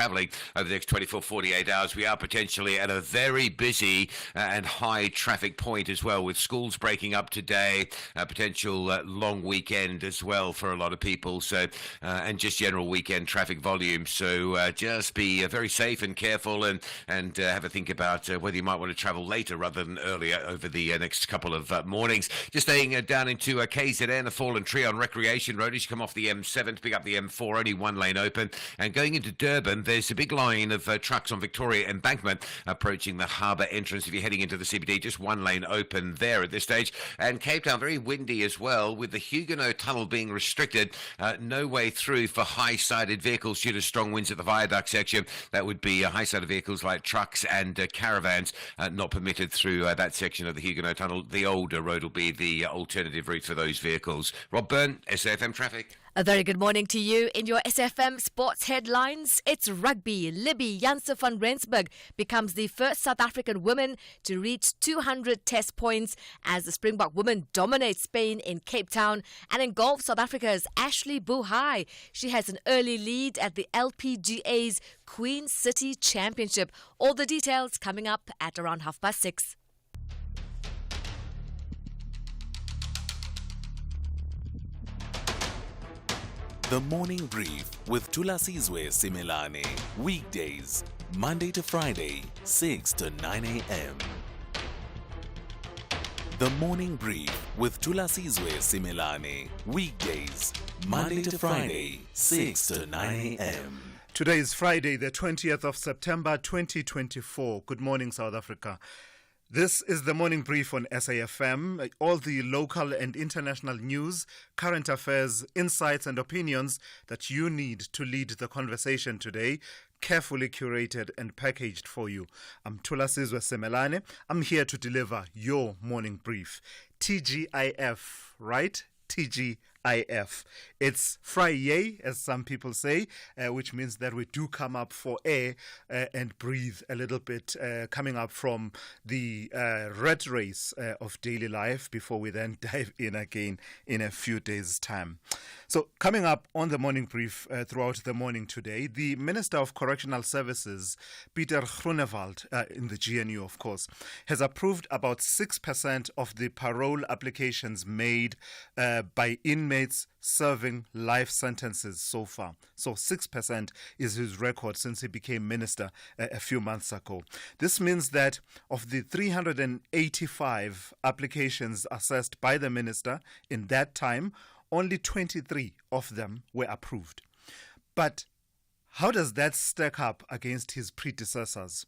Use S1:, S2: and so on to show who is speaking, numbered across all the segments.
S1: travelling over the next 24, 48 hours. We are potentially at a very busy and high traffic point as well, with schools breaking up today, potential long weekend as well for a lot of people. So, and just general weekend traffic volume. So just be very safe and careful, and have a think about whether you might want to travel later rather than earlier over the next couple of mornings. Just staying down into KZN, a fallen tree on Recreation Road as you come off the M7 to pick up the M4, only one lane open. And going into Durban, there's a big line of trucks on Victoria Embankment approaching the harbour entrance. If you're heading into the CBD, just one lane open there at this stage. And Cape Town, very windy as well, with the Huguenot Tunnel being restricted. No way through for high-sided vehicles due to strong winds at the viaduct section. That would be high-sided vehicles like trucks and caravans not permitted through that section of the Huguenot Tunnel. The older road will be the alternative route for those vehicles. Rob Byrne, SAFM Traffic.
S2: A very good morning to you. In your SFM sports headlines, it's rugby. Libby Janse van Rensburg becomes the first South African woman to reach 200 test points as the Springbok women dominate Spain in Cape Town. And in golf, South Africa's Ashley Buhai. She has an early lead at the LPGA's Queen City Championship. All the details coming up at around 6:30.
S3: The Morning Brief with Thulasizwe Simelane. Weekdays, Monday to Friday, 6 to 9 a.m. The Morning Brief with Thulasizwe Simelane. Weekdays, Monday to Friday, 6 to 9 a.m.
S4: Today is Friday, the 20th of September, 2024. Good morning, South Africa. This is the Morning Brief on SAFM. All the local and international news, current affairs, insights and opinions that you need to lead the conversation today, carefully curated and packaged for you. I'm Thulasizwe Simelane. I'm here to deliver your Morning Brief. TGIF, right? TGIF. It's Friday, as some people say, which means that we do come up for air and breathe a little bit, coming up from the rat race of daily life before we then dive in again in a few days' time. So coming up on the Morning Brief throughout the morning today, the Minister of Correctional Services, Pieter Groenewald, in the GNU of course, has approved about 6% of the parole applications made by inmates serving life sentences so far. So 6% is his record since he became minister a few months ago. This means that of the 385 applications assessed by the minister in that time, only 23 of them were approved. But how does that stack up against his predecessors?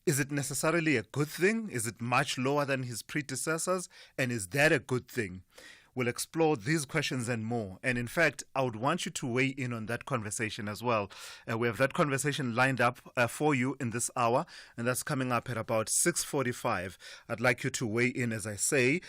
S4: Is it necessarily a good thing? Is it much lower than his predecessors? And is that a good thing? We'll explore these questions and more. And in fact, I would want you to weigh in on that conversation as well. We have that conversation lined up for you in this hour, and that's coming up at about 6:45. I'd like you to weigh in, as I say.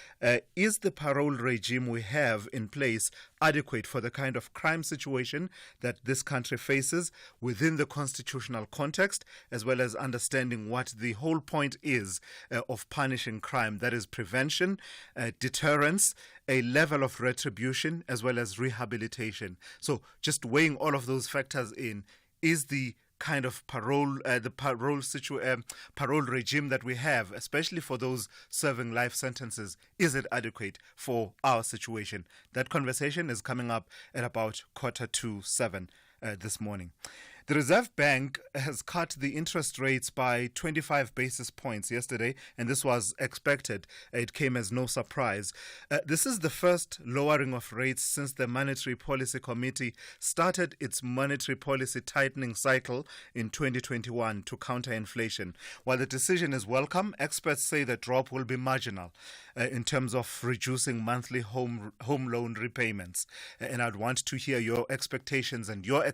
S4: Is the parole regime we have in place adequate for the kind of crime situation that this country faces within the constitutional context, as well as understanding what the whole point is of punishing crime? That is prevention, deterrence, a level of retribution, as well as rehabilitation. So just weighing all of those factors in, is the kind of parole regime that we have, especially for those serving life sentences, is it adequate for our situation? That conversation is coming up at about 7:15 this morning. The Reserve Bank has cut the interest rates by 25 basis points yesterday, and this was expected. It came as no surprise. This is the first lowering of rates since the Monetary Policy Committee started its monetary policy tightening cycle in 2021 to counter inflation. While the decision is welcome, experts say the drop will be marginal in terms of reducing monthly home loan repayments. And I'd want to hear your expectations and your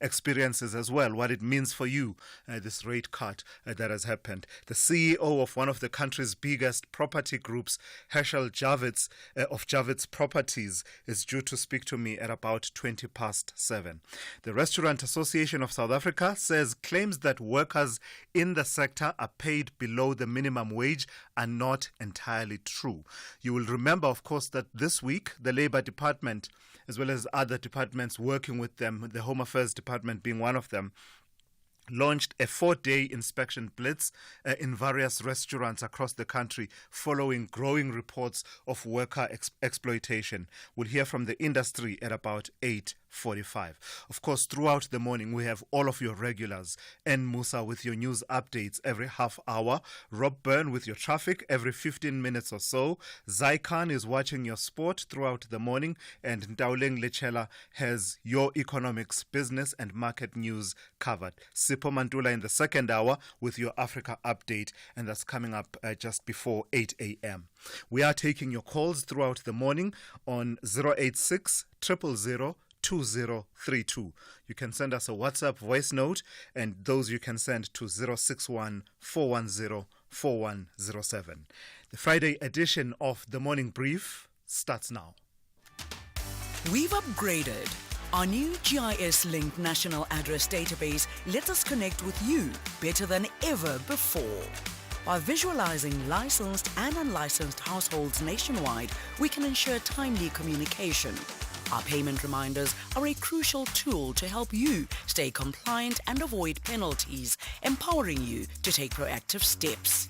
S4: experiences as well, what it means for you, this rate cut that has happened. The CEO of one of the country's biggest property groups, Herschel Javits of Javits Properties, is due to speak to me at about 7:20. The Restaurant Association of South Africa says claims that workers in the sector are paid below the minimum wage are not entirely true. You will remember, of course, that this week the Labour Department, as well as other departments working with them, the Home Affairs Department being one of them, launched a 4-day inspection blitz in various restaurants across the country following growing reports of worker exploitation. We'll hear from the industry at about 8:45. Of course, throughout the morning, we have all of your regulars. N. Musa with your news updates every half hour. Rob Byrne with your traffic every 15 minutes or so. Zai Khan is watching your sport throughout the morning. And Ndauleng Lechela has your economics, business and market news covered. Sipho Mantula in the second hour with your Africa update. And that's coming up just before 8 a.m. We are taking your calls throughout the morning on 086 000 2032. You can send us a WhatsApp voice note, and those you can send to 061 410 4107. The Friday edition of The Morning Brief starts now.
S5: We've upgraded. Our new GIS-linked national address database lets us connect with you better than ever before. By visualizing licensed and unlicensed households nationwide, we can ensure timely communication. Our payment reminders are a crucial tool to help you stay compliant and avoid penalties, empowering you to take proactive steps.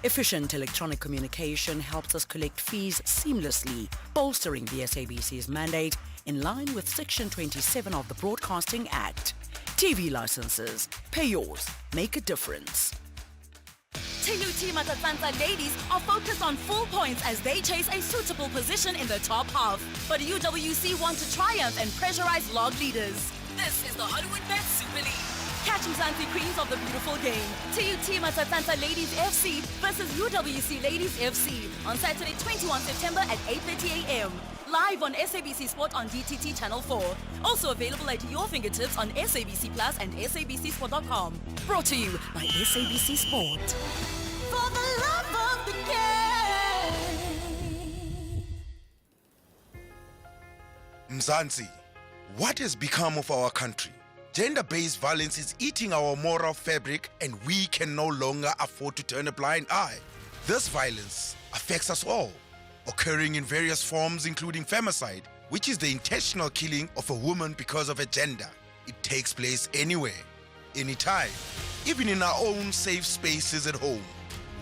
S5: Efficient electronic communication helps us collect fees seamlessly, bolstering the SABC's mandate in line with Section 27 of the Broadcasting Act. TV licenses, pay yours, make a difference.
S6: TUT Matatlanta ladies are focused on full points as they chase a suitable position in the top half. But UWC want to triumph and pressurize log leaders. This is the Hollywood Bet Super League. Catch Mzansi Queens of the beautiful game. TUT Matatlanta Ladies FC versus UWC Ladies FC on Saturday 21 September at 8:30 a.m. Live on SABC Sport on DTT Channel 4. Also available at your fingertips on SABC Plus and SABCSport.com. Brought to you by SABC Sport. For the love of the game.
S7: Mzansi, what has become of our country? Gender-based violence is eating our moral fabric, and we can no longer afford to turn a blind eye. This violence affects us all, occurring in various forms including femicide, which is the intentional killing of a woman because of her gender. It takes place anywhere, anytime, even in our own safe spaces at home.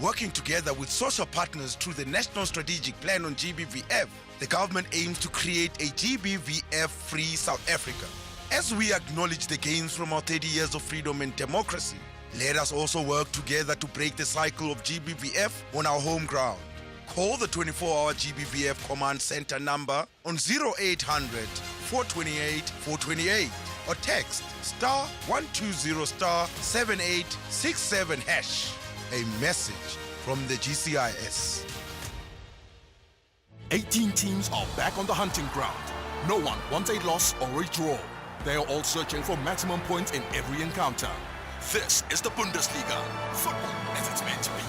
S7: Working together with social partners through the National Strategic Plan on GBVF, the government aims to create a GBVF-free South Africa. As we acknowledge the gains from our 30 years of freedom and democracy, let us also work together to break the cycle of GBVF on our home ground. Call the 24-hour GBVF Command Center number on 0800 428 428 or text *120*7867#. A message from the GCIS.
S8: 18 teams are back on the hunting ground. No one wants a loss or a draw. They are all searching for maximum points in every encounter. This is the Bundesliga. Football as it's meant to be.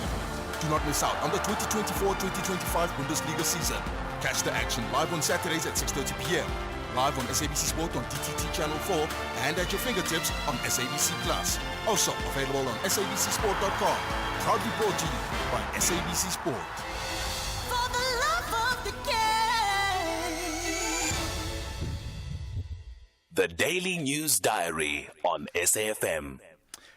S8: Do not miss out on the 2024-2025 Bundesliga season. Catch the action live on Saturdays at 6:30 p.m. Live on SABC Sport on DTT Channel 4 and at your fingertips on SABC Plus. Also available on SABCSport.com. Proudly brought to you by SABC Sport.
S6: For the love of the game.
S3: The Daily News Diary on SAFM.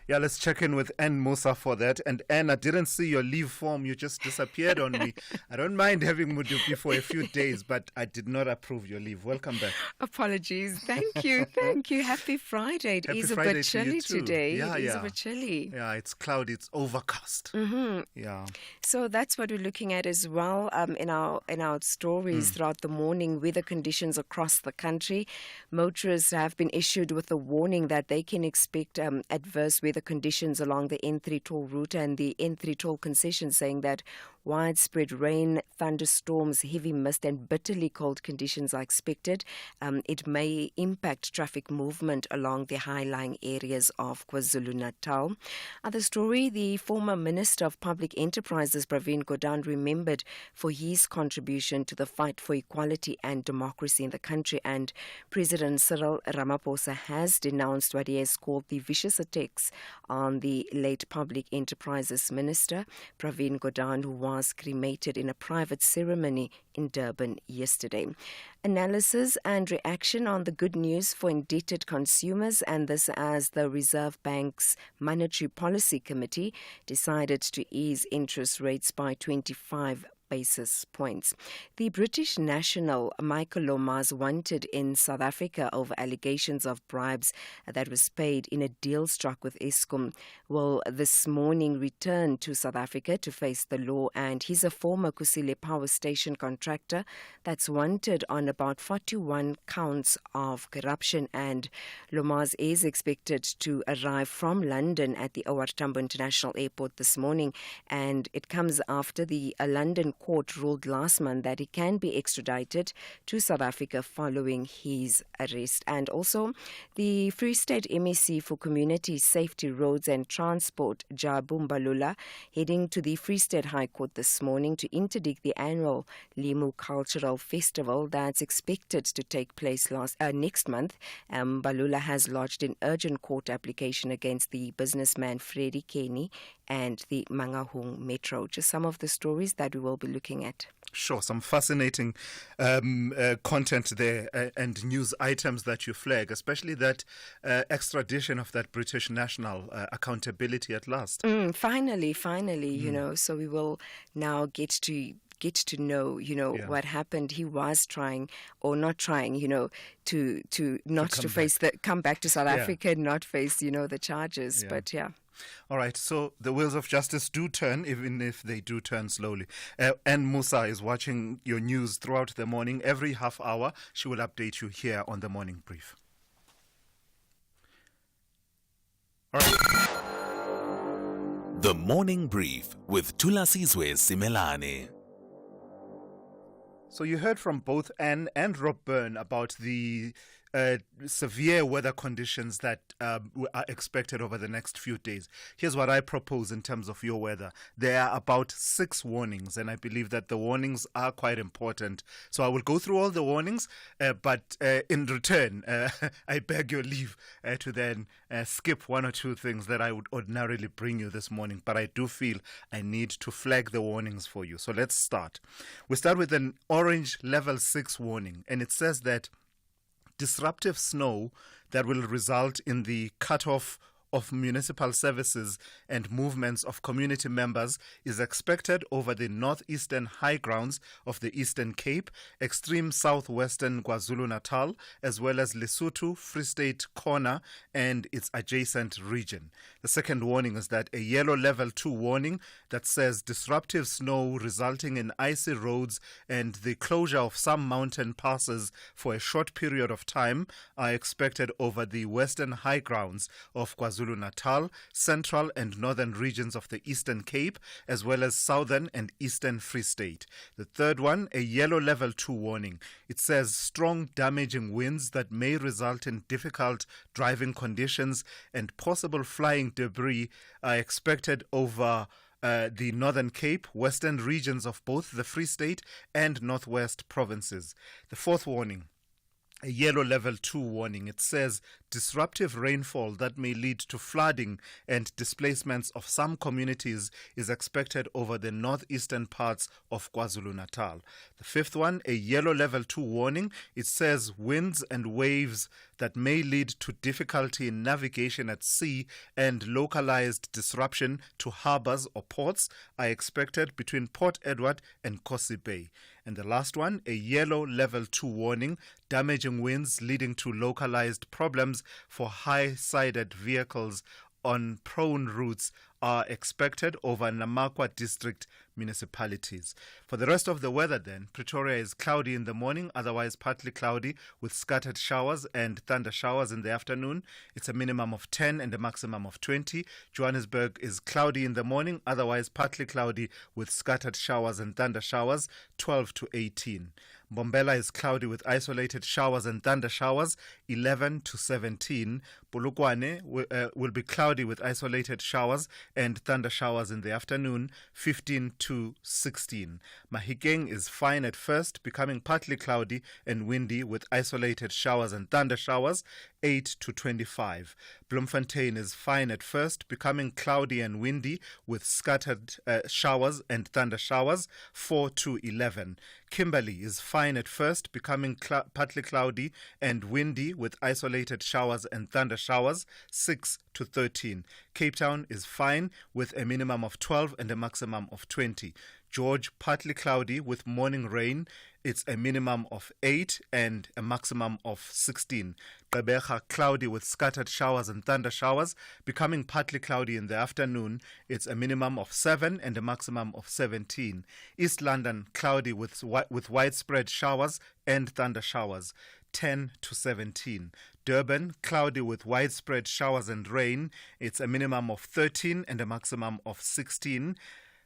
S4: Yeah, let's check in with N. Musa for that. And N, I didn't see your leave form. You just disappeared on me. I don't mind having Mudupi for a few days, but I did not approve your leave. Welcome back.
S9: Apologies. Thank you. Thank you. Happy Friday. It is a bit chilly today. It is a bit chilly.
S4: Yeah, it's cloudy. It's overcast. Yeah.
S9: So that's what we're looking at as well in our stories throughout the morning. Weather conditions across the country. Motorists have been issued with a warning that they can expect adverse weather conditions along the N3 toll route and the N3 toll concession, saying that widespread rain, thunderstorms, heavy mist and bitterly cold conditions are expected. It may impact traffic movement along the high-lying areas of KwaZulu-Natal. Other story, the former Minister of Public Enterprises, Pravin Gordhan, remembered for his contribution to the fight for equality and democracy in the country, and President Cyril Ramaphosa has denounced what he has called the vicious attacks on the late Public Enterprises Minister, Pravin Gordhan, who was was cremated in a private ceremony in Durban yesterday. Analysis and reaction on the good news for indebted consumers, and this as the Reserve Bank's Monetary Policy Committee decided to ease interest rates by 25 basis points. The British national Michael Lomas wanted in South Africa over allegations of bribes that was paid in a deal struck with Eskom will this morning return to South Africa to face the law, and he's a former Kusile power station contractor that's wanted on about 41 counts of corruption, and Lomas is expected to arrive from London at the O R Tambo International Airport this morning, and it comes after the London court ruled last month that he can be extradited to South Africa following his arrest. And also, the Free State MEC for Community Safety, Roads and Transport, Jabu Mbalula, heading to the Free State High Court this morning to interdict the annual Limu Cultural Festival that's expected to take place next month. Mbalula has lodged an urgent court application against the businessman Freddie Kenny and the Mangaung Metro. Just some of the stories that we will be looking at.
S4: Sure, some fascinating content there and news items that you flag, especially that extradition of that British national, accountability at last.
S9: Finally, you know, so we will now get to know, what happened. He was trying or not trying, to come back to South Africa and not face, the charges. Yeah. But yeah.
S4: All right, so the wheels of justice do turn, even if they do turn slowly. And Musa is watching your news throughout the morning. Every half hour, she will update you here on the Morning Brief. All right.
S3: The Morning Brief with Thulasizwe Simelane.
S4: So you heard from both Anne and Rob Byrne about the severe weather conditions that are expected over the next few days. Here's what I propose in terms of your weather. There are about 6 warnings, and I believe that the warnings are quite important. So I will go through all the warnings, but in return, I beg your leave to then skip one or two things that I would ordinarily bring you this morning. But I do feel I need to flag the warnings for you. So let's start. We start with an orange level 6 warning, and it says that disruptive snow that will result in the cut-off of municipal services and movements of community members is expected over the northeastern high grounds of the Eastern Cape, extreme southwestern KwaZulu-Natal, as well as Lesotho, Free State Corner, and its adjacent region. The second warning is that a yellow level 2 warning that says disruptive snow resulting in icy roads and the closure of some mountain passes for a short period of time are expected over the western high grounds of KwaZulu-Natal, central and northern regions of the Eastern Cape, as well as southern and eastern Free State. The third one, a yellow level 2 warning. It says strong damaging winds that may result in difficult driving conditions and possible flying debris are expected over the Northern Cape, western regions of both the Free State and Northwest provinces. The fourth warning, a yellow level 2 warning. It says disruptive rainfall that may lead to flooding and displacements of some communities is expected over the northeastern parts of KwaZulu-Natal. The fifth one, a yellow level 2 warning. It says winds and waves that may lead to difficulty in navigation at sea and localized disruption to harbors or ports are expected between Port Edward and Kosi Bay. And the last one, a yellow level 2 warning, damaging winds leading to localized problems for high-sided vehicles on prone routes are expected over Namakwa district municipalities. For the rest of the weather then, Pretoria is cloudy in the morning, otherwise partly cloudy with scattered showers and thunder showers in the afternoon. It's a minimum of 10 and a maximum of 20. Johannesburg is cloudy in the morning, otherwise partly cloudy with scattered showers and thunder showers, 12 to 18. Mbombela is cloudy with isolated showers and thunder showers, 11 to 17. Polokwane will be cloudy with isolated showers and thunder showers in the afternoon, 15 to 16. Mahikeng is fine at first, becoming partly cloudy and windy with isolated showers and thunder showers, 8 to 25. Bloemfontein is fine at first, becoming cloudy and windy with scattered showers and thunder showers, 4 to 11. Kimberley is fine at first, becoming partly cloudy and windy with isolated showers and thunder showers, 6 to 13. Cape Town is fine with a minimum of 12 and a maximum of 20. George, partly cloudy with morning rain. It's a minimum of 8 and a maximum of 16. Gqeberha, cloudy with scattered showers and thunder showers, becoming partly cloudy in the afternoon. It's a minimum of 7 and a maximum of 17. East London, cloudy with widespread showers and thunder showers, 10 to 17. Durban, cloudy with widespread showers and rain. It's a minimum of 13 and a maximum of 16.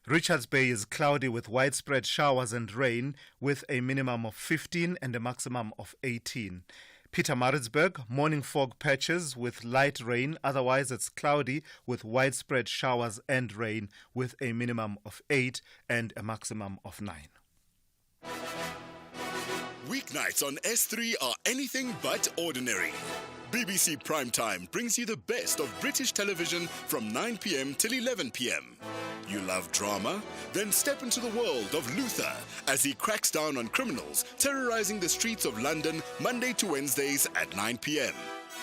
S4: Richards Bay is cloudy with widespread showers and rain with a minimum of 15 and a maximum of 18. Pietermaritzburg, morning fog patches with light rain. Otherwise, it's cloudy with widespread showers and rain with a minimum of 8 and a maximum of 9.
S8: Weeknights on S3 are anything but ordinary. BBC Primetime brings you the best of British television from 9 p.m. till 11 p.m. You love drama? Then step into the world of Luther as he cracks down on criminals terrorizing the streets of London Monday to Wednesdays at 9 p.m.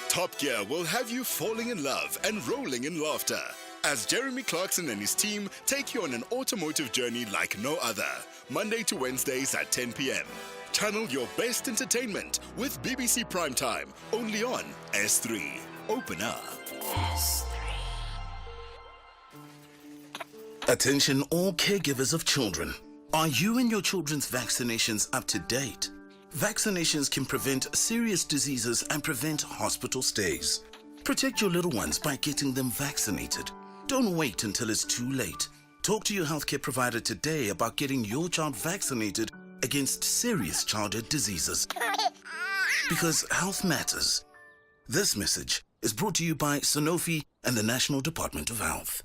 S8: Top Gear will have you falling in love and rolling in laughter as Jeremy Clarkson and his team take you on an automotive journey like no other, Monday to Wednesdays at 10 p.m. Channel your best entertainment with BBC Primetime, only on S3. Open up. S3.
S10: Attention all caregivers of children. Are you and your children's vaccinations up to date? Vaccinations can prevent serious diseases and prevent hospital stays. Protect your little ones by getting them vaccinated. Don't wait until it's too late. Talk to your healthcare provider today about getting your child vaccinated against serious childhood diseases. Because health matters. This message is brought to you by Sanofi and the National Department of Health.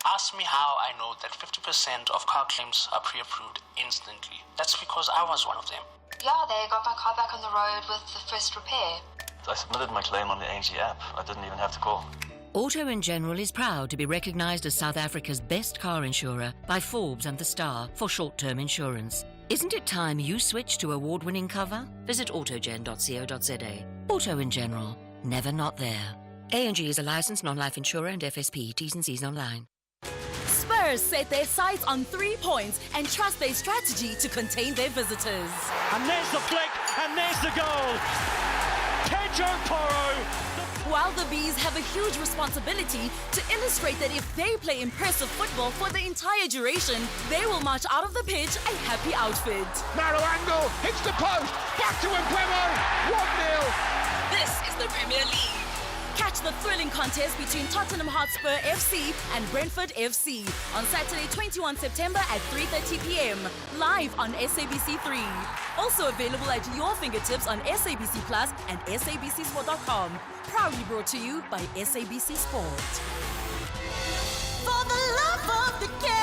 S11: Ask me how I know that 50% of car claims are pre-approved instantly. That's because I was one of them.
S12: Yeah, they got my car back on the road with the first repair.
S11: I submitted my claim on the ANG app. I didn't even have to call.
S13: Auto & General is proud to be recognised as South Africa's best car insurer by Forbes and The Star for short-term insurance. Isn't it time you switch to award-winning cover? Visit autogen.co.za. Auto & General. Never not there. ANG is a licensed non-life insurer and FSP. T's and C's online.
S6: Spurs set their sights on 3 points and trust their strategy to contain their visitors.
S14: And there's the flick, and there's the goal. Pedro Porro.
S6: While the Bees have a huge responsibility to illustrate that if they play impressive football for the entire duration, they will march out of the pitch a happy outfit.
S14: Narrow angle, hits the post, back to Mbeumo, 1-0.
S6: This is the Premier League. Catch the thrilling contest between Tottenham Hotspur FC and Brentford FC on Saturday 21 September at 3:30 p.m. live on SABC3. Also available at your fingertips on SABC Plus and SABCsport.com. Proudly brought to you by SABC Sport. For the love of the game.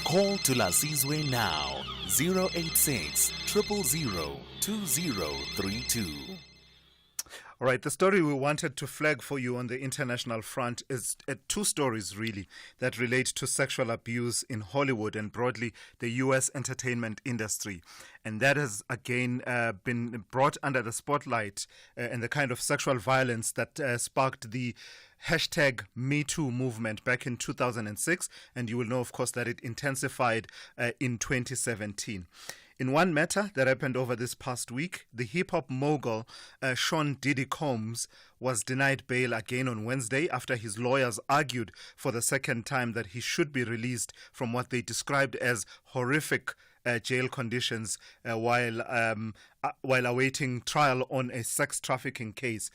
S3: Call Thulasizwe now. 086 000 2032.
S4: All right, the story we wanted to flag for you on the international front is two stories, really, that relate to sexual abuse in Hollywood and broadly the U.S. entertainment industry. And that has, again, been brought under the spotlight and the kind of sexual violence that sparked the hashtag #MeToo movement back in 2006. And you will know, of course, that it intensified in 2017. In one matter that happened over this past week, the hip-hop mogul Sean Diddy Combs was denied bail again on Wednesday after his lawyers argued for the second time that he should be released from what they described as horrific jail conditions while while awaiting trial on a sex trafficking case.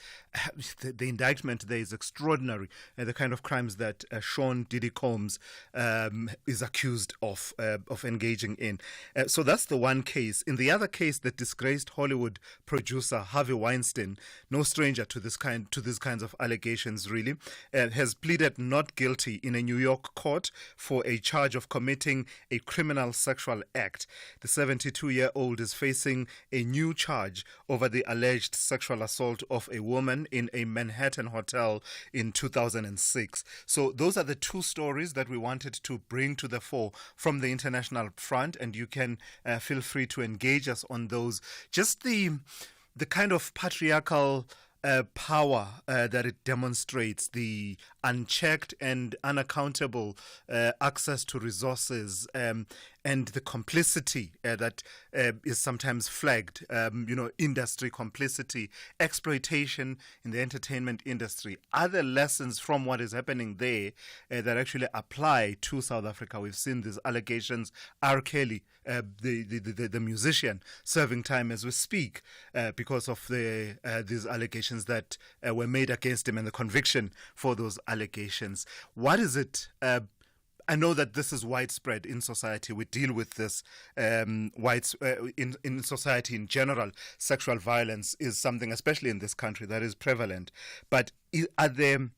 S4: The indictment there is extraordinary, the kind of crimes that Sean Diddy Combs is accused of engaging in. So that's the one case. In the other case, the disgraced Hollywood producer Harvey Weinstein, no stranger to these kinds of allegations, really, has pleaded not guilty in a New York court for a charge of committing a criminal sexual act. The 72-year-old is facing a new charge over the alleged sexual assault of a woman in a Manhattan hotel in 2006. So those are the two stories that we wanted to bring to the fore from the international front, and you can feel free to engage us on those. Just the kind of patriarchal power that it demonstrates, the unchecked and unaccountable access to resources, and the complicity that is sometimes flagged, industry complicity, exploitation in the entertainment industry. Other lessons from what is happening there that actually apply to South Africa. We've seen these allegations. R. Kelly, the musician, serving time as we speak because of these allegations that were made against him and the conviction for those allegations. What is it? I know that this is widespread in society. We deal with this in society in general. Sexual violence is something, especially in this country, that is prevalent. But are there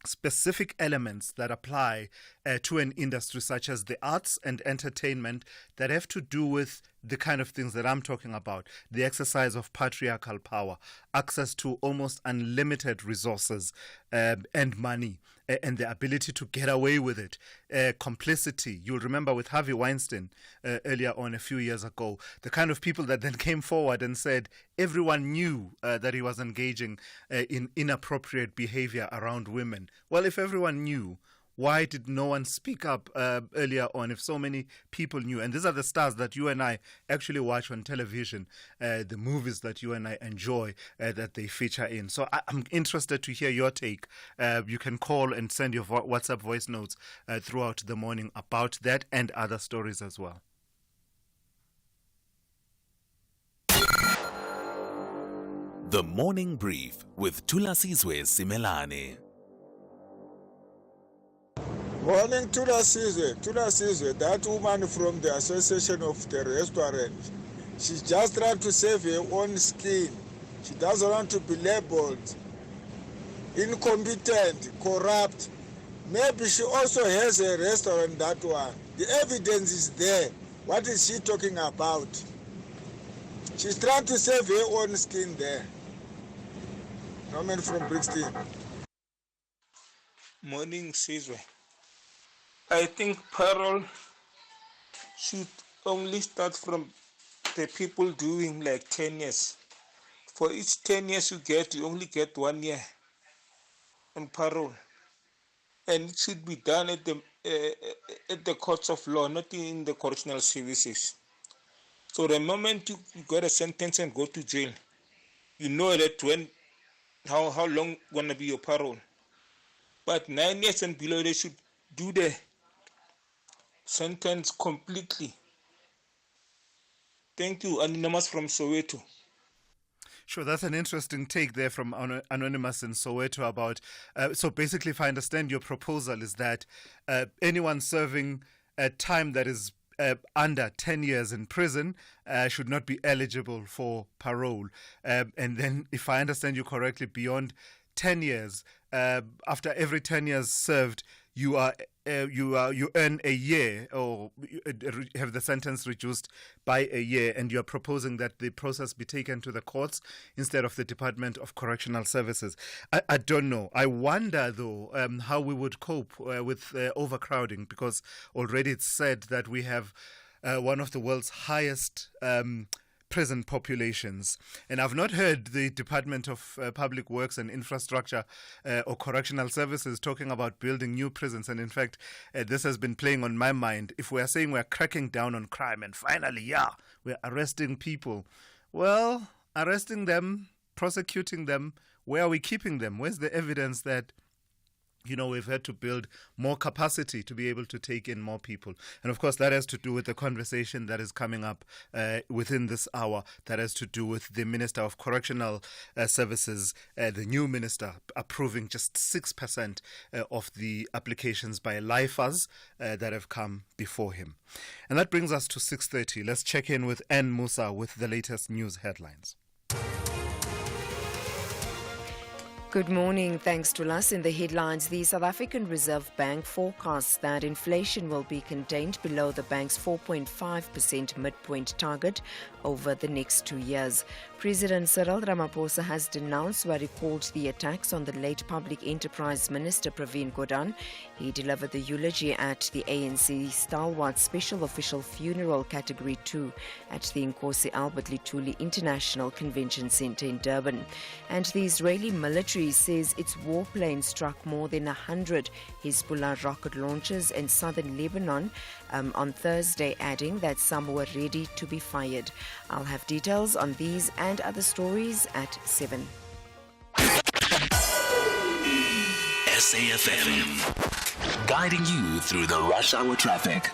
S4: specific elements that apply to an industry such as the arts and entertainment that have to do with the kind of things that I'm talking about, the exercise of patriarchal power, access to almost unlimited resources and money, and the ability to get away with it, complicity. You'll remember with Harvey Weinstein earlier on a few years ago, the kind of people that then came forward and said everyone knew that he was engaging in inappropriate behavior around women. Well, if everyone knew, why did no one speak up earlier on if so many people knew? And these are the stars that you and I actually watch on television, the movies that you and I enjoy that they feature in. So I'm interested to hear your take. You can call and send your WhatsApp voice notes throughout the morning about that and other stories as well.
S3: The Morning Brief with Thulasizwe Simelane.
S15: Morning, Thulasizwe, that woman from the Association of the Restaurant. She's just trying to save her own skin. She doesn't want to be labeled incompetent, corrupt. Maybe she also has a restaurant, that one. The evidence is there. What is she talking about? She's trying to save her own skin there. Norman from Brixton.
S16: Morning, Sizwe. I think parole should only start from the people doing like 10 years. For each 10 years you only get 1 year on parole. And it should be done at the courts of law, not in the correctional services. So the moment you get a sentence and go to jail, you know that how long gonna be your parole. But 9 years and below, they should do the sentence completely. Thank you, Anonymous from Soweto.
S4: Sure, that's an interesting take there from Anonymous in Soweto about, so basically if I understand your proposal is that anyone serving a time that is under 10 years in prison should not be eligible for parole. And then if I understand you correctly, beyond 10 years, after every 10 years served, you earn a year or have the sentence reduced by a year, and you're proposing that the process be taken to the courts instead of the Department of Correctional Services. I don't know. I wonder, though, how we would cope with overcrowding, because already it's said that we have one of the world's highest prison populations. And I've not heard the Department of Public Works and Infrastructure or Correctional Services talking about building new prisons. And in fact, this has been playing on my mind. If we are saying we're cracking down on crime and finally, we're arresting people. Well, arresting them, prosecuting them, where are we keeping them? Where's the evidence that we've had to build more capacity to be able to take in more people. And of course, that has to do with the conversation that is coming up within this hour. That has to do with the Minister of Correctional Services, the new minister, approving just 6% of the applications by lifers that have come before him. And that brings us to 6:30. Let's check in with Ann Musa with the latest news headlines.
S9: Good morning. Thanks to us. In the headlines, the South African Reserve Bank forecasts that inflation will be contained below the bank's 4.5% midpoint target over the next 2 years. President Cyril Ramaphosa has denounced what he called the attacks on the late Public Enterprise Minister Pravin Gordhan. He delivered the eulogy at the ANC Stalwart Special Official Funeral Category 2 at the Nkosi Albert Lutuli International Convention Centre in Durban. And the Israeli military says its warplane struck more than 100 Hezbollah rocket launchers in southern Lebanon on Thursday, adding that some were ready to be fired. I'll have details on these and other stories at 7.
S3: SAFM, guiding you through the rush hour traffic.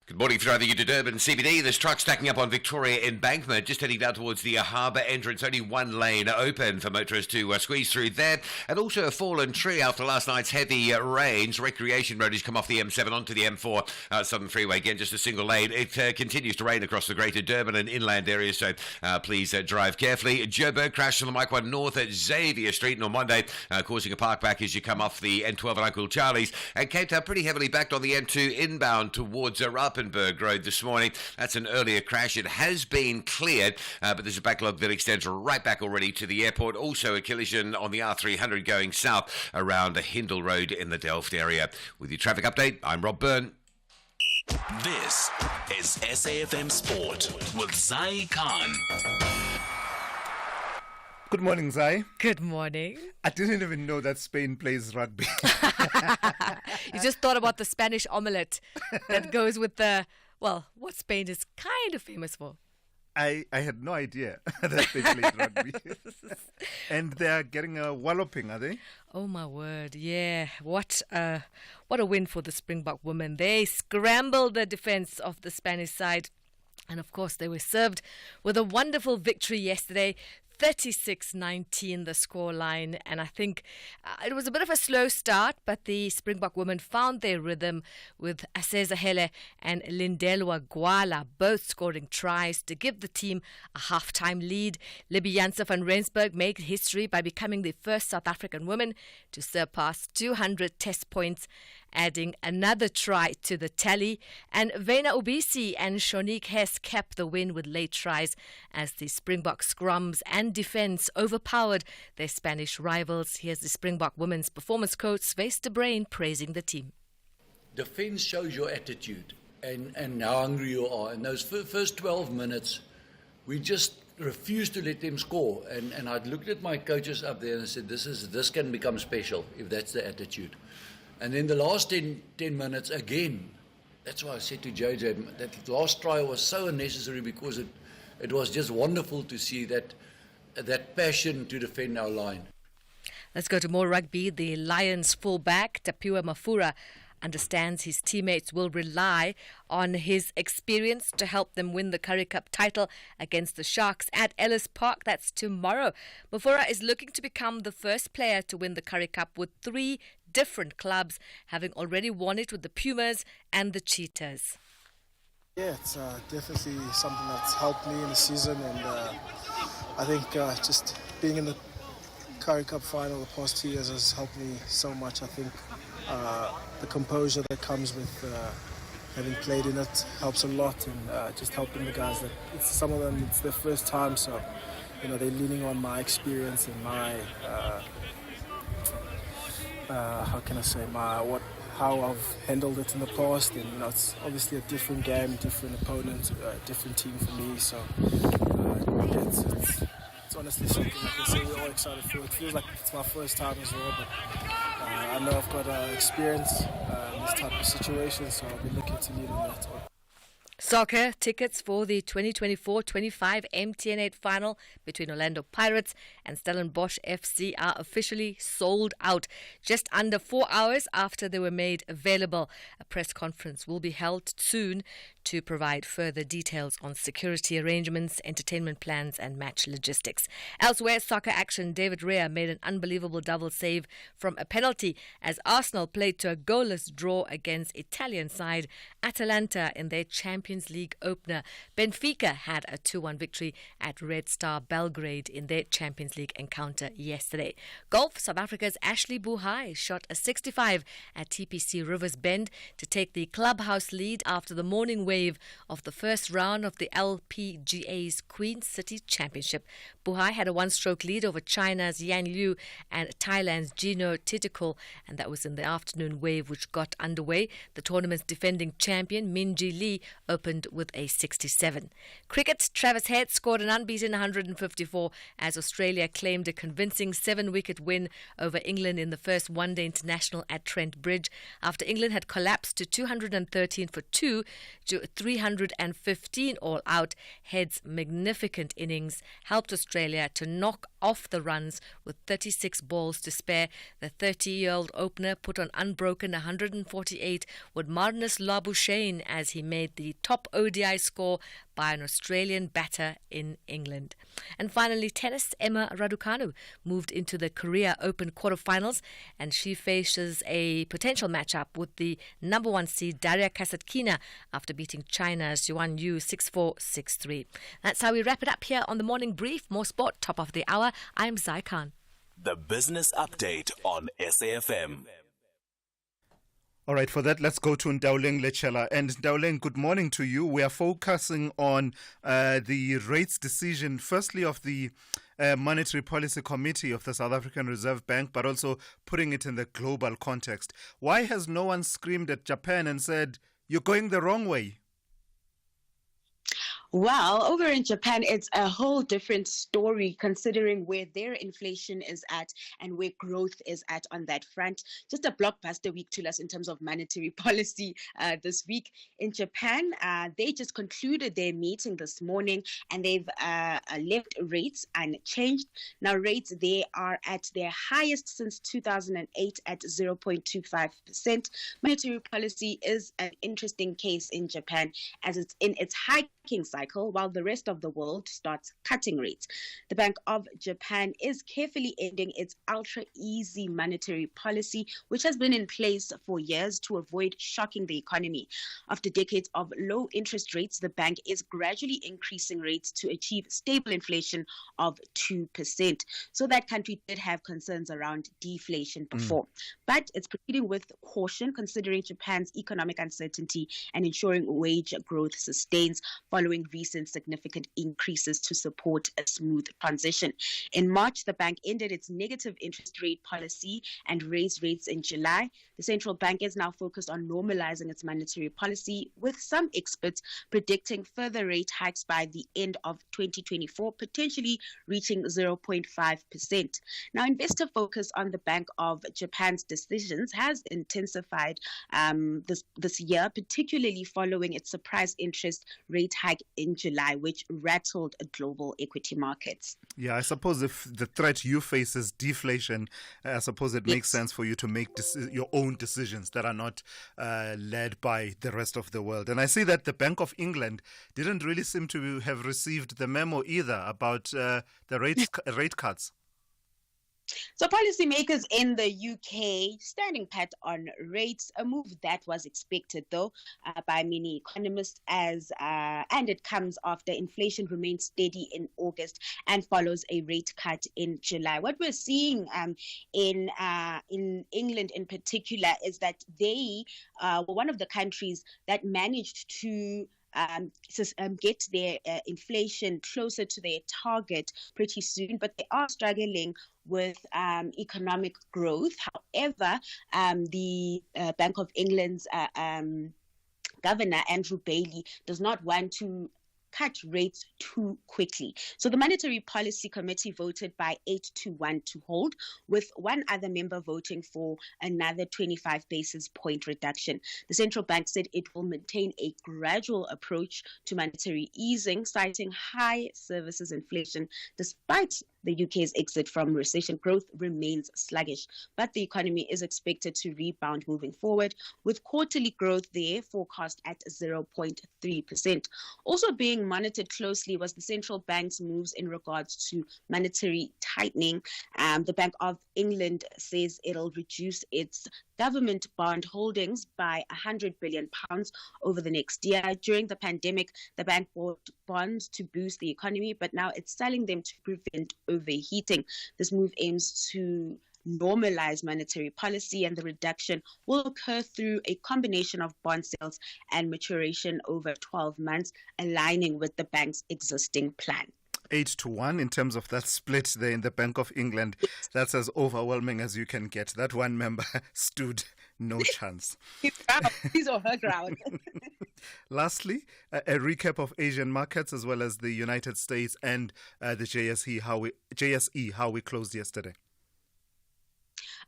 S1: Good morning, driving into Durban CBD. There's trucks stacking up on Victoria Embankment, just heading down towards the harbour entrance. Only one lane open for motorists to squeeze through there. And also a fallen tree after last night's heavy rains. Recreation Road has come off the M7 onto the M4 Southern Freeway. Again, just a single lane. It continues to rain across the greater Durban and inland areas, so please drive carefully. Joburg crashed on the Mike 1 North at Xavier Street on Monday, causing a park back as you come off the N12 at Uncle Charlie's. And Cape Town pretty heavily backed on the N2 inbound towards Rappenberg Road this morning. That's an earlier crash. It has been cleared, but there's a backlog that extends right back already to the airport. Also a collision on the R300 going south around the Hindle Road in the Delft area. With your traffic update, I'm Rob Byrne.
S3: This is SAFM Sport with Zai Khan.
S4: Good morning, Zai.
S2: Good morning.
S4: I didn't even know that Spain plays rugby.
S2: You just thought about the Spanish omelette that goes with what Spain is kind of famous for.
S4: I had no idea that they played rugby. And they're getting a walloping, are they?
S2: Oh, my word. Yeah. What a win for the Springbok women. They scrambled the defense of the Spanish side. And, of course, they were served with a wonderful victory yesterday. 36-19 the scoreline, and I think it was a bit of a slow start, but the Springbok women found their rhythm with Aseza Hele and Lindelwa Gwala both scoring tries to give the team a half-time lead. Libby Janse van Rensburg made history by becoming the first South African woman to surpass 200 test points, adding another try to the tally. And Vena Obisi and Shonique Hess kept the win with late tries as the Springbok scrums and defence overpowered their Spanish rivals. Here's the Springbok women's performance coach, Svais de Bruin, praising the team.
S17: Defence shows your attitude and how hungry you are. In those first 12 minutes, we just refused to let them score. And I looked at my coaches up there and I said, this can become special if that's the attitude. And then the last 10 minutes, again, that's why I said to JJ, that last try was so unnecessary because it was just wonderful to see that passion to defend our line.
S2: Let's go to more rugby. The Lions fullback, Tapiwa Mafura, understands his teammates will rely on his experience to help them win the Currie Cup title against the Sharks at Ellis Park. That's tomorrow. Mafura is looking to become the first player to win the Currie Cup with 3 different clubs, having already won it with the Pumas and the Cheetahs.
S18: Yeah, it's definitely something that's helped me in the season, and I think just being in the Currie Cup final the past 2 years has helped me so much. I think the composure that comes with having played in it helps a lot, and just helping the guys that some of them it's their first time, so they're leaning on my experience and my how I've handled it in the past, and it's obviously a different game, different opponent, different team for me. So it's honestly something I can say we're all excited for. It feels like it's my first time as well, but I know I've got experience in this type of situation, so I'll be looking to lead on that one.
S2: Soccer tickets for the 2024-25 MTN8 final between Orlando Pirates and Stellenbosch FC are officially sold out. Just under 4 hours after they were made available, a press conference will be held soon to provide further details on security arrangements, entertainment plans and match logistics. Elsewhere, soccer action, David Raya made an unbelievable double save from a penalty as Arsenal played to a goalless draw against Italian side Atalanta in their Champions League opener. Benfica had a 2-1 victory at Red Star Belgrade in their Champions League encounter yesterday. Golf, South Africa's Ashley Buhai shot a 65 at TPC Rivers Bend to take the clubhouse lead after the morning wave of the first round of the LPGA's Queen City Championship. Buhai had a one-stroke lead over China's Yan Liu and Thailand's Gino Titikul, and that was in the afternoon wave which got underway. The tournament's defending champion Minji Lee opened with a 67. Cricket, Travis Head scored an unbeaten 154 as Australia claimed a convincing 7-wicket win over England in the first one-day international at Trent Bridge after England had collapsed to 213 for 2 to 315 all out. Head's magnificent innings helped Australia to knock off the runs with 36 balls to spare. The 30-year-old opener put on unbroken 148 with Marnus Labuschagne as he made the top ODI score by an Australian batter in England. And finally, tennis, Emma Raducanu moved into the Korea Open quarterfinals and she faces a potential matchup with the number 1 seed Daria Kasatkina after beating China's Yuan Yu 6-4, 6-3. That's how we wrap it up here on the Morning Brief. More sport, top of the hour. I'm Zai Khan.
S3: The Business Update on SAFM.
S4: All right, for that, let's go to Ndauleng Lechela. And Ndauleng, good morning to you. We are focusing on the rates decision, firstly of the Monetary Policy Committee of the South African Reserve Bank, but also putting it in the global context. Why has no one screamed at Japan and said, you're going the wrong way?
S19: Well, over in Japan, it's a whole different story considering where their inflation is at and where growth is at on that front. Just a blockbuster week to us in terms of monetary policy this week. In Japan, they just concluded their meeting this morning and they've left rates unchanged. Now, rates, they are at their highest since 2008 at 0.25%. Monetary policy is an interesting case in Japan as it's in its hiking cycle while the rest of the world starts cutting rates. The Bank of Japan is carefully ending its ultra-easy monetary policy, which has been in place for years to avoid shocking the economy. After decades of low interest rates, the bank is gradually increasing rates to achieve stable inflation of 2%. So that country did have concerns around deflation before. But it's proceeding with caution considering Japan's economic uncertainty and ensuring wage growth sustains following recent significant increases to support a smooth transition. In March, the bank ended its negative interest rate policy and raised rates in July. The central bank is now focused on normalizing its monetary policy, with some experts predicting further rate hikes by the end of 2024, potentially reaching 0.5%. Now, investor focus on the Bank of Japan's decisions has intensified this year, particularly following its surprise interest rate hike in July, which rattled global equity markets.
S4: Yeah, I suppose if the threat you face is deflation, I suppose it makes sense for you to make your own decisions that are not led by the rest of the world. And I see that the Bank of England didn't really seem to have received the memo either about the rate cuts.
S19: So policymakers in the UK standing pat on rates, a move that was expected though by many economists and it comes after inflation remained steady in August and follows a rate cut in July. What we're seeing in England in particular is that they were one of the countries that managed to get their inflation closer to their target pretty soon, but they are struggling with economic growth. However, the Bank of England's governor, Andrew Bailey, does not want to cut rates too quickly. So the Monetary Policy Committee voted by 8-1 to hold, with one other member voting for another 25 basis point reduction. The central bank said it will maintain a gradual approach to monetary easing, citing high services inflation despite the UK's exit from recession. Growth remains sluggish, but the economy is expected to rebound moving forward, with quarterly growth there forecast at 0.3%. Also being monitored closely was the central bank's moves in regards to monetary tightening. The Bank of England says it'll reduce its government bond holdings by £100 billion over the next year. During the pandemic, the bank bought bonds to boost the economy, but now it's selling them to prevent overheating. This move aims to normalize monetary policy, and the reduction will occur through a combination of bond sales and maturation over 12 months, aligning with the bank's existing plan.
S4: 8-1 in terms of that split there in the Bank of England. That's as overwhelming as you can get. That one member stood no chance.
S19: He's on her ground.
S4: Lastly, a recap of Asian markets as well as the United States and the JSE, how we closed yesterday.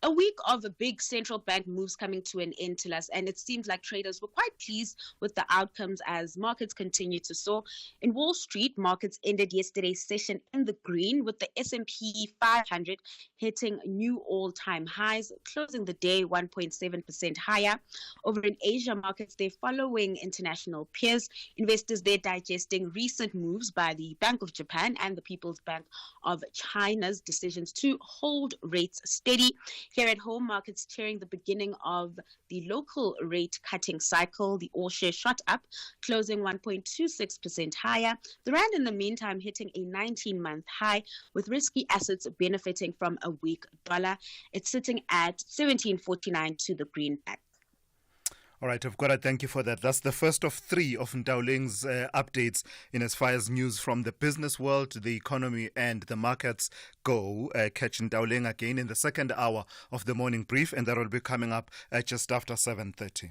S19: A week of big central bank moves coming to an end to us, and it seems like traders were quite pleased with the outcomes as markets continue to soar. In Wall Street, markets ended yesterday's session in the green, with the S&P 500 hitting new all-time highs, closing the day 1.7% higher. Over in Asia markets, they're following international peers. Investors, they're digesting recent moves by the Bank of Japan and the People's Bank of China's decisions to hold rates steady. Here at home, markets cheering the beginning of the local rate cutting cycle. The all share shot up, closing 1.26% higher. The rand, in the meantime, hitting a 19-month high, with risky assets benefiting from a weak dollar. It's sitting at 17.49 to the greenback.
S4: All right, I've got to thank you for that. That's the first of three of Ndaoleng's updates in as far as news from the business world, the economy and the markets go. Catch Ndaoleng again in the second hour of the morning brief, and that will be coming up just after 7:30.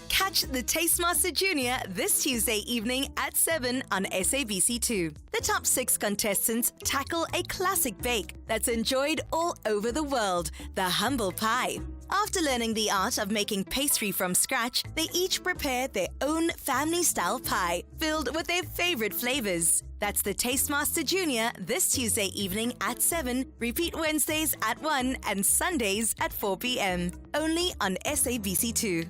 S20: Catch the Tastemaster Junior this Tuesday evening at 7 on SABC2. The top 6 contestants tackle a classic bake that's enjoyed all over the world, the humble pie. After learning the art of making pastry from scratch, they each prepare their own family-style pie filled with their favorite flavors. That's the Tastemaster Junior this Tuesday evening at 7, repeat Wednesdays at 1 and Sundays at 4 p.m. Only on SABC2.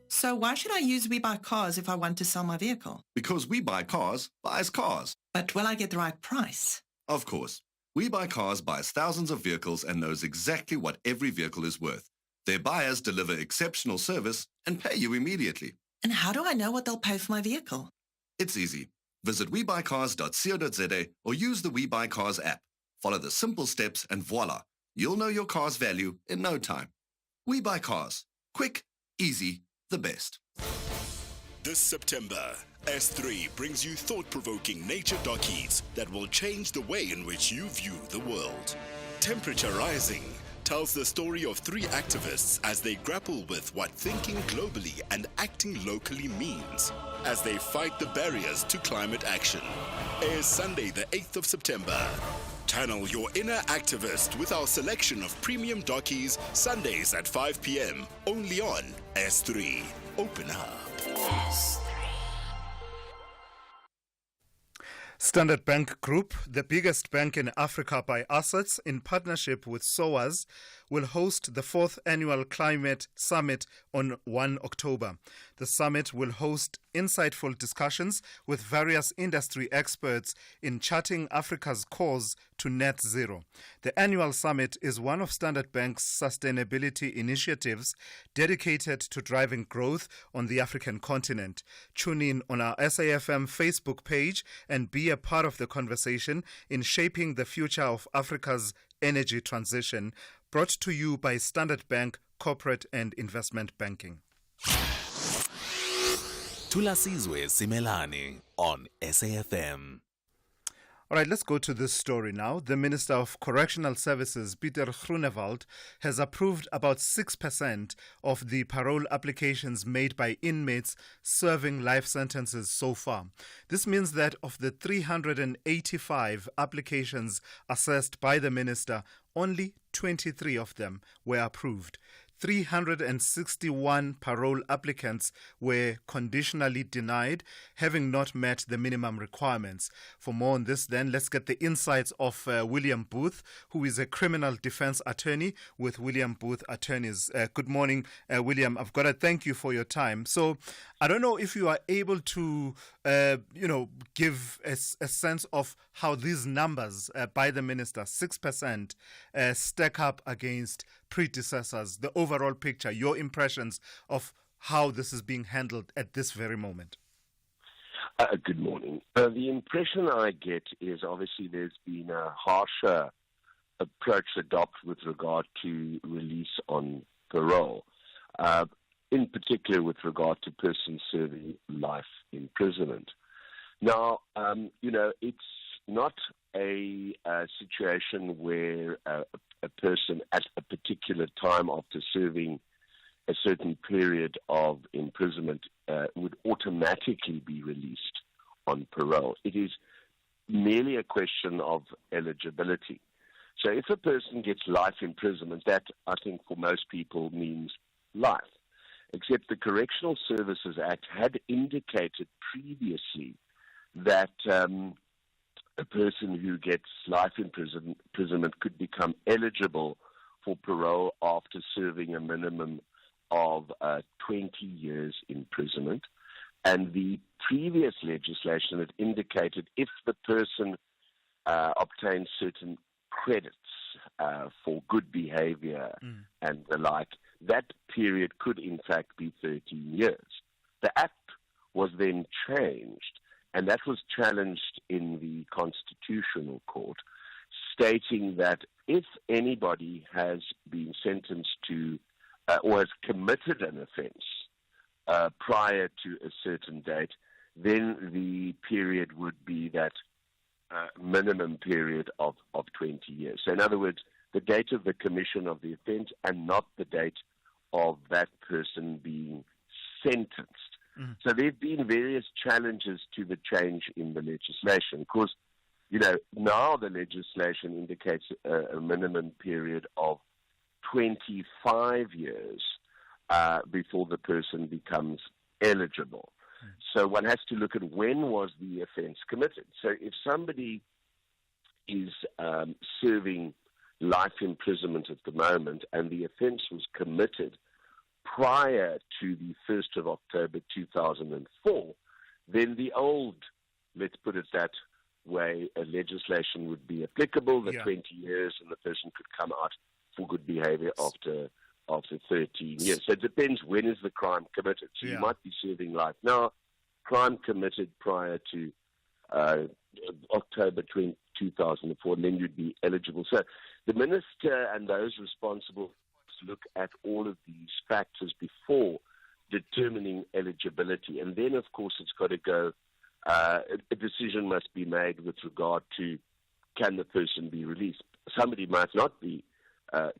S21: So why should I use We Buy Cars if I want to sell my vehicle?
S22: Because We Buy Cars buys cars.
S21: But will I get the right price?
S22: Of course. We Buy Cars buys thousands of vehicles and knows exactly what every vehicle is worth. Their buyers deliver exceptional service and pay you immediately.
S21: And how do I know what they'll pay for my vehicle?
S22: It's easy. Visit webuycars.co.za or use the We Buy Cars app. Follow the simple steps and voila, you'll know your car's value in no time. We Buy Cars. Quick, easy, the best.
S23: This September, S3 brings you thought-provoking nature dockies that will change the way in which you view the world. Temperature Rising tells the story of 3 activists as they grapple with what thinking globally and acting locally means as they fight the barriers to climate action. Airs Sunday the 8th of September. Channel your inner activist with our selection of premium dockies Sundays at 5 p.m. only on S3. Open up.
S4: Standard Bank Group, the biggest bank in Africa by assets, in partnership with SOAS, will host the 4th Annual Climate Summit on 1 October. The summit will host insightful discussions with various industry experts in charting Africa's course to net zero. The annual summit is one of Standard Bank's sustainability initiatives dedicated to driving growth on the African continent. Tune in on our SAFM Facebook page and be a part of the conversation in shaping the future of Africa's energy transition. Brought to you by Standard Bank Corporate and Investment Banking.
S3: Thulasizwe Simelane on SAFM.
S4: All right, let's go to this story now. The Minister of Correctional Services, Pieter Groenewald, has approved about 6% of the parole applications made by inmates serving life sentences so far. This means that of the 385 applications assessed by the minister, only 23 of them were approved. 361 parole applicants were conditionally denied, having not met the minimum requirements. For more on this, then, let's get the insights of William Booth, who is a criminal defense attorney with William Booth Attorneys. Good morning, William. I've got to thank you for your time. So I don't know if you are able to, give a sense of how these numbers by the minister, 6%, stack up against predecessors, the overall picture, your impressions of how this is being handled at this very moment.
S5: Good morning. The impression I get is obviously there's been a harsher approach adopted with regard to release on parole, in particular with regard to persons serving life imprisonment. Now, it's not a situation where a person at a particular time after serving a certain period of imprisonment would automatically be released on parole. It is merely a question of eligibility. So if a person gets life imprisonment, that I think for most people means life. Except the Correctional Services Act had indicated previously that a person who gets life imprisonment could become eligible for parole after serving a minimum of 20 years imprisonment. And the previous legislation had indicated if the person obtains certain credits for good behavior and the like, that period could in fact be 13 years. The Act was then changed, and that was challenged in the Constitutional Court, stating that if anybody has been sentenced to or has committed an offence prior to a certain date, then the period would be that minimum period of 20 years. So in other words, the date of the commission of the offence and not the date of that person being sentenced. So there have been various challenges to the change in the legislation. Of course, now the legislation indicates a minimum period of 25 years before the person becomes eligible. So one has to look at when was the offence committed. So if somebody is serving life imprisonment at the moment and the offence was committed prior to the 1st of October 2004, then the old, let's put it that way, legislation would be applicable, the 20 years, and the person could come out for good behavior after 13 years. So it depends when is the crime committed. So you might be serving life now, crime committed prior to October 2004, and then you'd be eligible. So the minister and those responsible look at all of these factors before determining eligibility. And then, of course, it's got to go, a decision must be made with regard to can the person be released. Somebody might not be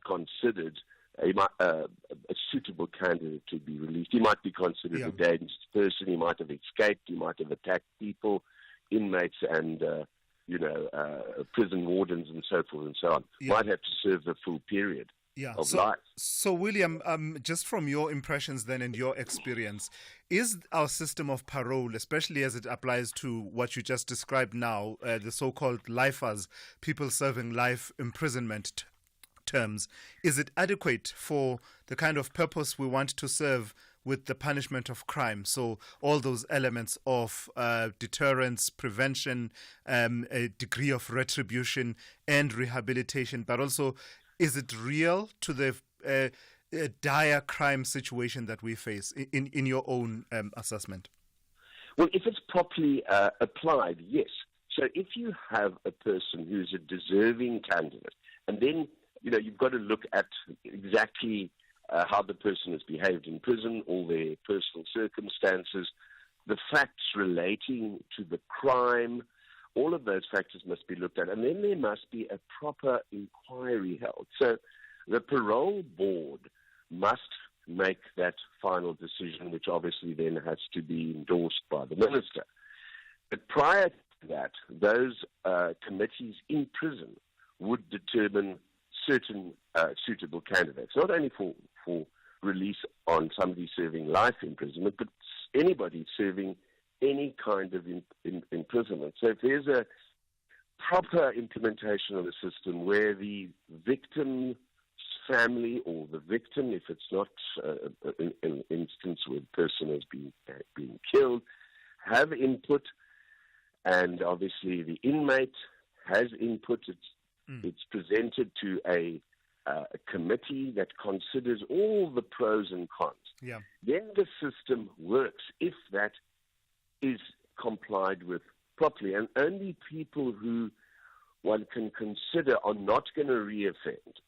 S5: considered a suitable candidate to be released. He might be considered a dangerous person. He might have escaped. He might have attacked people, inmates, and prison wardens, and so forth and so on. Might have to serve the full period of life.
S4: So, William, just from your impressions then and your experience, is our system of parole, especially as it applies to what you just described now, the so-called lifers, people serving life imprisonment terms, is it adequate for the kind of purpose we want to serve with the punishment of crime? So all those elements of deterrence, prevention, a degree of retribution and rehabilitation, but also is it real to the dire crime situation that we face in your own assessment?
S5: Well, if it's properly applied, yes. So if you have a person who's a deserving candidate, and then you've got to look at exactly how the person has behaved in prison, all their personal circumstances, the facts relating to the crime, all of those factors must be looked at. And then there must be a proper inquiry held. So the parole board must make that final decision, which obviously then has to be endorsed by the minister. But prior to that, those committees in prison would determine certain suitable candidates, not only for release on somebody serving life imprisonment, but anybody serving any kind of imprisonment. So if there's a proper implementation of the system where the victim's family or the victim, if it's not an instance where the person has been killed, have input, and obviously the inmate has input, it's presented to a committee that considers all the pros and cons.
S4: Yeah.
S5: Then the system works if that is complied with properly. And only people who one can consider are not going to reoffend.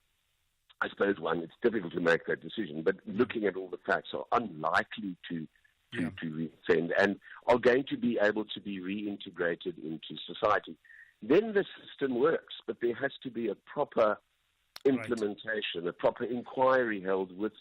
S5: I suppose it's difficult to make that decision, but looking at all the facts, are unlikely to reoffend and are going to be able to be reintegrated into society. Then the system works, but there has to be a proper implementation, a proper inquiry held with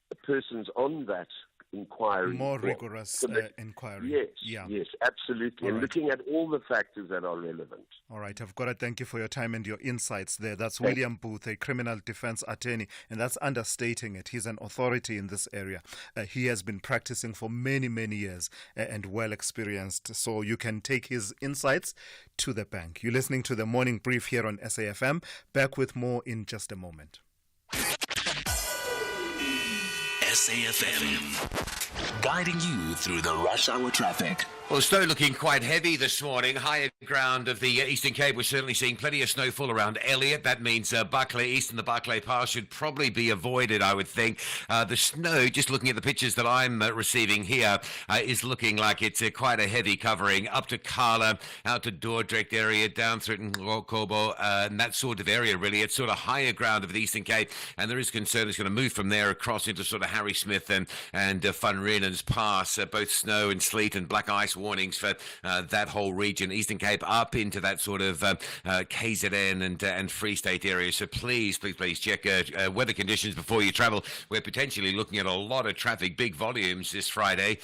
S5: the persons on that inquiry.
S4: More rigorous inquiry.
S5: Yes, absolutely. And looking at all the factors that are relevant.
S4: All right, I've got to thank you for your time and your insights there. That's William Booth, a criminal defense attorney, and that's understating it. He's an authority in this area. He has been practicing for many, many years and well experienced, so you can take his insights to the bank. You're listening to the Morning Brief here on SAFM. Back with more in just a moment.
S3: SAFM, guiding you through the rush hour traffic.
S1: Well, snow looking quite heavy this morning. Higher ground of the Eastern Cape, we're certainly seeing plenty of snowfall around Elliot. That means Buckley, east and the Buckley Pass should probably be avoided, I would think. The snow, just looking at the pictures that I'm receiving here, is looking like it's quite a heavy covering up to Kala, out to Dordrecht area, down through Nkobo, and that sort of area, really. It's sort of higher ground of the Eastern Cape, and there is concern it's going to move from there across into sort of Harry Smith and Van Rynen's Pass, both snow and sleet and black ice warnings for that whole region, Eastern Cape up into that sort of KZN and Free State area. So please check weather conditions before you travel. We're potentially looking at a lot of traffic, big volumes this Friday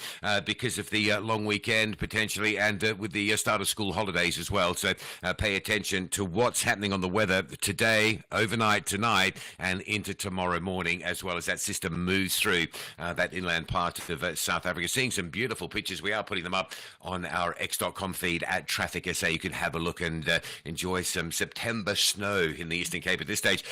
S1: because of the long weekend potentially, and with the start of school holidays as well. So pay attention to what's happening on the weather today, overnight, tonight, and into tomorrow morning, as well as that system moves through that inland part of South Africa. Seeing some beautiful pictures. We are putting them up on our X.com feed at Traffic SA. You can have a look and enjoy some September snow in the Eastern Cape at this stage.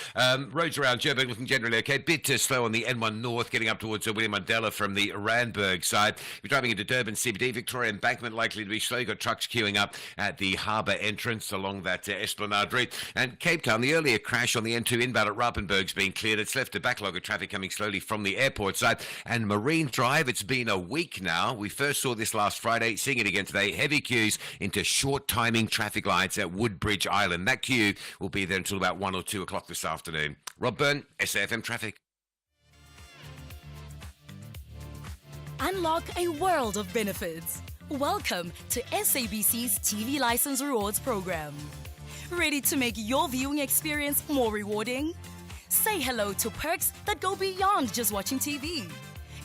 S1: Roads around Joburg looking generally okay. Bit slow on the N1 North, getting up towards William Mandela from the Randburg side. You're driving into Durban CBD. Victoria Embankment likely to be slow. You've got trucks queuing up at the harbour entrance along that Esplanade route. And Cape Town, the earlier crash on the N2 inbound at Rappenburg's been cleared. It's left a backlog of traffic coming slowly from the airport side. And Marine Drive, it's been a week now. We first saw this last Friday, seeing it again today. Heavy queues into short timing traffic lights at Woodbridge Island. That queue will be there until about 1 or 2 o'clock this afternoon. Rob Byrne, SAFM Traffic.
S6: Unlock a world of benefits. Welcome to SABC's TV License Rewards program. Ready to make your viewing experience more rewarding? Say hello to perks that go beyond just watching TV.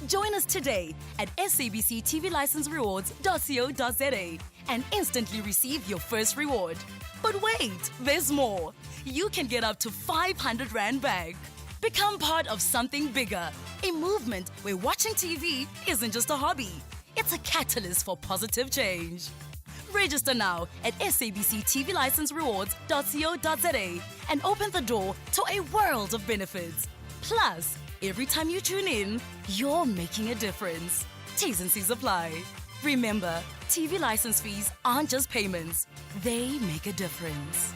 S6: Join us today at sabctvlicenserewards.co.za and instantly receive your first reward. But wait, there's more. You can get up to 500 Rand back. Become part of something bigger, a movement where watching TV isn't just a hobby. It's a catalyst for positive change. Register now at sabctvlicenserewards.co.za and open the door to a world of benefits. Plus, every time you tune in, you're making a difference. T's and C's apply. Remember, TV license fees aren't just payments. They make a difference.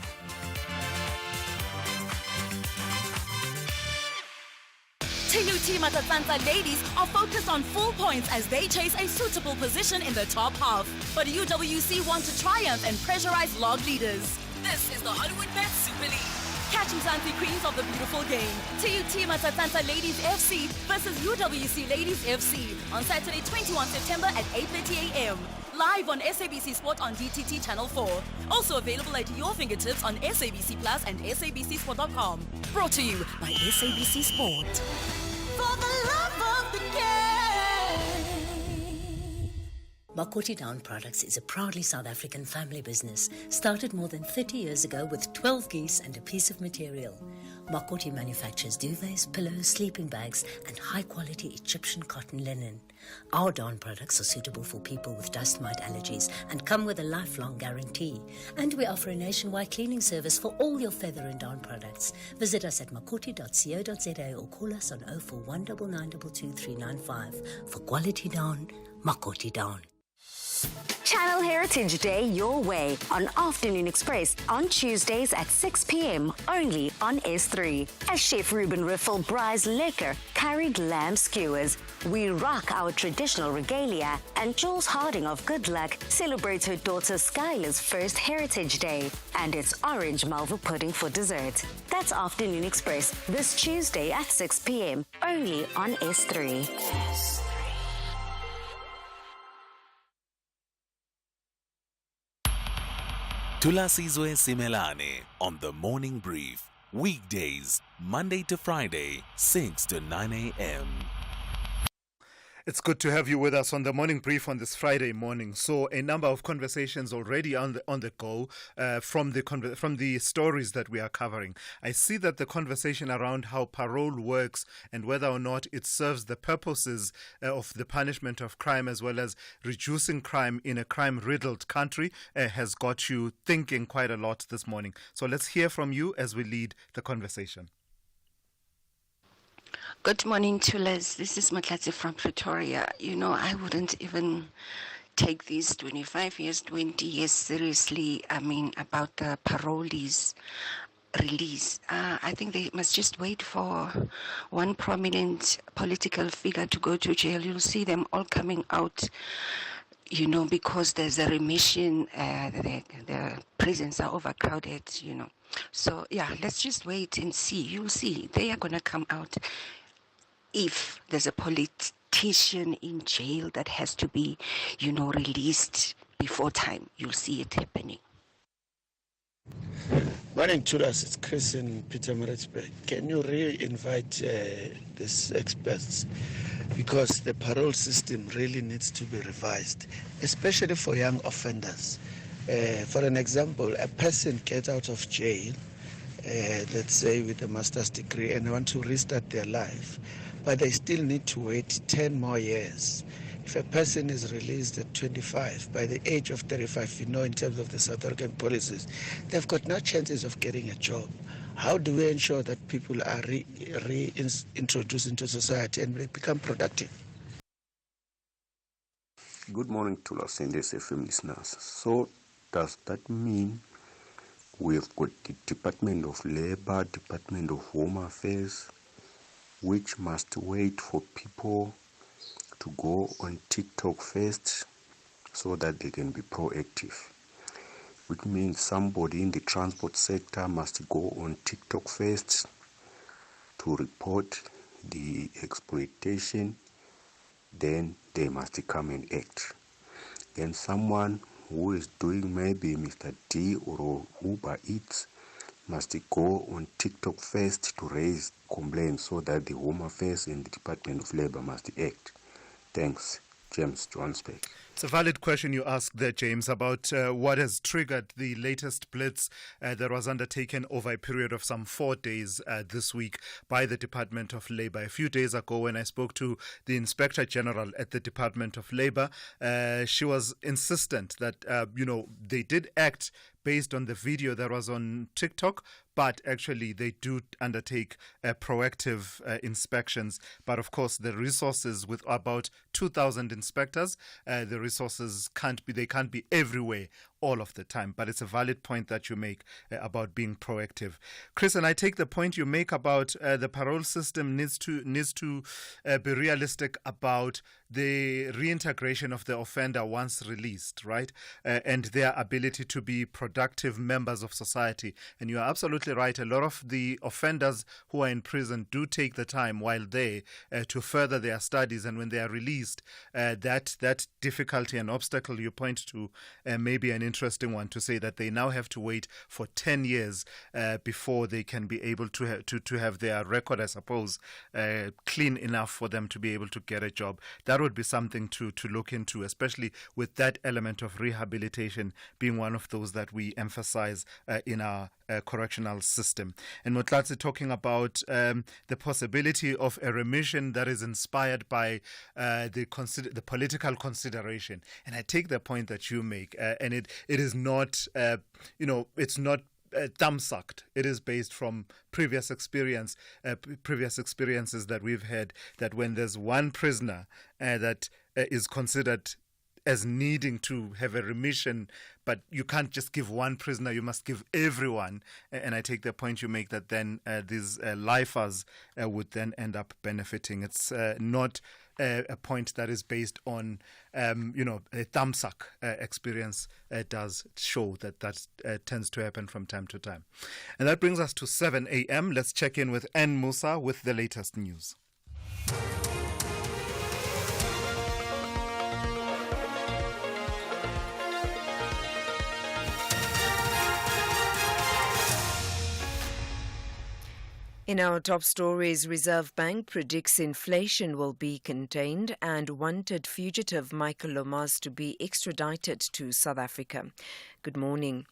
S6: Teluti Matatanta ladies are focused on full points as they chase a suitable position in the top half. But UWC want to triumph and pressurize log leaders. This is the Hollywood Bet Super League. Catch Mzansi Queens of the beautiful game. TUT Matatanta Ladies FC versus UWC Ladies FC on Saturday 21 September at 8:30 a.m. live on SABC Sport on DTT Channel 4. Also available at your fingertips on SABC Plus and SABCSport.com. Brought to you by SABC Sport. For the love of the game.
S7: Makoti Down Products is a proudly South African family business, started more than 30 years ago with 12 geese and a piece of material. Makoti manufactures duvets, pillows, sleeping bags, and high-quality Egyptian cotton linen. Our down products are suitable for people with dust mite allergies and come with a lifelong guarantee. And we offer a nationwide cleaning service for all your feather and down products. Visit us at makoti.co.za or call us on 041 992 395. For quality down, Makoti Down.
S8: Channel Heritage Day your way on Afternoon Express on Tuesdays at 6 p.m. only on S3. As Chef Ruben Riffel braais lekker curried lamb skewers, we rock our traditional regalia, and Jules Harding of Good Luck celebrates her daughter Skylar's first Heritage Day, and it's orange malva pudding for dessert. That's Afternoon Express this Tuesday at 6 p.m. only on S3.
S3: Thulasizwe Simelane on the Morning Brief. Weekdays, Monday to Friday, 6 to 9 a.m.
S4: It's good to have you with us on the Morning Brief on this Friday morning. So a number of conversations already on the go from the stories that we are covering. I see that the conversation around how parole works and whether or not it serves the purposes of the punishment of crime as well as reducing crime in a crime-riddled country has got you thinking quite a lot this morning. So let's hear from you as we lead the conversation.
S10: Good morning, Tulas. This is Matlatsi from Pretoria. You know, I wouldn't even take these 25 years, 20 years seriously. I mean, about the parolees' release. I think they must just wait for one prominent political figure to go to jail. You'll see them all coming out, you know, because there's a remission. The prisons are overcrowded, you know. So, yeah, let's just wait and see. You'll see. They are going to come out. If there's a politician in jail that has to be, you know, released before time, you'll see it happening.
S24: Morning to us, it's Chris in Pietermaritzburg. Can you re-invite these experts? Because the parole system really needs to be revised, especially for young offenders. For an example, a person gets out of jail, let's say with a master's degree, and want to restart their life, but they still need to wait 10 more years. If a person is released at 25, by the age of 35, you know, in terms of the South African policies, they've got no chances of getting a job. How do we ensure that people are reintroduced into society and they become productive?
S25: Good morning to us and SFM listeners. So does that mean we've got the Department of Labor, Department of Home Affairs, which must wait for people to go on TikTok first so that they can be proactive? Which means somebody in the transport sector must go on TikTok first to report the exploitation, then they must come and act. Then someone who is doing maybe Mr. D or Uber Eats must go on TikTok first to raise complaints so that the Home Affairs and the Department of Labor must act. Thanks, James Johannesburg.
S4: It's a valid question you asked there, James, about what has triggered the latest blitz that was undertaken over a period of some 4 days this week by the Department of Labor. A few days ago, when I spoke to the Inspector General at the Department of Labor, she was insistent that, they did act based on the video that was on TikTok, but actually they do undertake proactive inspections. But of course, the resources, with about 2,000 inspectors, the resources can't be everywhere all of the time. But it's a valid point that you make about being proactive. Chris, and I take the point you make about the parole system needs to be realistic about the reintegration of the offender once released, right? And their ability to be productive members of society. And you are absolutely absolutely right. A lot of the offenders who are in prison do take the time while there to further their studies, and when they are released, that difficulty and obstacle you point to may be an interesting one, to say that they now have to wait for 10 years before they can be able to have their record, I suppose, clean enough for them to be able to get a job. That would be something to look into, especially with that element of rehabilitation being one of those that we emphasize in our correctional system. And Motlatsi talking about the possibility of a remission that is inspired by the political consideration. And I take the point that you make, and it is not, it's not thumb-sucked. It is based from previous experiences that we've had, that when there's one prisoner that is considered as needing to have a remission, but you can't just give one prisoner, you must give everyone. And I take the point you make that then these lifers would then end up benefiting. It's not a point that is based on, a thumbsuck experience. It does show that tends to happen from time to time. And that brings us to 7 a.m. Let's check in with Ann Musa with the latest news.
S9: In our top stories, Reserve Bank predicts inflation will be contained and wanted fugitive Michael Lomas to be extradited to South Africa. Good morning.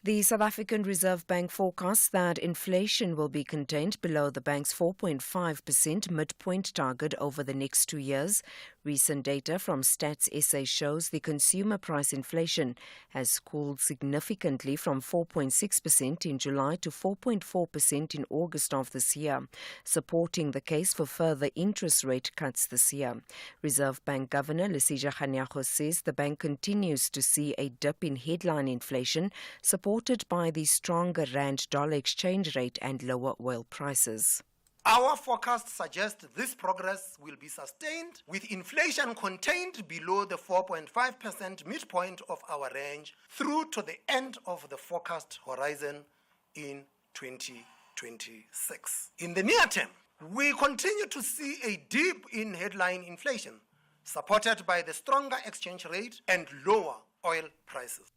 S9: The South African Reserve Bank forecasts that inflation will be contained below the bank's 4.5% midpoint target over the next 2 years. Recent data from Stats SA shows the consumer price inflation has cooled significantly from 4.6% in July to 4.4% in August of this year, supporting the case for further interest rate cuts this year. Reserve Bank Governor Lesija Kganyago says the bank continues to see a dip in headline inflation, supported by the stronger rand-dollar exchange rate and lower oil prices.
S11: Our forecast suggests this progress will be sustained, with inflation contained below the 4.5% midpoint of our range through to the end of the forecast horizon in 2026. In the near term, we continue to see a dip in headline inflation, supported by the stronger exchange rate and lower oil prices.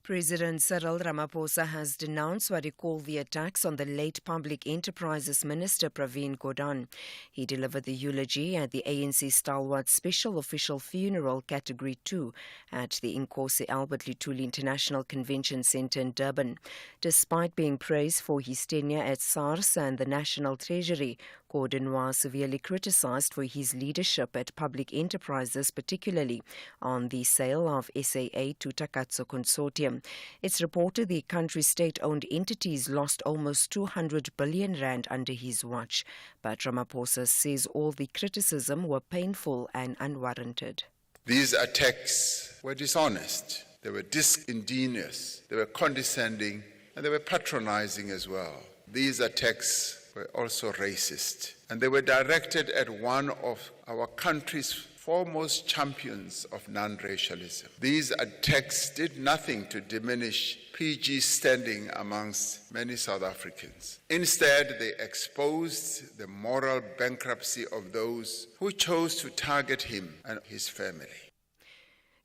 S9: President Cyril Ramaphosa has denounced what he called the attacks on the late Public Enterprises Minister Pravin Gordhan. He delivered the eulogy at the ANC stalwart Special Official Funeral Category 2 at the Inkosi Albert Lutuli International Convention Centre in Durban. Despite being praised for his tenure at SARS and the National Treasury, Gordhan was severely criticised for his leadership at public enterprises, particularly on the sale of SAA to Takatso Consortium. It's reported the country's state-owned entities lost almost 200 billion rand under his watch, but Ramaphosa says all the criticism were painful and unwarranted.
S12: These attacks were dishonest, they were disingenuous, they were condescending, and they were patronizing as well. These attacks were also racist, and they were directed at one of our country's foremost champions of non-racialism. These attacks did nothing to diminish PG's standing amongst many South Africans. Instead, they exposed the moral bankruptcy of those who chose to target him and his family.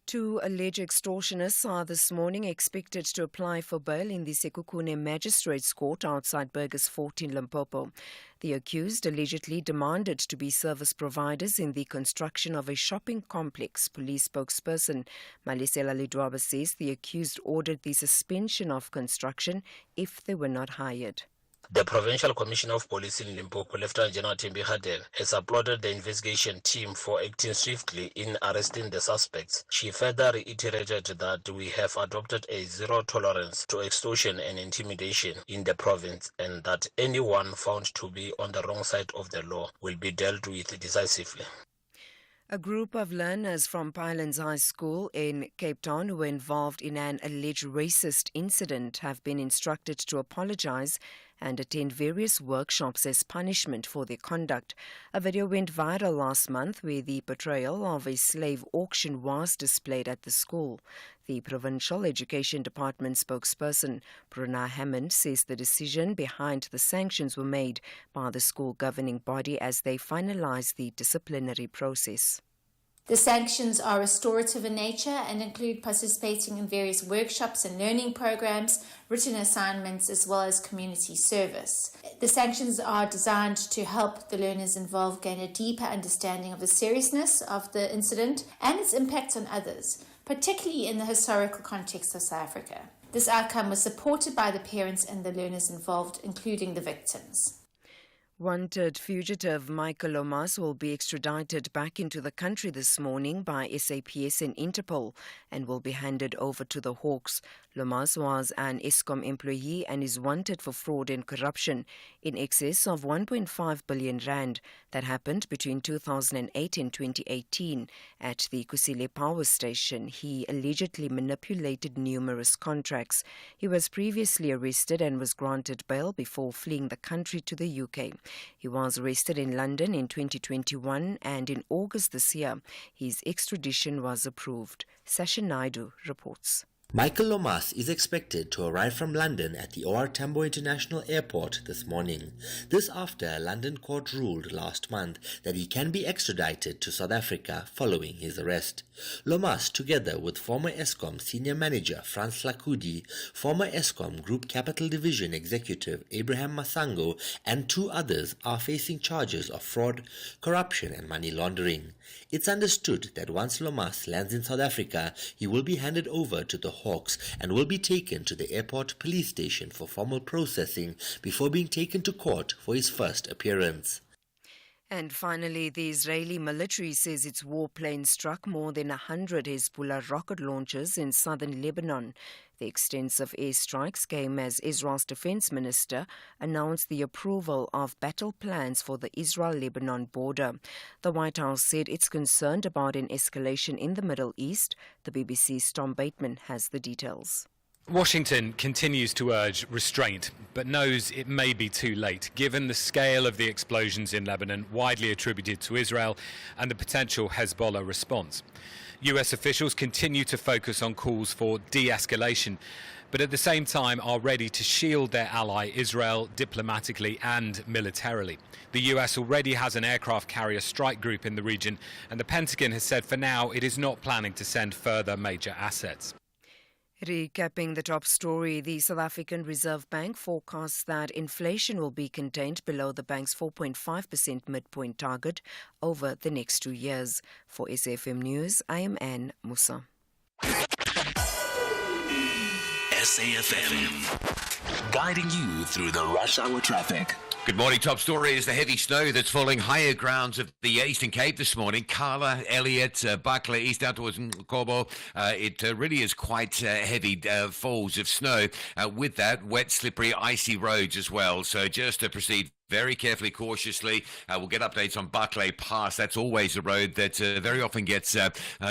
S9: Two alleged extortionists are this morning expected to apply for bail in the Sekhukhune Magistrates Court outside Burgers Fort in Limpopo. The accused allegedly demanded to be service providers in the construction of a shopping complex. Police spokesperson Malisela Lidwaba says the accused ordered the suspension of construction if they were not hired.
S13: The Provincial Commissioner of Police in Limpopo, Lieutenant General Thembi Hadebe, has applauded the investigation team for acting swiftly in arresting the suspects. She further reiterated that we have adopted a zero tolerance to extortion and intimidation in the province, and that anyone found to be on the wrong side of the law will be dealt with decisively.
S9: A group of learners from Pinelands High School in Cape Town who were involved in an alleged racist incident have been instructed to apologize and attend various workshops as punishment for their conduct. A video went viral last month where the portrayal of a slave auction was displayed at the school. The Provincial Education Department spokesperson, Bruna Hammond, says the decision behind the sanctions were made by the school governing body as they finalised the disciplinary process.
S14: The sanctions are restorative in nature and include participating in various workshops and learning programs, written assignments, as well as community service. The sanctions are designed to help the learners involved gain a deeper understanding of the seriousness of the incident and its impact on others, particularly in the historical context of South Africa. This outcome was supported by the parents and the learners involved, including the victims.
S9: Wanted fugitive Michael Lomas will be extradited back into the country this morning by SAPS and Interpol and will be handed over to the Hawks. Lomas was an Eskom employee and is wanted for fraud and corruption in excess of 1.5 billion rand. That happened between 2008 and 2018 at the Kusile power station. He allegedly manipulated numerous contracts. He was previously arrested and was granted bail before fleeing the country to the UK. He was arrested in London in 2021 and in August this year, his extradition was approved. Sasha Naidu reports.
S15: Michael Lomas is expected to arrive from London at the OR Tambo International Airport this morning. This after a London court ruled last month that he can be extradited to South Africa following his arrest. Lomas, together with former Eskom Senior Manager Frans Lakudi, former Eskom Group Capital Division Executive Abraham Masango, and 2 others are facing charges of fraud, corruption and money laundering. It's understood that once Lomas lands in South Africa, he will be handed over to the Hawks and will be taken to the airport police station for formal processing before being taken to court for his first appearance.
S9: And finally, the Israeli military says its warplane struck more than 100 Hezbollah rocket launchers in southern Lebanon. The extensive airstrikes came as Israel's defense minister announced the approval of battle plans for the Israel-Lebanon border. The White House said it's concerned about an escalation in the Middle East. The BBC's Tom Bateman has the details.
S16: Washington continues to urge restraint, but knows it may be too late, given the scale of the explosions in Lebanon, widely attributed to Israel, and the potential Hezbollah response. US officials continue to focus on calls for de-escalation, but at the same time are ready to shield their ally Israel diplomatically and militarily. The US already has an aircraft carrier strike group in the region, and the Pentagon has said for now it is not planning to send further major assets.
S9: Recapping the top story, the South African Reserve Bank forecasts that inflation will be contained below the bank's 4.5% midpoint target over the next 2 years. For SAFM News, I am Anne Musa.
S3: SAFM, guiding you through the rush hour traffic.
S1: Good morning. Top story is the heavy snow that's falling higher grounds of the Eastern Cape this morning. Carla, Elliot, Buckler, east out towards Nkobo. It really is quite heavy falls of snow. With that, wet, slippery, icy roads as well. So just to proceed very carefully, cautiously. We'll get updates on Barclay Pass. That's always a road that very often gets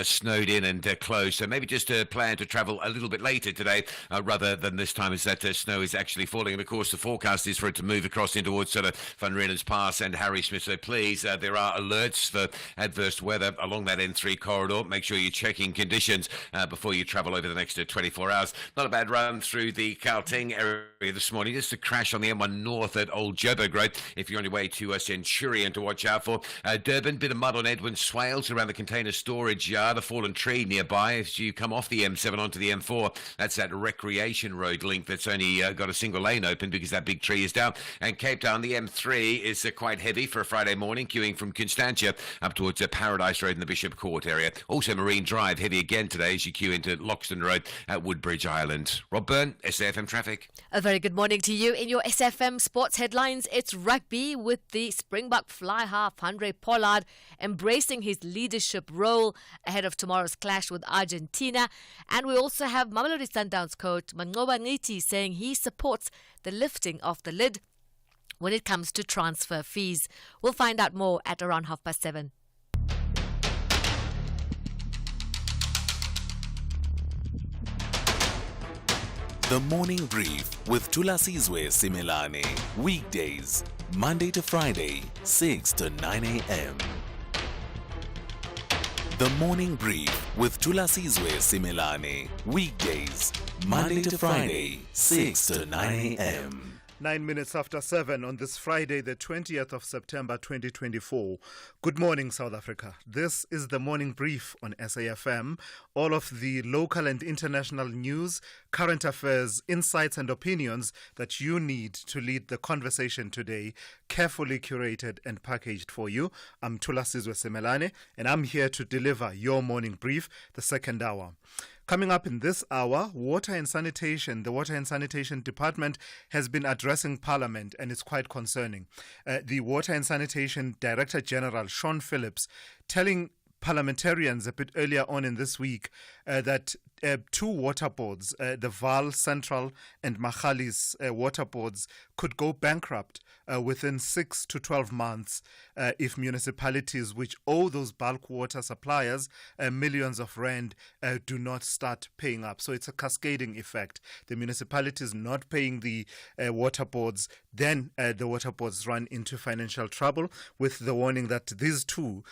S1: snowed in and closed. So maybe just plan to travel a little bit later today rather than this time as that snow is actually falling. And of course, the forecast is for it to move across in towards sort of Van Rieden's Pass and Harry Smith. So please, there are alerts for adverse weather along that N3 corridor. Make sure you're checking conditions before you travel over the next 24 hours. Not a bad run through the Gauteng area this morning. Just a crash on the M1 North at Old Joburg Road. If you're on your way to Centurion to watch out for. Durban, bit of mud on Edwin Swales around the container storage yard, a fallen tree nearby. As you come off the M7 onto the M4, that's that recreation road link that's only got a single lane open because that big tree is down. And Cape Town, the M3 is quite heavy for a Friday morning, queuing from Constantia up towards Paradise Road in the Bishop Court area. Also Marine Drive, heavy again today as you queue into Loxton Road at Woodbridge Island. Rob Byrne, SAFM Traffic.
S2: A very good morning to you. In your SFM sports headlines, it's rugby with the Springbok fly half Andre Pollard embracing his leadership role ahead of tomorrow's clash with Argentina. And we also have Mamelodi Sundowns coach Manqoba Ngiti saying he supports the lifting of the lid when it comes to transfer fees. We'll find out more at around 7:30.
S3: The Morning Brief with Thulasizwe Simelane. Weekdays, Monday to Friday, 6 to 9 a.m. The Morning Brief with Thulasizwe Simelane. Weekdays, Monday to Friday, 6 to 9 a.m.
S4: 9 minutes after 7 on this Friday, the 20th of September 2024. Good morning, South Africa. This is the Morning Brief on SAFM. All of the local and international news, current affairs, insights and opinions that you need to lead the conversation today, carefully curated and packaged for you. I'm Thulasizwe Simelane, and I'm here to deliver your Morning Brief, the second hour. Coming up in this hour, water and sanitation. The Water and Sanitation Department has been addressing Parliament, and it's quite concerning. The Water and Sanitation Director General, Sean Phillips, telling parliamentarians a bit earlier on in this week that two water boards, the Vaal Central and Magalies water boards, could go bankrupt within 6 to 12 months if municipalities which owe those bulk water suppliers millions of rand do not start paying up. So it's a cascading effect. The municipalities not paying the water boards, then the water boards run into financial trouble, with the warning that these two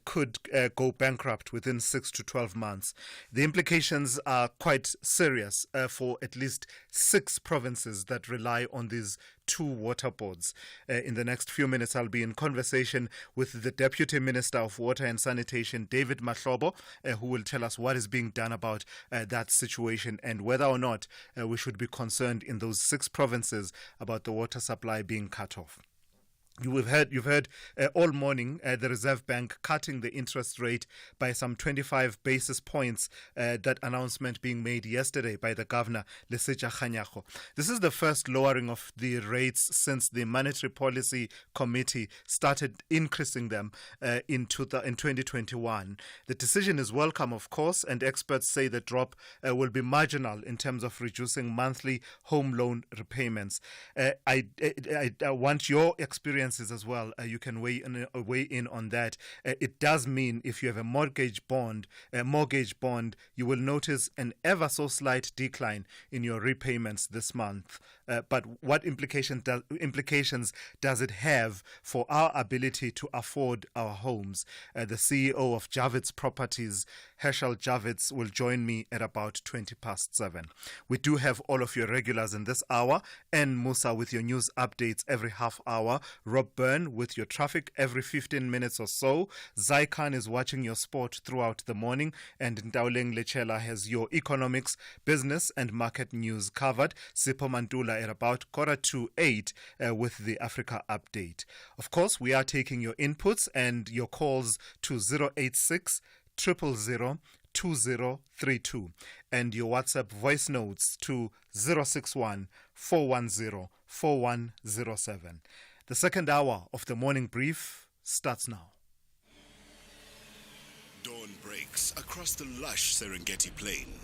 S4: could go bankrupt within 6 to 12 months. The implications are quite serious for at least 6 provinces that rely on these two water boards. In the next few minutes, I'll be in conversation with the Deputy Minister of Water and Sanitation, David Mahlobo, who will tell us what is being done about that situation and whether or not we should be concerned in those 6 provinces about the water supply being cut off. You've heard all morning the Reserve Bank cutting the interest rate by some 25 basis points, that announcement being made yesterday by the Governor, Lesetja Kganyago. This is the first lowering of the rates since the Monetary Policy Committee started increasing them in 2021. The decision is welcome, of course, and experts say the drop will be marginal in terms of reducing monthly home loan repayments. I want your experience as well. You can weigh in on that. It does mean if you have a mortgage bond, you will notice an ever so slight decline in your repayments this month. But what implications does it have for our ability to afford our homes? The CEO of Javits Properties, Herschel Javits, will join me at about 7:20. We do have all of your regulars in this hour, and Musa with your news updates every half hour, Rob Byrne with your traffic every 15 minutes or so, Zaikan is watching your sport throughout the morning, and Ndauleng Lechela has your economics, business and market news covered. Sipho Mantula at about 7:45 with the Africa update. Of course, we are taking your inputs and your calls to 086 000 2032 and your WhatsApp voice notes to 061 410 4107. The second hour of the Morning Brief starts now.
S23: Dawn breaks across the lush Serengeti plain,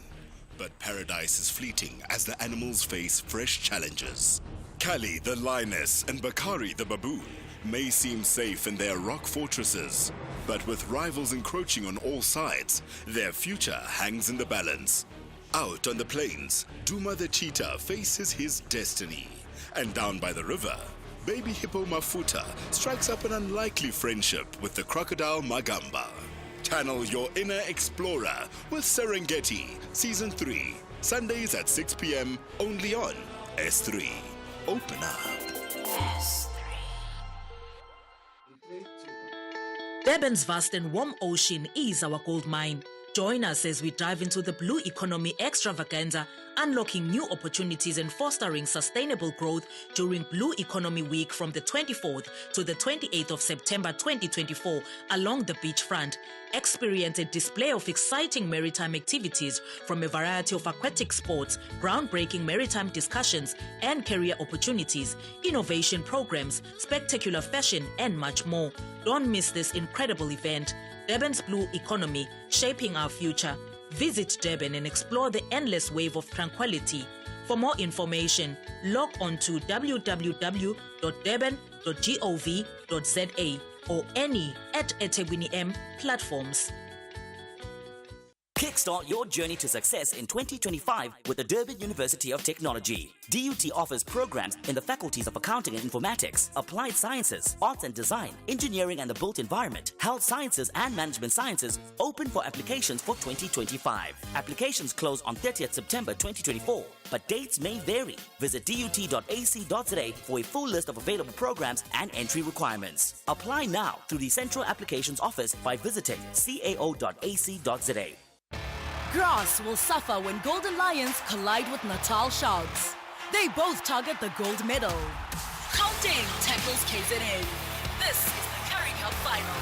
S23: but paradise is fleeting as the animals face fresh challenges. Kali the lioness and Bakari the baboon may seem safe in their rock fortresses, but with rivals encroaching on all sides, their future hangs in the balance. Out on the plains, Duma the cheetah faces his destiny, and down by the river, baby hippo Mafuta strikes up an unlikely friendship with the crocodile Magamba. Channel your inner explorer with Serengeti, Season 3, Sundays at 6 p.m, only on S3. Open up. S3.
S17: Durban's vast and warm ocean is our gold mine. Join us as we dive into the blue economy extravaganza, unlocking new opportunities and fostering sustainable growth during Blue Economy Week from the 24th to the 28th of September 2024 along the beachfront. Experience a display of exciting maritime activities from a variety of aquatic sports, groundbreaking maritime discussions and career opportunities, innovation programs, spectacular fashion and much more. Don't miss this incredible event. Durban's Blue Economy, shaping our future. Visit Durban and explore the endless wave of tranquility. For more information, log on to www.durban.gov.za or any @eThekwini M platforms.
S18: Kickstart your journey to success in 2025 with the Durban University of Technology. DUT offers programs in the faculties of Accounting and Informatics, Applied Sciences, Arts and Design, Engineering and the Built Environment, Health Sciences and Management Sciences, open for applications for 2025. Applications close on 30th September 2024, but dates may vary. Visit dut.ac.za for a full list of available programs and entry requirements. Apply now through the Central Applications Office by visiting cao.ac.za.
S6: Grass will suffer when Golden Lions collide with Natal Sharks. They both target the gold medal. Gauteng tackles KZN. This is the Currie Cup final.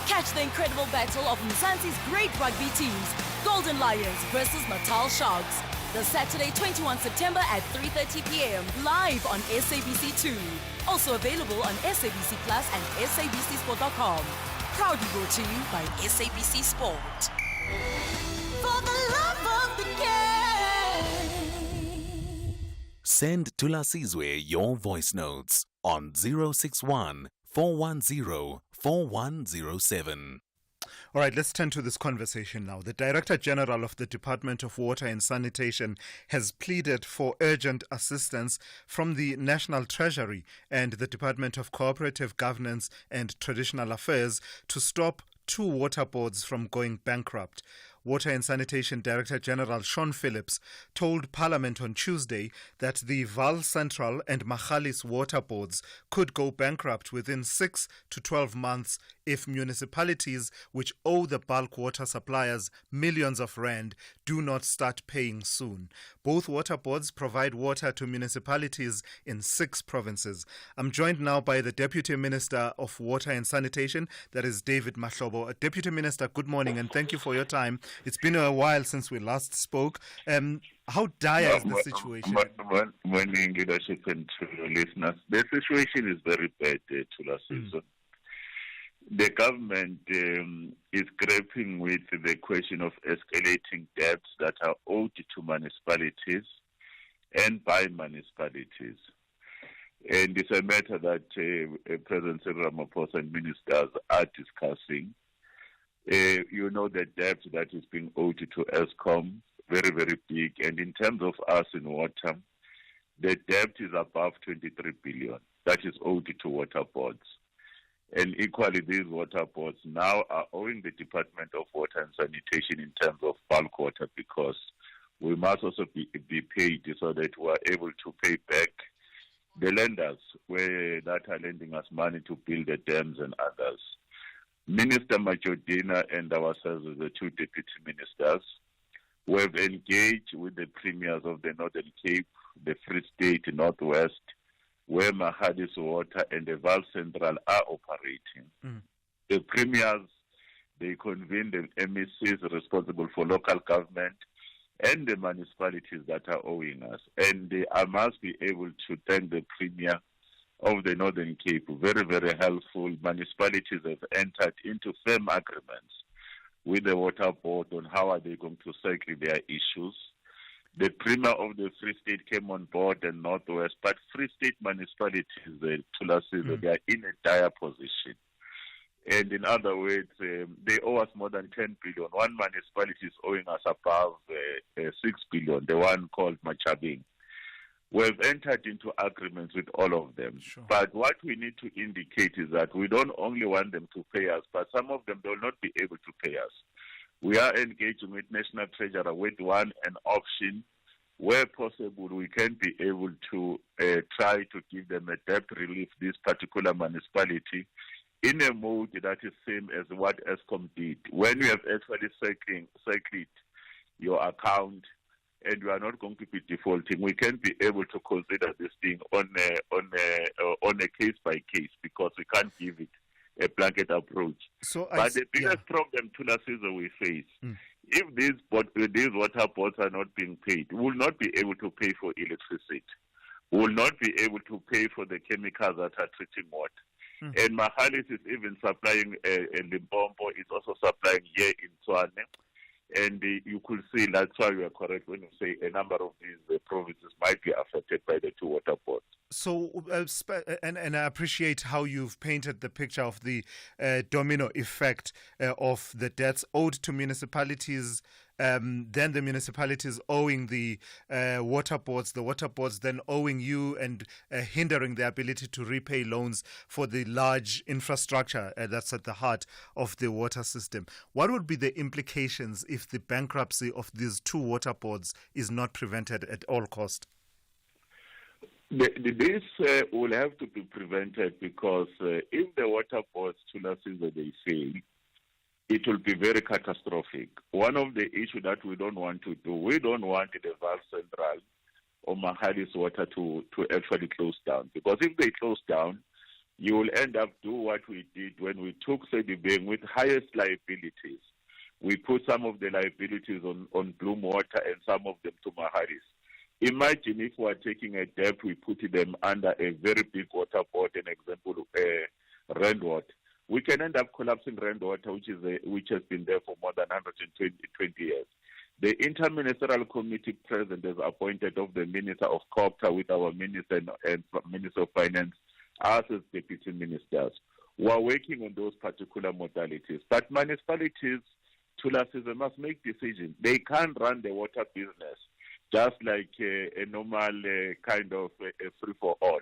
S6: Catch the incredible battle of Mzansi's great rugby teams, Golden Lions versus Natal Sharks, the Saturday 21 September at 3:30 p.m. live on SABC2. Also available on SABC Plus and SABCSport.com. Proudly brought to you by SABC Sport. For the love of the game.
S3: Send Thulasizwe your voice notes on 061 410 4107.
S4: All right, let's turn to this conversation now. The Director General of the Department of Water and Sanitation has pleaded for urgent assistance from the National Treasury and the Department of Cooperative Governance and Traditional Affairs to stop 2 water boards from going bankrupt. Water and Sanitation Director General Sean Phillips told Parliament on Tuesday that the Vaal Central and Magalies water boards could go bankrupt within 6 to 12 months if municipalities which owe the bulk water suppliers millions of rand do not start paying soon. Both water boards provide water to municipalities in 6 provinces. I'm joined now by the Deputy Minister of Water and Sanitation, that is David Mahlobo. Deputy Minister, good morning and thank you for your time. It's been a while since we last spoke. How dire is the situation?
S19: Morning, leadership and to your listeners. The situation is very bad, Thulasizwe. The government is grappling with the question of escalating debts that are owed to municipalities and by municipalities. And it's a matter that President Cyril Ramaphosa and ministers are discussing. You know the debt that is being owed to Eskom, very, very big. And in terms of us in water, the debt is above 23 billion. That is owed to water boards. And equally, these water boards now are owing the Department of Water and Sanitation in terms of bulk water, because we must also be paid so that we are able to pay back the lenders that are lending us money to build the dams and others. Minister Majodina and ourselves as the 2 deputy ministers, we have engaged with the premiers of the Northern Cape, the Free State, Northwest, where Magalies Water and the Vaal Central are operating. The premiers, they convened the MECs responsible for local government and the municipalities that are owing us. And I must be able to thank the premier of the Northern Cape. Very, very helpful. Municipalities have entered into firm agreements with the water board on how are they going to settle their issues. The premier of the Free State came on board and Northwest, but Free State municipalities, they are in a dire position. And in other words, they owe us more than 10 billion. One municipality is owing us above 6 billion, the one called Machabing. We've entered into agreements with all of them. Sure. But what we need to indicate is that we don't only want them to pay us, but some of them will not be able to pay us. We are engaging with National Treasurer with an option where possible we can be able to try to give them a debt relief, this particular municipality, in a mode that is same as what Eskom did. When you have actually cycled your account and you are not going to be defaulting, we can be able to consider this thing on a case by case, because we can't give it a blanket approach. But the biggest problem Thulasizwe we face, if these water boards are not being paid, we will not be able to pay for electricity. We will not be able to pay for the chemicals that are treating water. And Magalies is even supplying, and Limpopo is also supplying here in Tshwane. And you could see that's why you are correct when you say a number of these provinces might be affected by the 2 water boards.
S4: So, and I appreciate how you've painted the picture of the domino effect of the debts owed to municipalities then the municipalities owing the water boards then owing you and hindering the ability to repay loans for the large infrastructure that's at the heart of the water system. What would be the implications if the bankruptcy of these two water boards is not prevented at all cost?
S19: This will have to be prevented because if the water boards, Thulasizwe, they fail, it will be very catastrophic. One of the issues that we don't want to do, we don't want the Val Central or Mahali's water to actually close down. Because if they close down, you will end up doing what we did when we took Sedibeng with highest liabilities. We put some of the liabilities on Bloom Water and some of them to Mahali's. Imagine if we are taking a debt, we put them under a very big water board, an example, Randwater. We can end up collapsing Randwater, which has been there for more than 120 years. The interministerial committee president is appointed of the Minister of Copter with our Minister and Minister of Finance, us as deputy ministers. We are working on those particular modalities. But municipalities, Thulasizwe, must make decisions. They can't run the water business just like a normal kind of a free-for-all.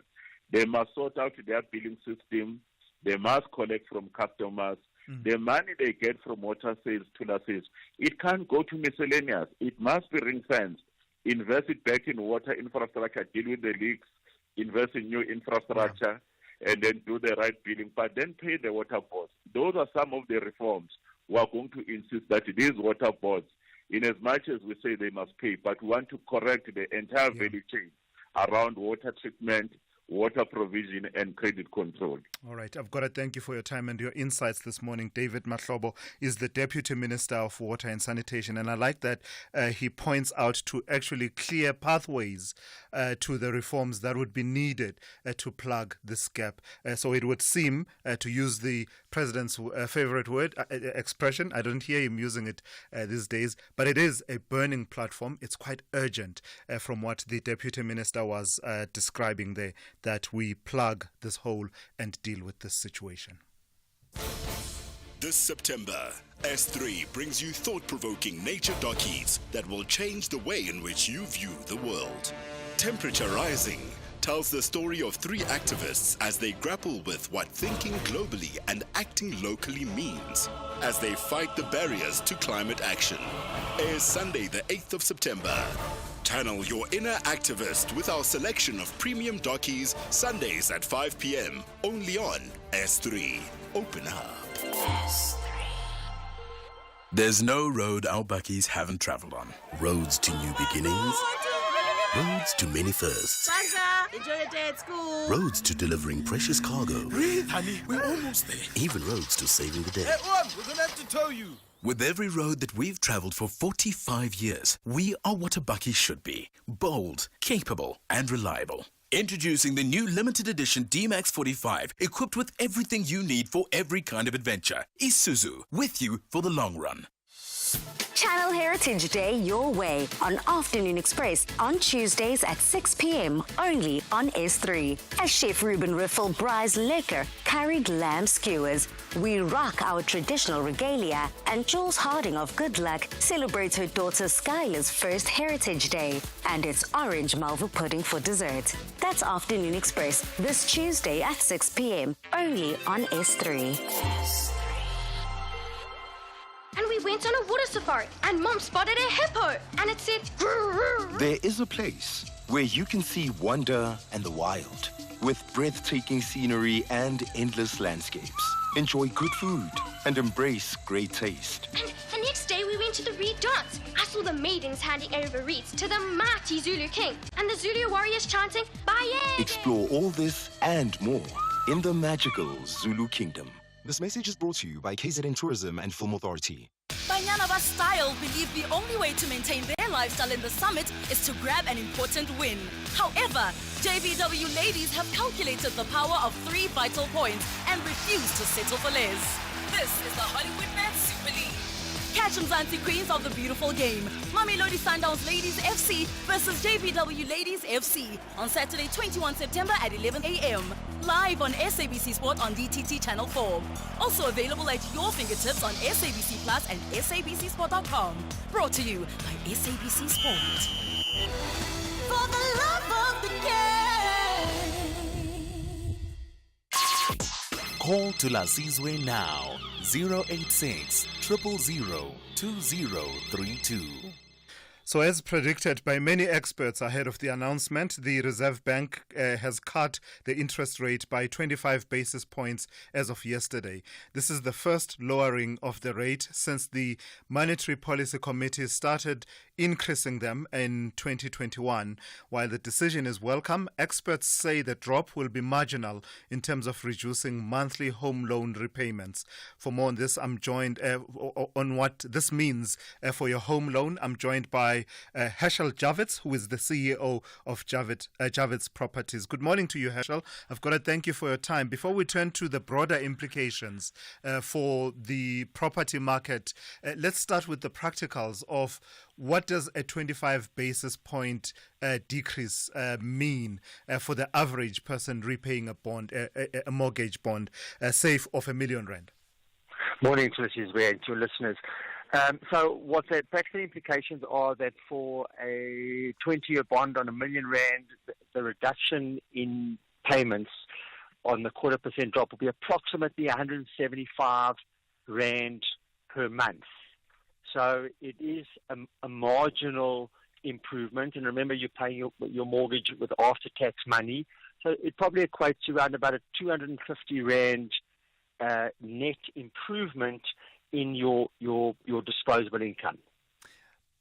S19: They must sort out their billing system. They must collect from customers. The money they get from water sales, Thulasizwe, it can't go to miscellaneous. It must be ring-fenced. Invest it back in water infrastructure, deal with the leaks, invest in new infrastructure, and then do the right billing, but then pay the water boards. Those are some of the reforms. We are going to insist that these water boards, in as much as we say they must pay, but we want to correct the entire value chain around water treatment, water provision and credit control.
S4: All right. I've got to thank you for your time and your insights this morning. David Mahlobo is the Deputy Minister of Water and Sanitation, and I like that he points out to actually clear pathways to the reforms that would be needed to plug this gap. So it would seem, to use the President's favorite word, expression, I don't hear him using it these days, but it is a burning platform. It's quite urgent from what the Deputy Minister was describing there, that we plug this hole and deal with this situation.
S23: This September, S3 brings you thought-provoking nature dockies that will change the way in which you view the world. Temperature Rising tells the story of three activists as they grapple with what thinking globally and acting locally means as they fight the barriers to climate action. Airs Sunday, the 8th of September. Channel your inner activist with our selection of premium dockies Sundays at 5 p.m. only on S3. Open up. S3.
S5: There's no road our buckies haven't traveled on. Roads to new beginnings. Roads to many firsts.
S7: Enjoy your day at school.
S5: Roads to delivering precious cargo.
S7: Breathe, honey. We're almost there.
S5: Even roads to saving the day.
S7: Hey, Mom, we're going to have to tow you.
S5: With every road that we've traveled for 45 years, we are what a bucky should be. Bold, capable, and reliable. Introducing the new limited edition D-Max 45, equipped with everything you need for every kind of adventure. Isuzu, with you for the long run.
S8: Channel Heritage Day your way on Afternoon Express on Tuesdays at 6 p.m. only on S3. As Chef Ruben Riffel braais lekker curried lamb skewers, we rock our traditional regalia, and Jules Harding of Good Luck celebrates her daughter Skylar's first Heritage Day, and it's orange malva pudding for dessert. That's Afternoon Express this Tuesday at 6 p.m. only on S3.
S20: And we went on a water safari, and Mom spotted a hippo, and it said, "Grrr."
S21: There is a place where you can see wonder and the wild, with breathtaking scenery and endless landscapes. Enjoy good food and embrace great taste.
S20: And the next day we went to the Reed Dance. I saw the maidens handing over reeds to the mighty Zulu king, and the Zulu warriors chanting, "Baye!"
S21: Explore all this and more in the magical Zulu Kingdom.
S22: This message is brought to you by KZN Tourism and Film Authority.
S6: Banyana Bus Style believe the only way to maintain their lifestyle in the summit is to grab an important win. However, JBW ladies have calculated the power of 3 vital points and refuse to settle for less. This is the Hollywood Man Super League. Catch Mzansi Queens of the beautiful game. Mamelodi Sundowns Ladies FC versus JPW Ladies FC on Saturday 21 September at 11 a.m. Live on SABC Sport on DTT Channel 4. Also available at your fingertips on SABC Plus and SABCSport.com. Brought to you by SABC Sport. For the love of the game.
S3: Call Thulasizwe now. 086 000 2032.
S4: So, as predicted by many experts ahead of the announcement, the Reserve Bank has cut the interest rate by 25 basis points as of yesterday. This is the first lowering of the rate since the Monetary Policy Committee started increasing them in 2021. While the decision is welcome, experts say the drop will be marginal in terms of reducing monthly home loan repayments. For more on this, I'm joined on what this means for your home loan. I'm joined by Herschel Javits, who is the CEO of Javits Properties. Good morning to you, Herschel. I've got to thank you for your time. Before we turn to the broader implications for the property market, let's start with the practicals of what does a 25 basis point decrease mean for the average person repaying a bond, a mortgage bond, say of R1 million?
S10: Morning, Thulasizwe, and to your listeners. So what the practical implications are that for a 20-year bond on R1 million, the reduction in payments on the 0.25% drop will be approximately R175 per month. So it is a marginal improvement. And remember, you're paying your mortgage with after-tax money. So it probably equates to around about a R250 net improvement in your disposable income.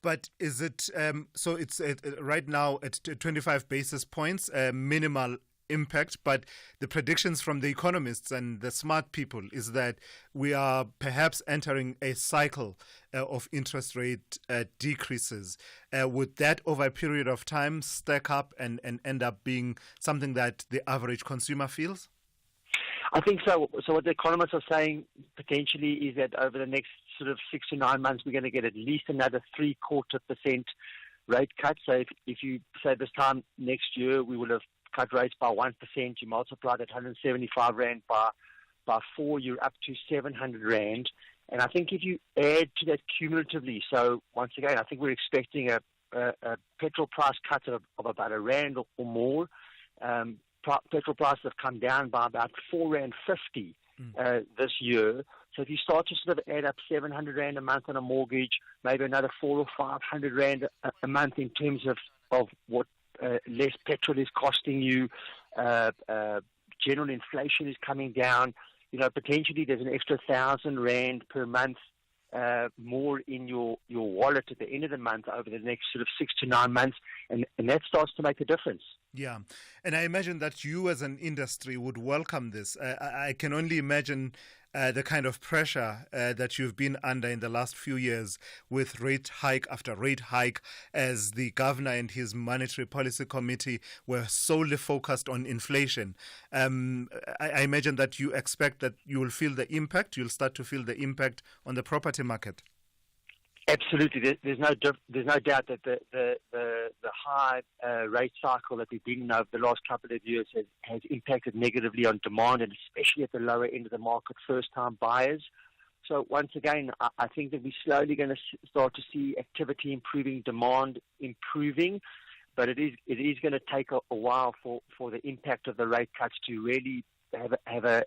S4: But is it so? It's right now at 25 basis points, minimal impact. But the predictions from the economists and the smart people is that we are perhaps entering a cycle of interest rate decreases. Would that, over a period of time, stack up and end up being something that the average consumer feels?
S10: I think so. So what the economists are saying potentially is that over the next sort of 6 to 9 months, we're going to get at least another 0.75% rate cut. So if you say this time next year, we will have cut rates by 1%, you multiply that R175 by 4, you're up to R700. And I think if you add to that cumulatively, so once again, I think we're expecting a petrol price cut of about R1 or more. Petrol prices have come down by about R4.50 this year. So if you start to sort of add up R700 a month on a mortgage, maybe another R400 or R500 a month in terms of what less petrol is costing you, general inflation is coming down. You know, potentially there's an extra R1,000 per month more in your wallet at the end of the month over the next sort of 6 to 9 months, and that starts to make a difference.
S4: Yeah, and I imagine that you as an industry would welcome this. I can only imagine the kind of pressure that you've been under in the last few years with rate hike after rate hike, as the governor and his monetary policy committee were solely focused on inflation. I imagine that you expect that you will feel the impact, you'll start to feel the impact on the property market.
S10: Absolutely. There's no doubt that the high rate cycle that we've been in over the last couple of years has impacted negatively on demand, and especially at the lower end of the market, first-time buyers. So once again, I think that we're slowly going to start to see activity improving, demand improving, but it is going to take a while for the impact of the rate cuts to really have a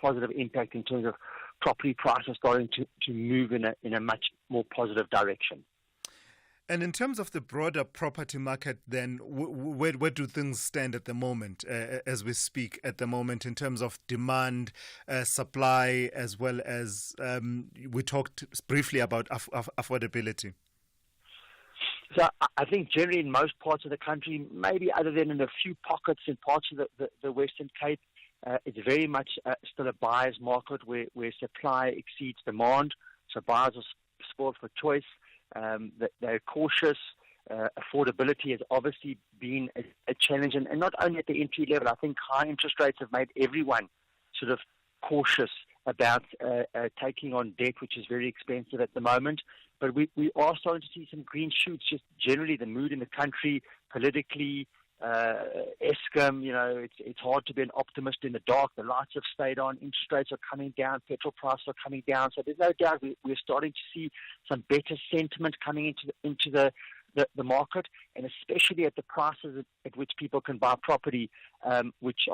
S10: positive impact in terms of property prices starting to move in a much more positive direction.
S4: And in terms of the broader property market, then, where do things stand at the moment, as we speak at the moment, in terms of demand, supply, as well as we talked briefly about affordability?
S10: So I think generally in most parts of the country, maybe other than in a few pockets in parts of the Western Cape, it's very much still a buyer's market where supply exceeds demand. So buyers are spoiled for choice. They're cautious. Affordability has obviously been a challenge, and not only at the entry level. I think high interest rates have made everyone sort of cautious about taking on debt, which is very expensive at the moment. But we are starting to see some green shoots, just generally the mood in the country, politically, Eskom, it's hard to be an optimist in the dark. The lights have stayed on, interest rates are coming down, petrol prices are coming down. So there's no doubt we're starting to see some better sentiment coming into the market, and especially at the prices at which people can buy property, which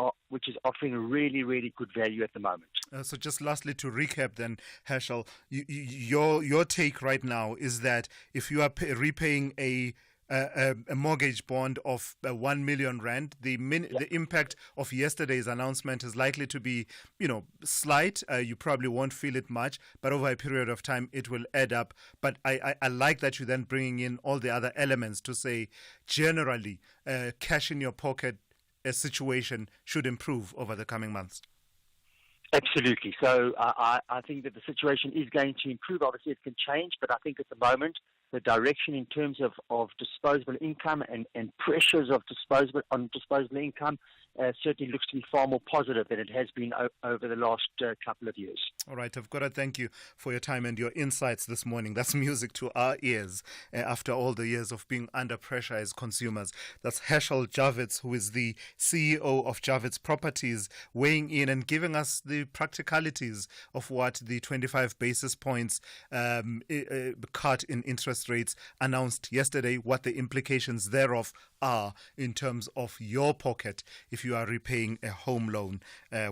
S10: is offering really, really good value at the moment.
S4: So just lastly, to recap then, Herschel, your take right now is that if you are repaying a mortgage bond of 1 million rand, the impact of yesterday's announcement is likely to be, slight. You probably won't feel it much, but over a period of time, it will add up. But I like that you're then bringing in all the other elements to say, generally, cash in your pocket situation should improve over the coming months.
S10: Absolutely. So I think that the situation is going to improve. Obviously, it can change, but I think at the moment, the direction in terms of disposable income and pressures of disposable income certainly looks to be far more positive than it has been over the last couple of years.
S4: All right, I've got to thank you for your time and your insights this morning. That's music to our ears after all the years of being under pressure as consumers. That's Herschel Javits, who is the CEO of Javits Properties, weighing in and giving us the practicalities of what the 25 basis points cut in interest rates announced yesterday, what the implications thereof are in terms of your pocket if you are repaying a home loan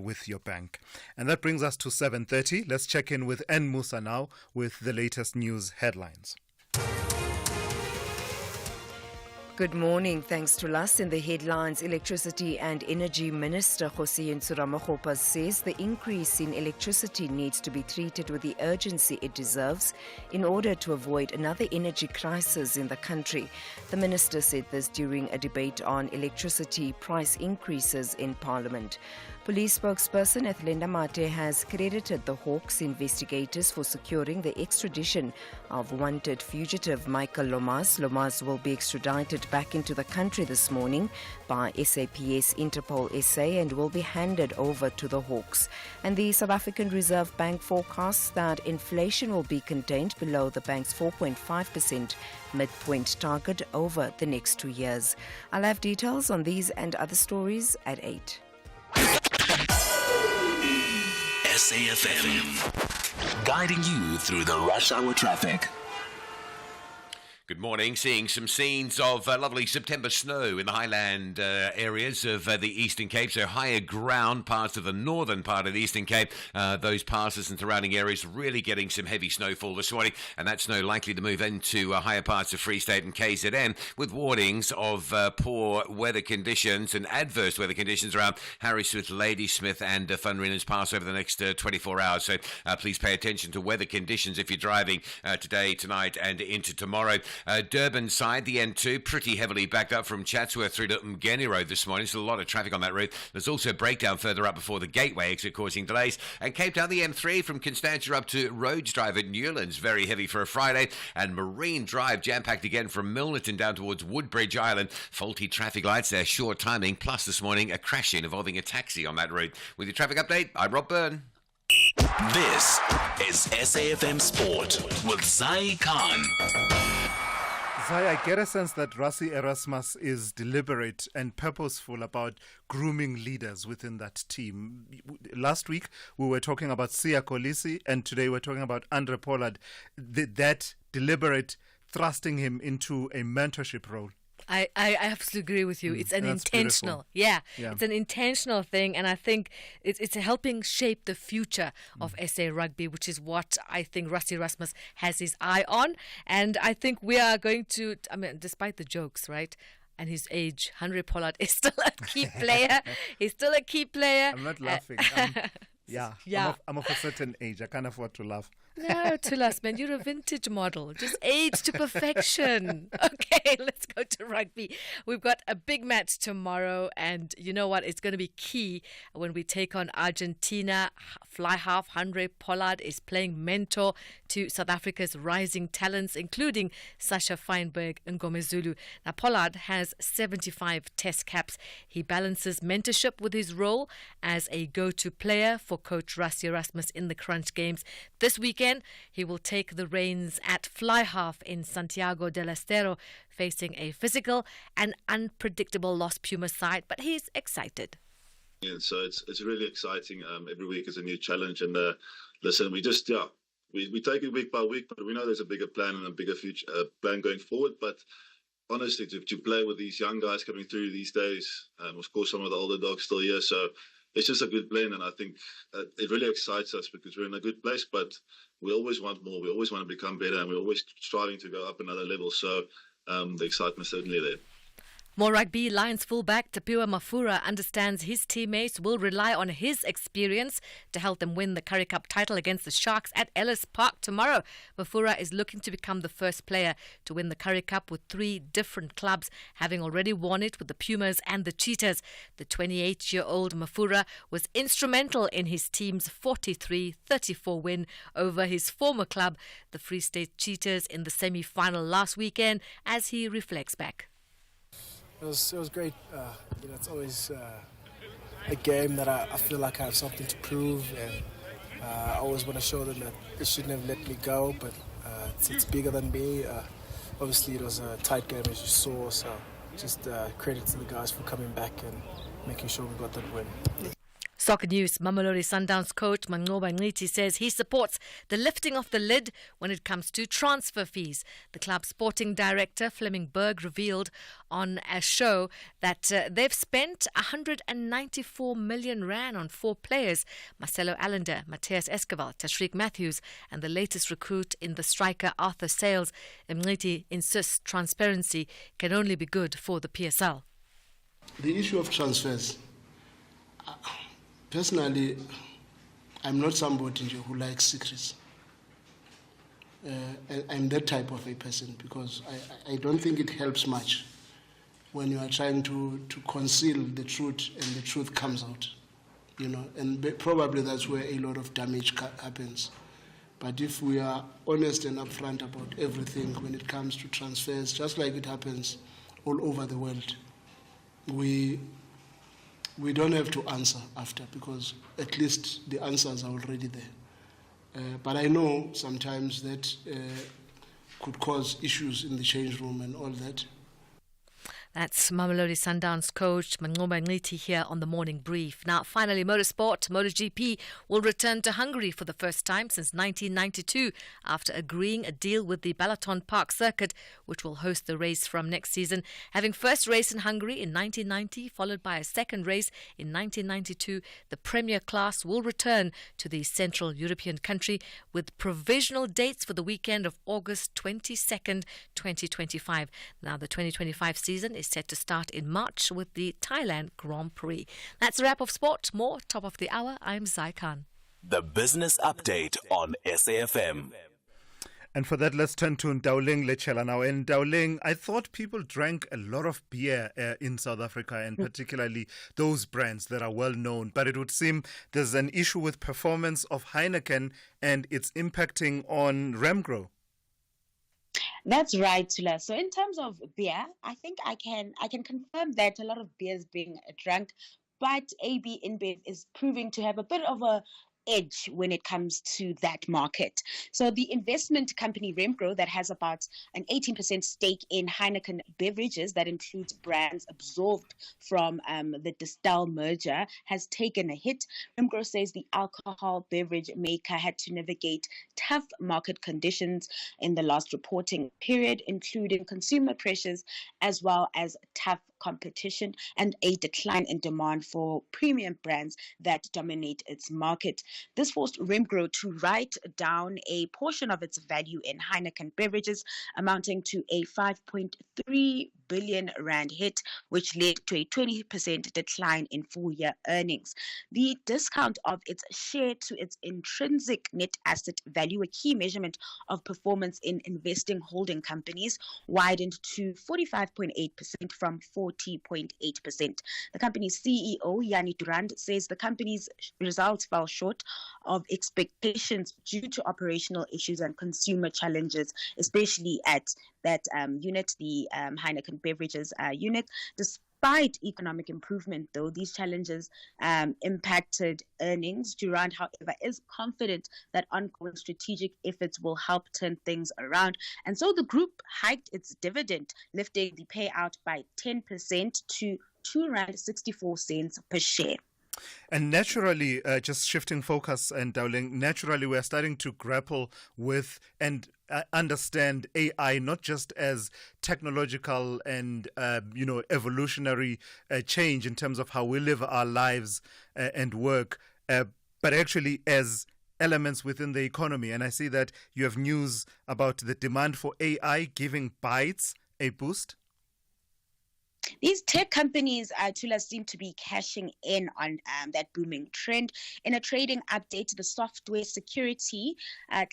S4: with your bank. And that brings us to 7:30. Let's check in with N. Musa now with the latest news headlines.
S9: Good morning. Thanks to us. In the headlines, Electricity and Energy Minister Thulasizwe Simelane says the increase in electricity needs to be treated with the urgency it deserves in order to avoid another energy crisis in the country. The minister said this during a debate on electricity price increases in Parliament. Police spokesperson Ethlenda Mate has credited the Hawks investigators for securing the extradition of wanted fugitive Michael Lomas. Lomas will be extradited back into the country this morning by SAPS Interpol SA and will be handed over to the Hawks. And the South African Reserve Bank forecasts that inflation will be contained below the bank's 4.5% midpoint target over the next 2 years. I'll have details on these and other stories at 8.
S3: SAFM, guiding you through the rush hour traffic.
S1: Good morning. Seeing some scenes of lovely September snow in the highland areas of the Eastern Cape, so higher ground parts of the northern part of the Eastern Cape. Those passes and surrounding areas really getting some heavy snowfall this morning, and that snow likely to move into higher parts of Free State and KZN with warnings of poor weather conditions and adverse weather conditions around Harrismith, Ladysmith and Van Rieman's Pass over the next 24 hours. So please pay attention to weather conditions if you're driving today, tonight and into tomorrow. Durban side, the N2, pretty heavily backed up from Chatsworth through to Mgeni Road this morning. So a lot of traffic on that route. There's also a breakdown further up before the Gateway exit causing delays. And Cape Town, the M3 from Constantia up to Rhodes Drive at Newlands, very heavy for a Friday. And Marine Drive jam-packed again from Milnerton down towards Woodbridge Island. Faulty traffic lights there, short timing. Plus this morning, a crash involving a taxi on that route. With your traffic update, I'm Rob Byrne.
S3: This is SAFM Sport with Zai Khan.
S4: Zai, I get a sense that Rassie Erasmus is deliberate and purposeful about grooming leaders within that team. Last week, we were talking about Siya Kolisi, and today we're talking about Andre Pollard. That deliberate thrusting him into a mentorship role.
S2: I absolutely agree with you. It's an intentional,
S4: yeah,
S2: it's an intentional thing, and I think it's helping shape the future of SA Rugby, which is what I think Rassie Erasmus has his eye on. And I think we are going to, despite the jokes, right? And his age, Andre Pollard is still a key player. He's still a key player.
S4: I'm not laughing. I'm of a certain age. I can't afford to laugh.
S2: No, Thulas, man, you're a vintage model. Just aged to perfection. Okay, let's go to rugby. We've got a big match tomorrow, and you know what? It's going to be key when we take on Argentina. Fly half Andre Pollard is playing mentor to South Africa's rising talents, including Sasha Feinberg and Ngomezulu. Now, Pollard has 75 test caps. He balances mentorship with his role as a go-to player for coach Rassie Erasmus in the Crunch Games. This weekend, he will take the reins at fly half in Santiago del Estero, facing a physical and unpredictable Los Pumas side, but he's excited.
S11: Yeah, so it's really exciting. Every week is a new challenge, and listen, we take it week by week, but we know there's a bigger plan and a bigger future plan going forward. But honestly, to play with these young guys coming through these days, of course, some of the older dogs still here, so it's just a good blend, and I think it really excites us because we're in a good place, but we always want more. We always want to become better, and we're always striving to go up another level. So the excitement's certainly there.
S2: More rugby. Lions fullback Tapiwa Mafura understands his teammates will rely on his experience to help them win the Currie Cup title against the Sharks at Ellis Park tomorrow. Mafura is looking to become the first player to win the Currie Cup with 3 different clubs, having already won it with the Pumas and the Cheetahs. The 28-year-old Mafura was instrumental in his team's 43-34 win over his former club, the Free State Cheetahs, in the semi-final last weekend, as he reflects back.
S12: It was great. It's always a game that I feel like I have something to prove, and I always want to show them that they shouldn't have let me go, but it's bigger than me. Obviously, it was a tight game, as you saw, so just credit to the guys for coming back and making sure we got that win.
S2: Soccer News. Mamelodi Sundowns coach Manqoba Nciti says he supports the lifting of the lid when it comes to transfer fees. The club's sporting director, Fleming Berg, revealed on a show that they've spent 194 million rand on 4 players: Marcelo Allender, Matthias Escobar, Tashreeq Matthews, and the latest recruit in the striker Arthur Sales. Nciti insists transparency can only be good for the PSL.
S13: The issue of transfers. Personally, I'm not somebody who likes secrets. I'm that type of a person because I don't think it helps much when you are trying to conceal the truth and the truth comes out, and probably that's where a lot of damage happens. But if we are honest and upfront about everything when it comes to transfers, just like it happens all over the world, we don't have to answer after because at least the answers are already there. But I know sometimes that could cause issues in the change room and all that.
S2: That's Mamelodi Sundowns coach Manqoba Nciti here on the Morning Brief. Now, finally, motorsport. MotoGP will return to Hungary for the first time since 1992 after agreeing a deal with the Balaton Park circuit, which will host the race from next season. Having first race in Hungary in 1990, followed by a second race in 1992, the Premier class will return to the Central European country with provisional dates for the weekend of August 22nd, 2025. Now, the 2025 season is set to start in March with the Thailand Grand Prix. That's a wrap of sport. More top of the hour. I'm Zai Khan.
S3: The Business Update on SAFM.
S4: And for that, let's turn to Ndauling Lechela now. In Ndauling, I thought people drank a lot of beer in South Africa, and particularly those brands that are well known. But it would seem there's an issue with performance of Heineken, and it's impacting on Remgro.
S24: That's right, Tula. So in terms of beer, I think I can confirm that a lot of beer is being drunk, but AB InBev is proving to have a bit of a edge when it comes to that market. So the investment company Remgro, that has about an 18% stake in Heineken beverages, that includes brands absorbed from the Distell merger, has taken a hit. Remgro says the alcohol beverage maker had to navigate tough market conditions in the last reporting period, including consumer pressures as well as tough competition and a decline in demand for premium brands that dominate its market. This forced Remgro to write down a portion of its value in Heineken beverages, amounting to a 5.3 billion rand hit, which led to a 20% decline in full-year earnings. The discount of its share to its intrinsic net asset value, a key measurement of performance in investing holding companies, widened to 45.8% from 40.8%. The company's CEO, Yanni Durand, says the company's results fell short of expectations due to operational issues and consumer challenges, especially at that unit, the Heineken Beverages unit. Despite economic improvement, though, these challenges impacted earnings. Durand, however, is confident that ongoing strategic efforts will help turn things around. And so the group hiked its dividend, lifting the payout by 10% to R2.64 per share.
S4: And naturally, just shifting focus and Dowling, naturally we're starting to grapple with and understand AI not just as technological and, evolutionary change in terms of how we live our lives and work, but actually as elements within the economy. And I see that you have news about the demand for AI giving Bytes a boost.
S24: These tech companies, Tula, seem to be cashing in on that booming trend. In a trading update, the software security,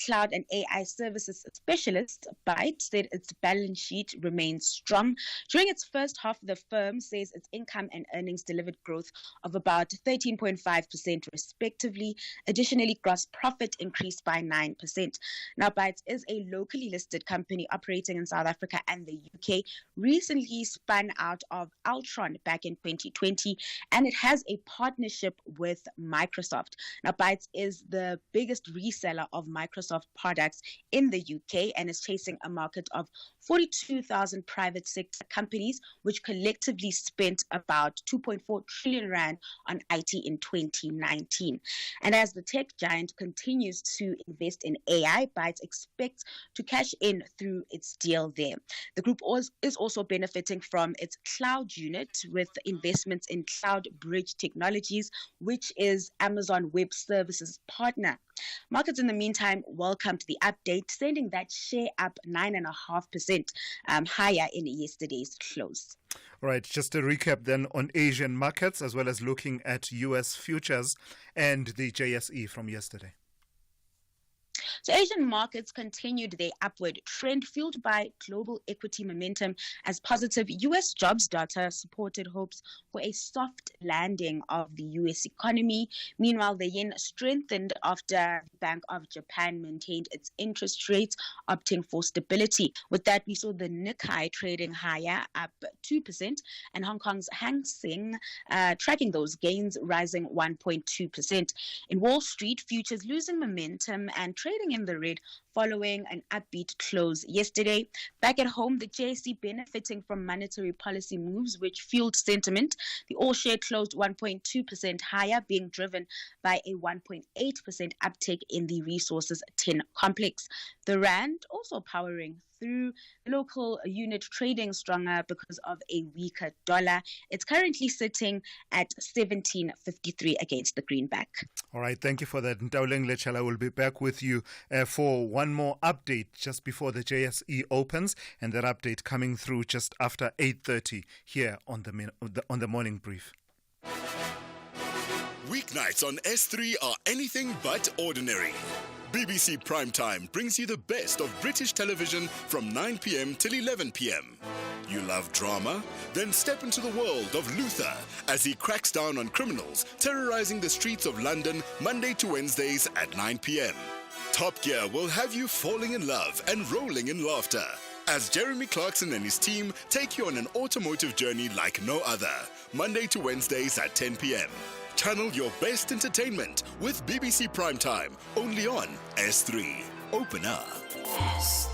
S24: cloud and AI services specialist, Byte, said its balance sheet remains strong. During its first half, the firm says its income and earnings delivered growth of about 13.5% respectively. Additionally, gross profit increased by 9%. Now, Byte is a locally listed company operating in South Africa and the UK, recently spun out of Altron back in 2020, and it has a partnership with Microsoft. Now, Bytes is the biggest reseller of Microsoft products in the UK and is chasing a market of 42,000 private sector companies, which collectively spent about 2.4 trillion rand on IT in 2019. And as the tech giant continues to invest in AI, Bytes expects to cash in through its deal there. The group is also benefiting from its cloud unit with investments in Cloud Bridge Technologies, which is Amazon Web Services partner. Markets, in the meantime, welcomed the update, sending that share up 9.5% higher in yesterday's close.
S4: All right, just a recap then on Asian markets, as well as looking at U.S. futures and the JSE from yesterday.
S24: So Asian markets continued their upward trend, fueled by global equity momentum as positive U.S. jobs data supported hopes for a soft landing of the U.S. economy. Meanwhile, the yen strengthened after the Bank of Japan maintained its interest rates, opting for stability. With that, we saw the Nikkei trading higher, up 2%, and Hong Kong's Hang Seng tracking those gains, rising 1.2%. In Wall Street, futures losing momentum and trading in the red following an upbeat close yesterday. Back at home, the JSE benefiting from monetary policy moves which fueled sentiment. The all-share closed 1.2% higher, being driven by a 1.8% uptick in the Resources 10 complex. The rand also powering through, the local unit trading stronger because of a weaker dollar. It's currently sitting at 17.53 against the greenback.
S4: All right, thank you for that. Ntauling Lechala will be back with you for one more update just before the JSE opens, and that update coming through just after 8:30 here on the morning brief.
S23: Weeknights on S3 are anything but ordinary. BBC Primetime brings you the best of British television from 9 p.m. till 11 p.m. You love drama? Then step into the world of Luther as he cracks down on criminals terrorizing the streets of London Monday to Wednesdays at 9 p.m. Top Gear will have you falling in love and rolling in laughter as Jeremy Clarkson and his team take you on an automotive journey like no other, Monday to Wednesdays at 10 p.m. Channel your best entertainment with BBC Primetime, only on S3. Open up. S3.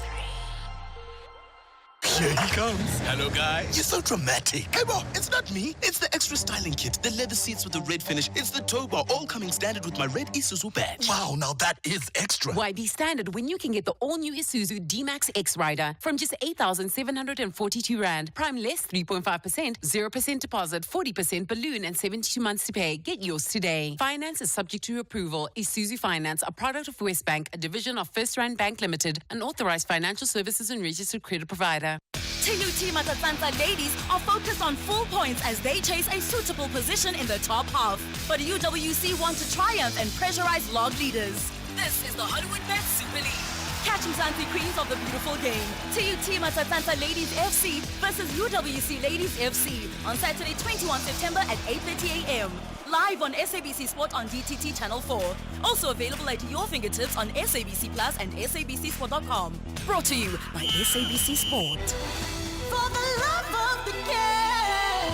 S5: Here he comes. Hello, guys. You're so dramatic. Hey, Bo, it's not me. It's the extra styling kit, the leather seats with the red finish. It's the tow bar, all coming standard with my red Isuzu badge. Wow, now that is extra.
S14: Why be standard when you can get the all-new Isuzu D-Max X-Rider from just 8,742 Rand. Prime less 3.5%, 0% deposit, 40% balloon, and 72 months to pay. Get yours today. Finance is subject to approval. Isuzu Finance, a product of West Bank, a division of First Rand Bank Limited, an authorized financial services and registered credit provider.
S6: Teluti Matatsanza ladies are focused on full points as they chase a suitable position in the top half. But UWC want to triumph and pressurize log leaders. This is the Hollywood Bet Super League. Catch Mzansi Queens of the beautiful game. TUT Matatsanza Ladies FC versus UWC Ladies FC on Saturday 21 September at 8:30 a.m. Live on SABC Sport on DTT Channel 4. Also available at your fingertips on SABC Plus and SABCSport.com. Brought to you by SABC Sport. For the love of the game.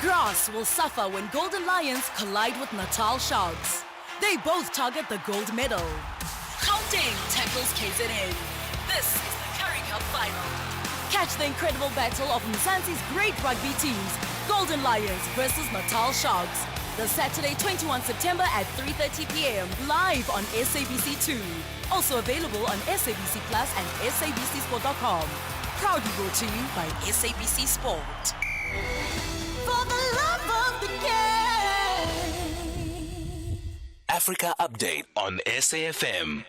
S6: Grass will suffer when Golden Lions collide with Natal Sharks. They both target the gold medal. Gauteng tackles KZN. This is the Currie Cup final. Catch the incredible battle of Mzansi's great rugby teams, Golden Lions versus Natal Sharks. The Saturday 21 September at 3:30 p.m. live on SABC2. Also available on SABC Plus and SABCSport.com. Proudly brought to you by SABC Sport. For the love of the game.
S3: Africa Update on SAFM.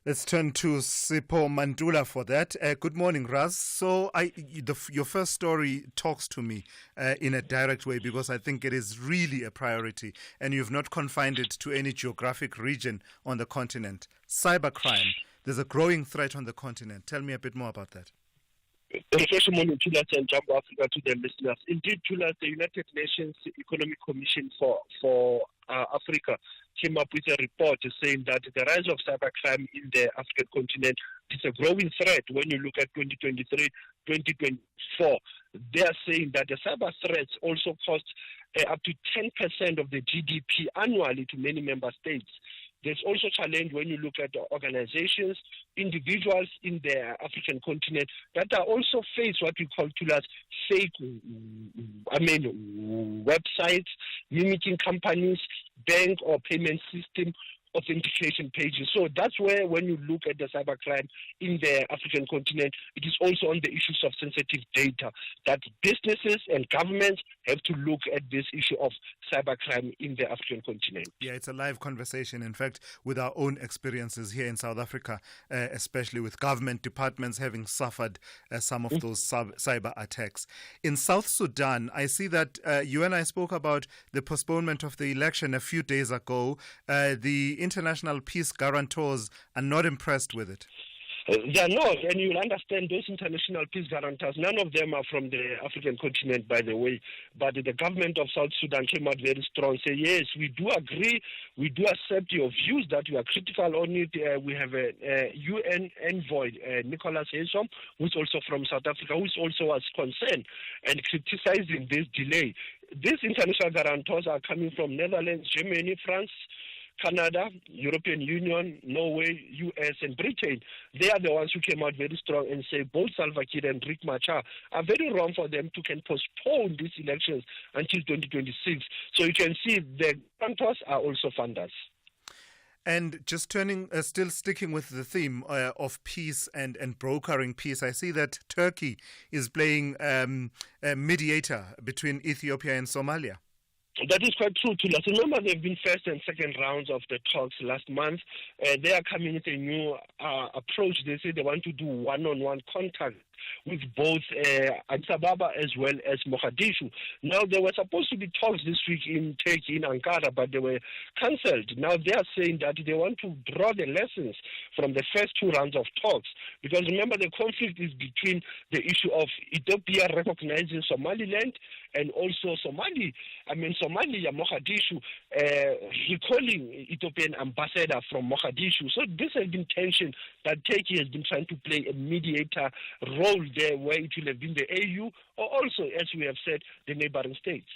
S4: Let's turn to Sipho Mandula for that. Good morning, Raz. So your first story talks to me in a direct way because I think it is really a priority and you've not confined it to any geographic region on the continent. Cybercrime. There's a growing threat on the continent. Tell me a bit more about that.
S15: Refresh morning, Tulas and Jumbo Africa to the listeners. Indeed, Tulas, the United Nations Economic Commission for Africa came up with a report saying that the rise of cybercrime in the African continent is a growing threat when you look at 2023, 2024. They are saying that the cyber threats also cost up to 10% of the GDP annually to many member states. There's also challenge when you look at the organizations, individuals in the African continent that are also face what we call fake, websites, mimicking companies, bank or payment system authentication pages. So that's where when you look at the cybercrime in the African continent, it is also on the issues of sensitive data that businesses and governments have to look at this issue of cybercrime in the African continent.
S4: Yeah, it's a live conversation, in fact, with our own experiences here in South Africa, especially with government departments having suffered some of those cyber attacks. In South Sudan, I see that you and I spoke about the postponement of the election a few days ago. The international peace guarantors are not impressed with it.
S15: They are not, and you'll understand those international peace guarantors, none of them are from the African continent, by the way, but the government of South Sudan came out very strong, say, yes, we do agree, we do accept your views that you are critical on it. We have a UN envoy, Nicholas Haysom, who's also from South Africa, who also was concerned and criticizing this delay. These international guarantors are coming from Netherlands, Germany, France, Canada, European Union, Norway, US, and Britain. They are the ones who came out very strong and say both Salva Kiir and Riek Machar are very wrong for them to can postpone these elections until 2026. So you can see the guarantors are also funders.
S4: And just still sticking with the theme of peace and brokering peace, I see that Turkey is playing a mediator between Ethiopia and Somalia.
S15: That is quite true, Tulas. Remember, there have been first and second rounds of the talks last month. They are coming with a new approach. They say they want to do one-on-one contact with both Addis Ababa as well as Mogadishu. Now, there were supposed to be talks this week in Turkey, in Ankara, but they were cancelled. Now, they are saying that they want to draw the lessons from the first two rounds of talks. Because remember, the conflict is between the issue of Ethiopia recognizing Somaliland and also Somalia, Mogadishu, recalling Ethiopian ambassador from Mogadishu. So this has been tension that Turkey has been trying to play a mediator role there where it will have been the AU or also, as we have said, the neighboring states.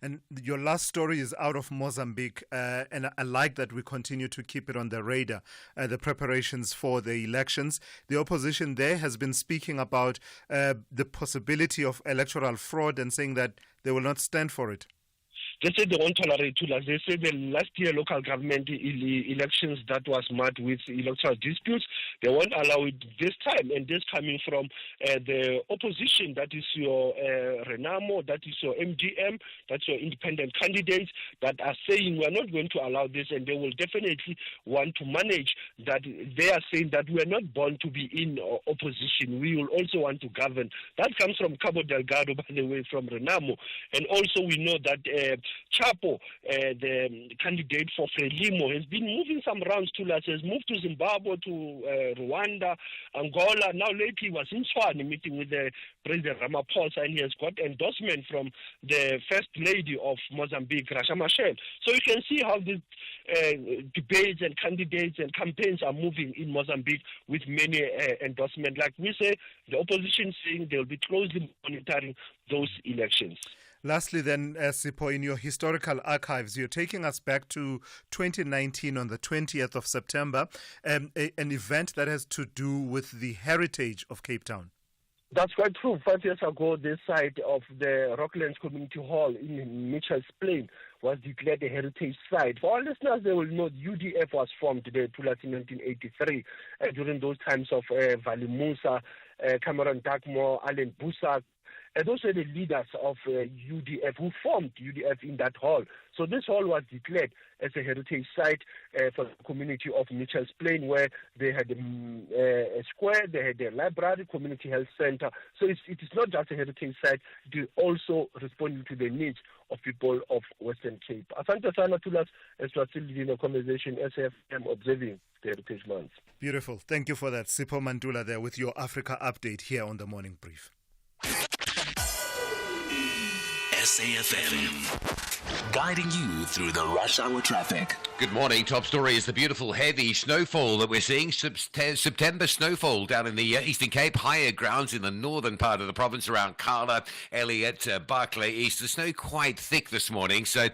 S4: And your last story is out of Mozambique, and I like that we continue to keep it on the radar, the preparations for the elections. The opposition there has been speaking about the possibility of electoral fraud and saying that they will not stand for it.
S15: they said they won't tolerate Tulas. They said the last year local government elections that was marked with electoral disputes, they won't allow it this time. And this coming from the opposition, that is your Renamo, that is your MDM, that's your independent candidates that are saying we're not going to allow this, and they will definitely want to manage that. They are saying that we are not born to be in opposition. We will also want to govern. That comes from Cabo Delgado, by the way, from Renamo. And also we know that Chapo, the candidate for Frelimo, has been moving some rounds to Tulas, has moved to Zimbabwe, to Rwanda, Angola. Now lately he was in Swani meeting with the President Ramaphosa, and he has got endorsement from the First Lady of Mozambique, Rasha Machel. So you can see how these debates and candidates and campaigns are moving in Mozambique with many endorsements. Like we say, the opposition saying they'll be closely monitoring those elections.
S4: Lastly then, Sipho, in your historical archives, you're taking us back to 2019 on the 20th of September, an event that has to do with the heritage of Cape Town.
S15: That's quite true. 5 years ago, this site of the Rocklands Community Hall in Mitchell's Plain was declared a heritage site. For our listeners, they will know UDF was formed today, Tulas, in 1983, during those times of Vali Musa, Cameron Darkmore, Alan Busak. And those were the leaders of UDF who formed UDF in that hall. So this hall was declared as a heritage site for the community of Mitchell's Plain, where they had a square, they had a library, community health center. So it is not just a heritage site, it is also responding to the needs of people of Western Cape. Asante sana Tulas, as we are still leading a conversation, SFM observing the Heritage Month.
S4: Beautiful. Thank you for that. Sipho Mantula there with your Africa update here on the Morning Brief.
S3: SAFM, guiding you through the rush hour traffic.
S1: Good morning. Top story is the beautiful heavy snowfall that we're seeing. September snowfall down in the Eastern Cape, higher grounds in the northern part of the province around Kala, Elliot, Barclay East. The snow quite thick this morning, so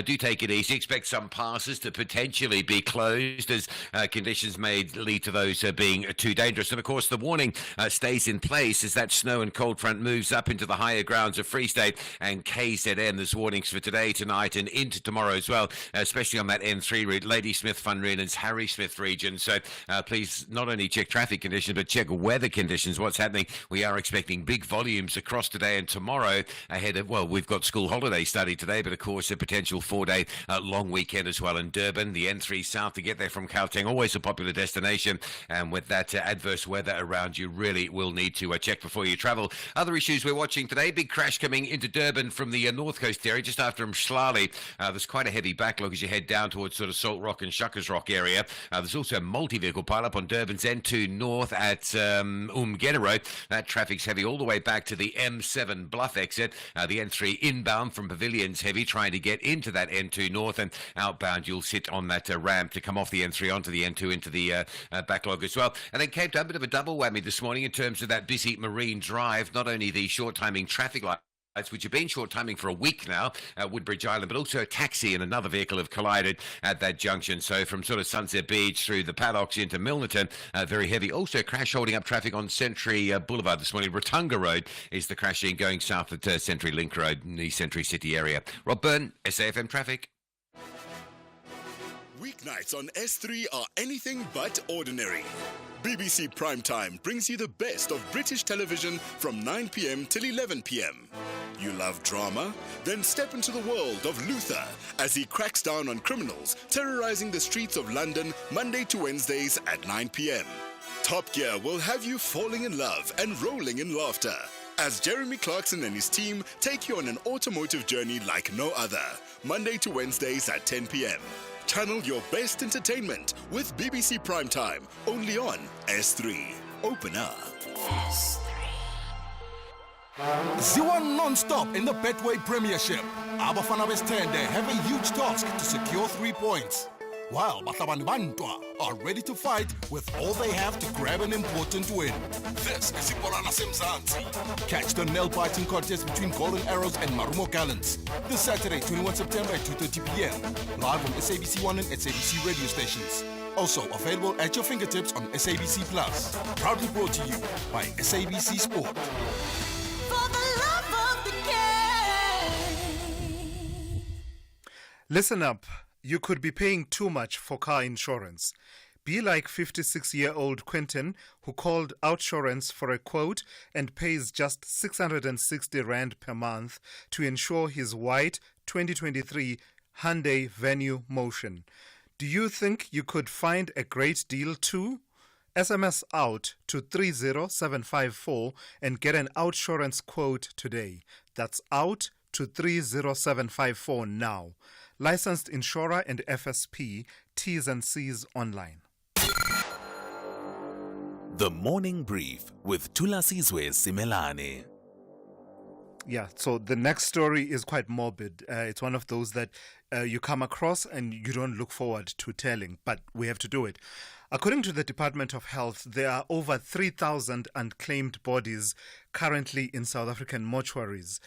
S1: do take it easy. Expect some passes to potentially be closed as conditions may lead to those being too dangerous. And of course, the warning stays in place as that snow and cold front moves up into the higher grounds of Free State and KZN. There's warnings for today, tonight, and into tomorrow as well, especially on that N3 route, Ladysmith, Van Riemen's, Harry Smith region. So please not only check traffic conditions, but check weather conditions, what's happening. We are expecting big volumes across today and tomorrow ahead of, well, we've got school holiday study today, but of course a potential 4-day long weekend as well in Durban. The N3 south to get there from Gauteng, always a popular destination. And with that adverse weather around, you really will need to check before you travel. Other issues we're watching today, big crash coming into Durban from the North Coast area, just after Mhlali. There's quite a heavy backlog as you head down towards sort of Salt Rock and Shuckers Rock area. There's also a multi-vehicle pile-up on Durban's N2 North at Umgena Road. That traffic's heavy all the way back to the M7 Bluff exit. The N3 inbound from Pavilion's heavy, trying to get into that N2 North, and outbound you'll sit on that ramp to come off the N3 onto the N2 into the backlog as well. And then Cape Town, a bit of a double whammy this morning in terms of that busy Marine Drive. Not only the short timing traffic light, which have been short timing for a week now at Woodbridge Island, but also a taxi and another vehicle have collided at that junction. So from sort of Sunset Beach through the paddocks into Milnerton, very heavy. Also a crash holding up traffic on Century Boulevard this morning. Rotunga Road is the crashing going south at Century Link Road in the Century City area. Rob Byrne, SAFM Traffic.
S23: Weeknights on S3 are anything but ordinary. BBC Primetime brings you the best of British television from 9 p.m. till 11 p.m. You love drama? Then step into the world of Luther as he cracks down on criminals terrorizing the streets of London Monday to Wednesdays at 9 p.m. Top Gear will have you falling in love and rolling in laughter as Jeremy Clarkson and his team take you on an automotive journey like no other, Monday to Wednesdays at 10 p.m. Channel your best entertainment with BBC Primetime, only on S3. Open up.
S16: Ziwa non-stop in the Betway Premiership. Abafana Westende having huge task to secure 3 points, while Batabani Bantwa are ready to fight with all they have to grab an important win. This is Iporana Simzansi. Catch the nail-biting contest between Golden Arrows and Marumo Gallants this Saturday, 21 September at 2:30 p.m. live on SABC 1 and SABC radio stations. Also available at your fingertips on SABC Plus. Proudly brought to you by SABC Sport.
S6: For the love of the game.
S4: Listen up. You could be paying too much for car insurance. Be like 56-year-old Quentin, who called Outsurance for a quote and pays just 660 Rand per month to insure his white 2023 Hyundai Venue Motion. Do you think you could find a great deal too? SMS out to 30754 and get an Outsurance quote today. That's out to 30754 now. Licensed insurer and FSP, T's and C's online.
S3: The Morning Brief with Thulasizwe Simelane.
S4: Yeah, so the next story is quite morbid. It's one of those that you come across and you don't look forward to telling, but we have to do it. According to the Department of Health, there are over 3,000 unclaimed bodies currently in South African mortuaries.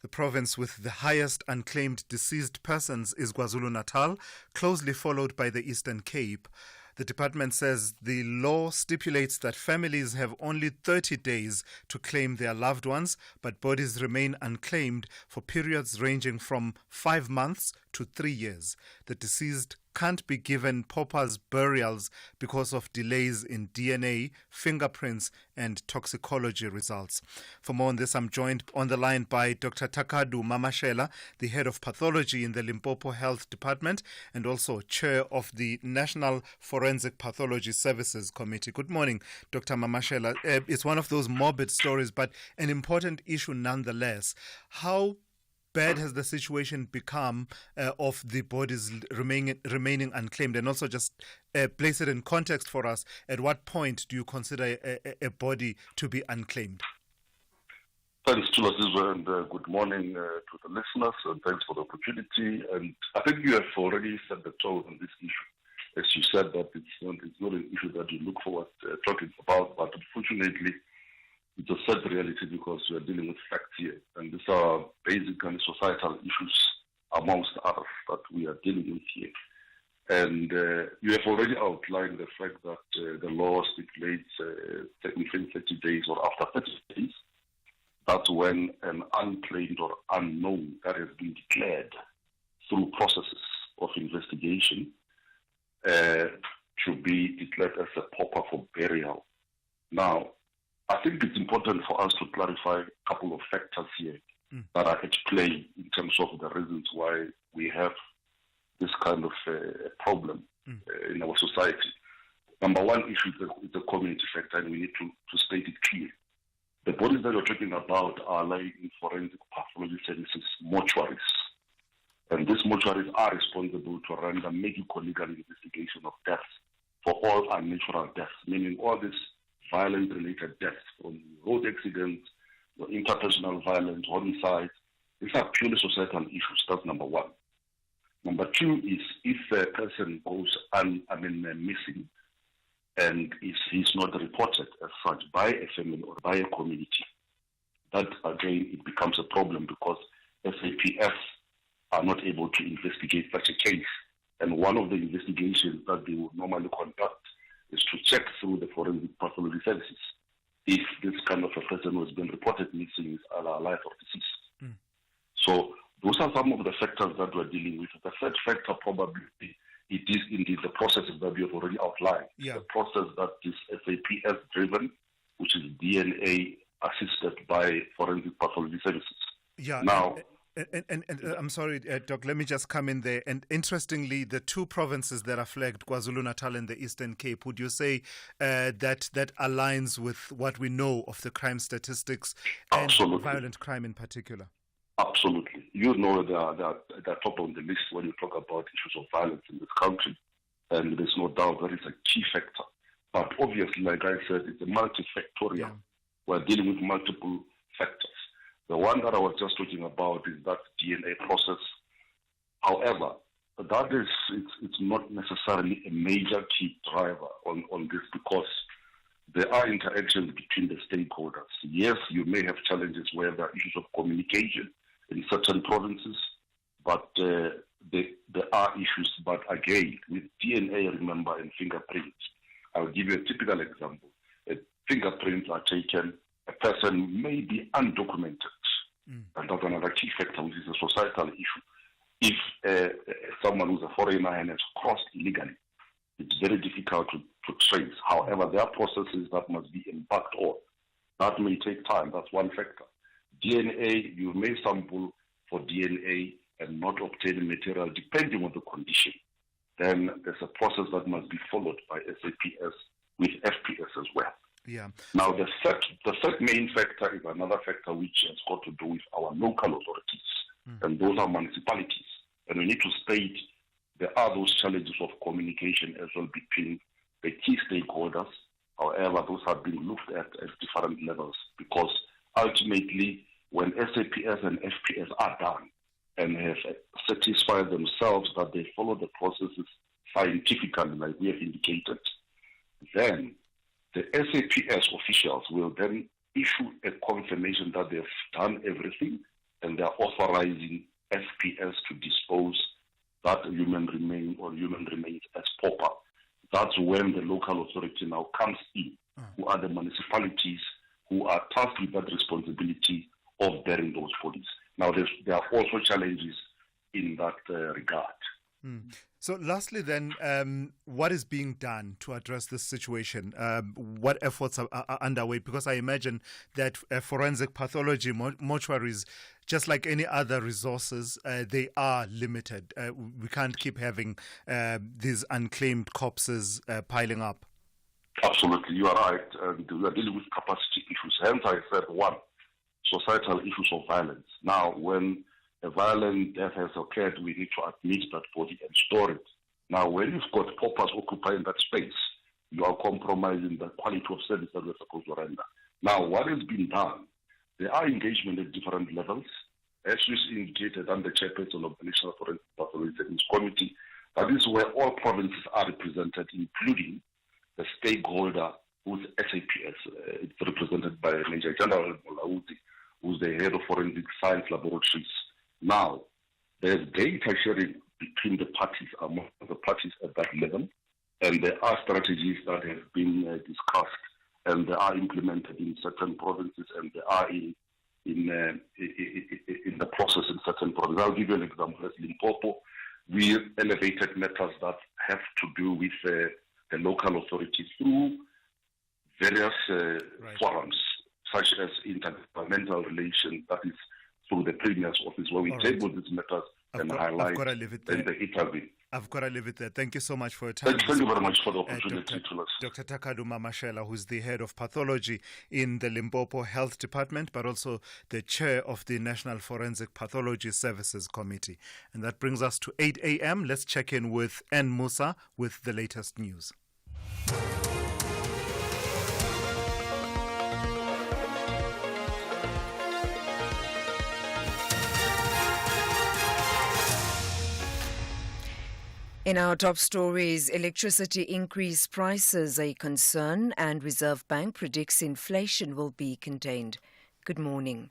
S4: The province with the highest unclaimed deceased persons is KwaZulu-Natal, closely followed by the Eastern Cape. The department says the law stipulates that families have only 30 days to claim their loved ones, but bodies remain unclaimed for periods ranging from 5 months to 3 years. The deceased can't be given paupers burials because of delays in DNA, fingerprints, and toxicology results. For more on this, I'm joined on the line by Dr. Takadu Mamashela, the head of pathology in the Limpopo Health Department and also chair of the National Forensic Pathology Services Committee. Good morning, Dr. Mamashela. It's one of those morbid stories, but an important issue nonetheless. How bad has the situation become of the bodies remaining unclaimed? And also just place it in context for us. At what point do you consider a body to be unclaimed?
S7: Thanks, Thulasizwe, and good morning to the listeners, and thanks for the opportunity. And I think you have already set the tone on this issue. As you said, that it's not an issue that you look forward talking about, but unfortunately, it's a sad reality because we are dealing with facts here. And these are basically societal issues, amongst others, that we are dealing with here. And you have already outlined the fact that the law stipulates within 30 days or after 30 days. That's when an unclaimed or unknown that has been declared through processes of investigation should be declared as a pauper for burial. Now, I think it's important for us to clarify a couple of factors here that are at play in terms of the reasons why we have this kind of problem in our society. Number one issue is the community factor, and we need to state it clearly. The bodies that we're talking about are lying in forensic pathology services mortuaries. And these mortuaries are responsible to run the medico-legal investigation of deaths for all unnatural deaths, meaning all these violence-related deaths from road accidents, interpersonal violence, homicides. These are purely societal issues. That's number one. Number two is if a person goes missing and he's not reported as such by a family or by a community, that again it becomes a problem because SAPS are not able to investigate such a case. And one of the investigations that they would normally conduct is to check through the forensic pathology services if this kind of a person who has been reported missing is alive or deceased. So those are some of the factors that we're dealing with. The third factor probably it is indeed the processes that we have already outlined.
S4: Yeah.
S7: The process that is SAPS driven, which is DNA assisted by forensic pathology services.
S4: Yeah.
S7: Now,
S4: And I'm sorry, Doc, let me just come in there. And interestingly, the two provinces that are flagged, KwaZulu-Natal and the Eastern Cape, would you say that aligns with what we know of the crime statistics and
S7: absolutely.
S4: Violent crime in particular?
S7: Absolutely. You know they're top on the list when you talk about issues of violence in this country. And there's no doubt that is a key factor. But obviously, like I said, it's a multifactorial. Yeah. We're dealing with multiple factors. The one that I was just talking about is that DNA process. However, that is it's not necessarily a major key driver on this because there are interactions between the stakeholders. Yes, you may have challenges where there are issues of communication in certain provinces, but there are issues. But again, with DNA, remember, and fingerprints, I'll give you a typical example. Fingerprints are taken, a person may be undocumented. And that's another key factor, which is a societal issue. If a someone who's a foreigner and has crossed illegally, it's very difficult to trace. However, there are processes that must be embarked on. That may take time. That's one factor. DNA, you may sample for DNA and not obtain material depending on the condition. Then there's a process that must be followed by SAPS with FPS as well.
S4: Yeah.
S7: Now, the third main factor is another factor which has got to do with our local authorities, and those are municipalities. And we need to state there are those challenges of communication as well between the key stakeholders. However, those have been looked at different levels, because ultimately, when SAPS and FPS are done and have satisfied themselves that they follow the processes scientifically, like we have indicated, then the SAPS officials will then issue a confirmation that they've done everything, and they're authorizing FPS to dispose that human remains as pauper. That's when the local authority now comes in, who are the municipalities who are tasked with that responsibility of bearing those bodies. Now, there are also challenges in that regard.
S4: So lastly then, what is being done to address this situation? What efforts are underway? Because I imagine that forensic pathology mortuaries, just like any other resources, they are limited. We can't keep having these unclaimed corpses piling up.
S7: Absolutely, you are right. And we are dealing with capacity issues. Hence, I said, one, societal issues of violence. Now, when a violent death has occurred, we need to admit that body and store it. Now, when you've got paupers occupying that space, you are compromising the quality of service that we're supposed to render. Now, what has been done? There are engagement at different levels. As you indicated, I'm the chairperson of the National Forensic Pathology Settings Committee. That is where all provinces are represented, including the stakeholder whose SAPS. It's represented by Major General Molauti, who's the head of forensic science laboratories. Now, there's data sharing between the parties, among the parties at that level, and there are strategies that have been discussed, and they are implemented in certain provinces, and they are in the process in certain provinces. I'll give you an example. As Limpopo, we elevated matters that have to do with the local authorities through various forums, such as intergovernmental relations, that is through the Premier's office, where we table these matters and highlight and the intervene.
S4: I've got to leave it there. Thank you so much for your time.
S7: Thank you very much for the opportunity to us.
S4: Dr. Takaduma Mashela, who's the head of pathology in the Limpopo Health Department, but also the chair of the National Forensic Pathology Services Committee. And that brings us to 8 a.m. Let's check in with N. Musa with the latest news.
S9: In our top stories, electricity increase prices a concern and Reserve Bank predicts inflation will be contained. Good morning.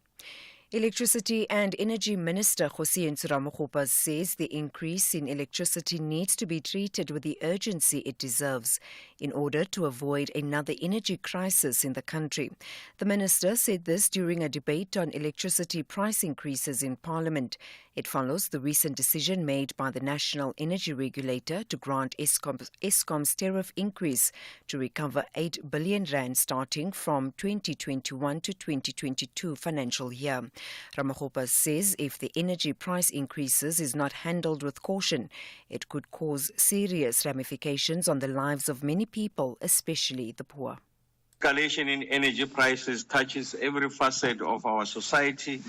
S9: Electricity and Energy Minister Thulasizwe Simelane says the increase in electricity needs to be treated with the urgency it deserves in order to avoid another energy crisis in the country. The minister said this during a debate on electricity price increases in Parliament. It follows the recent decision made by the National Energy Regulator to grant Eskom's tariff increase to recover 8 billion rand starting from 2021 to 2022 financial year. Simelane says if the energy price increases is not handled with caution, it could cause serious ramifications on the lives of many people, especially the poor.
S8: Escalation in energy prices touches every facet of our society,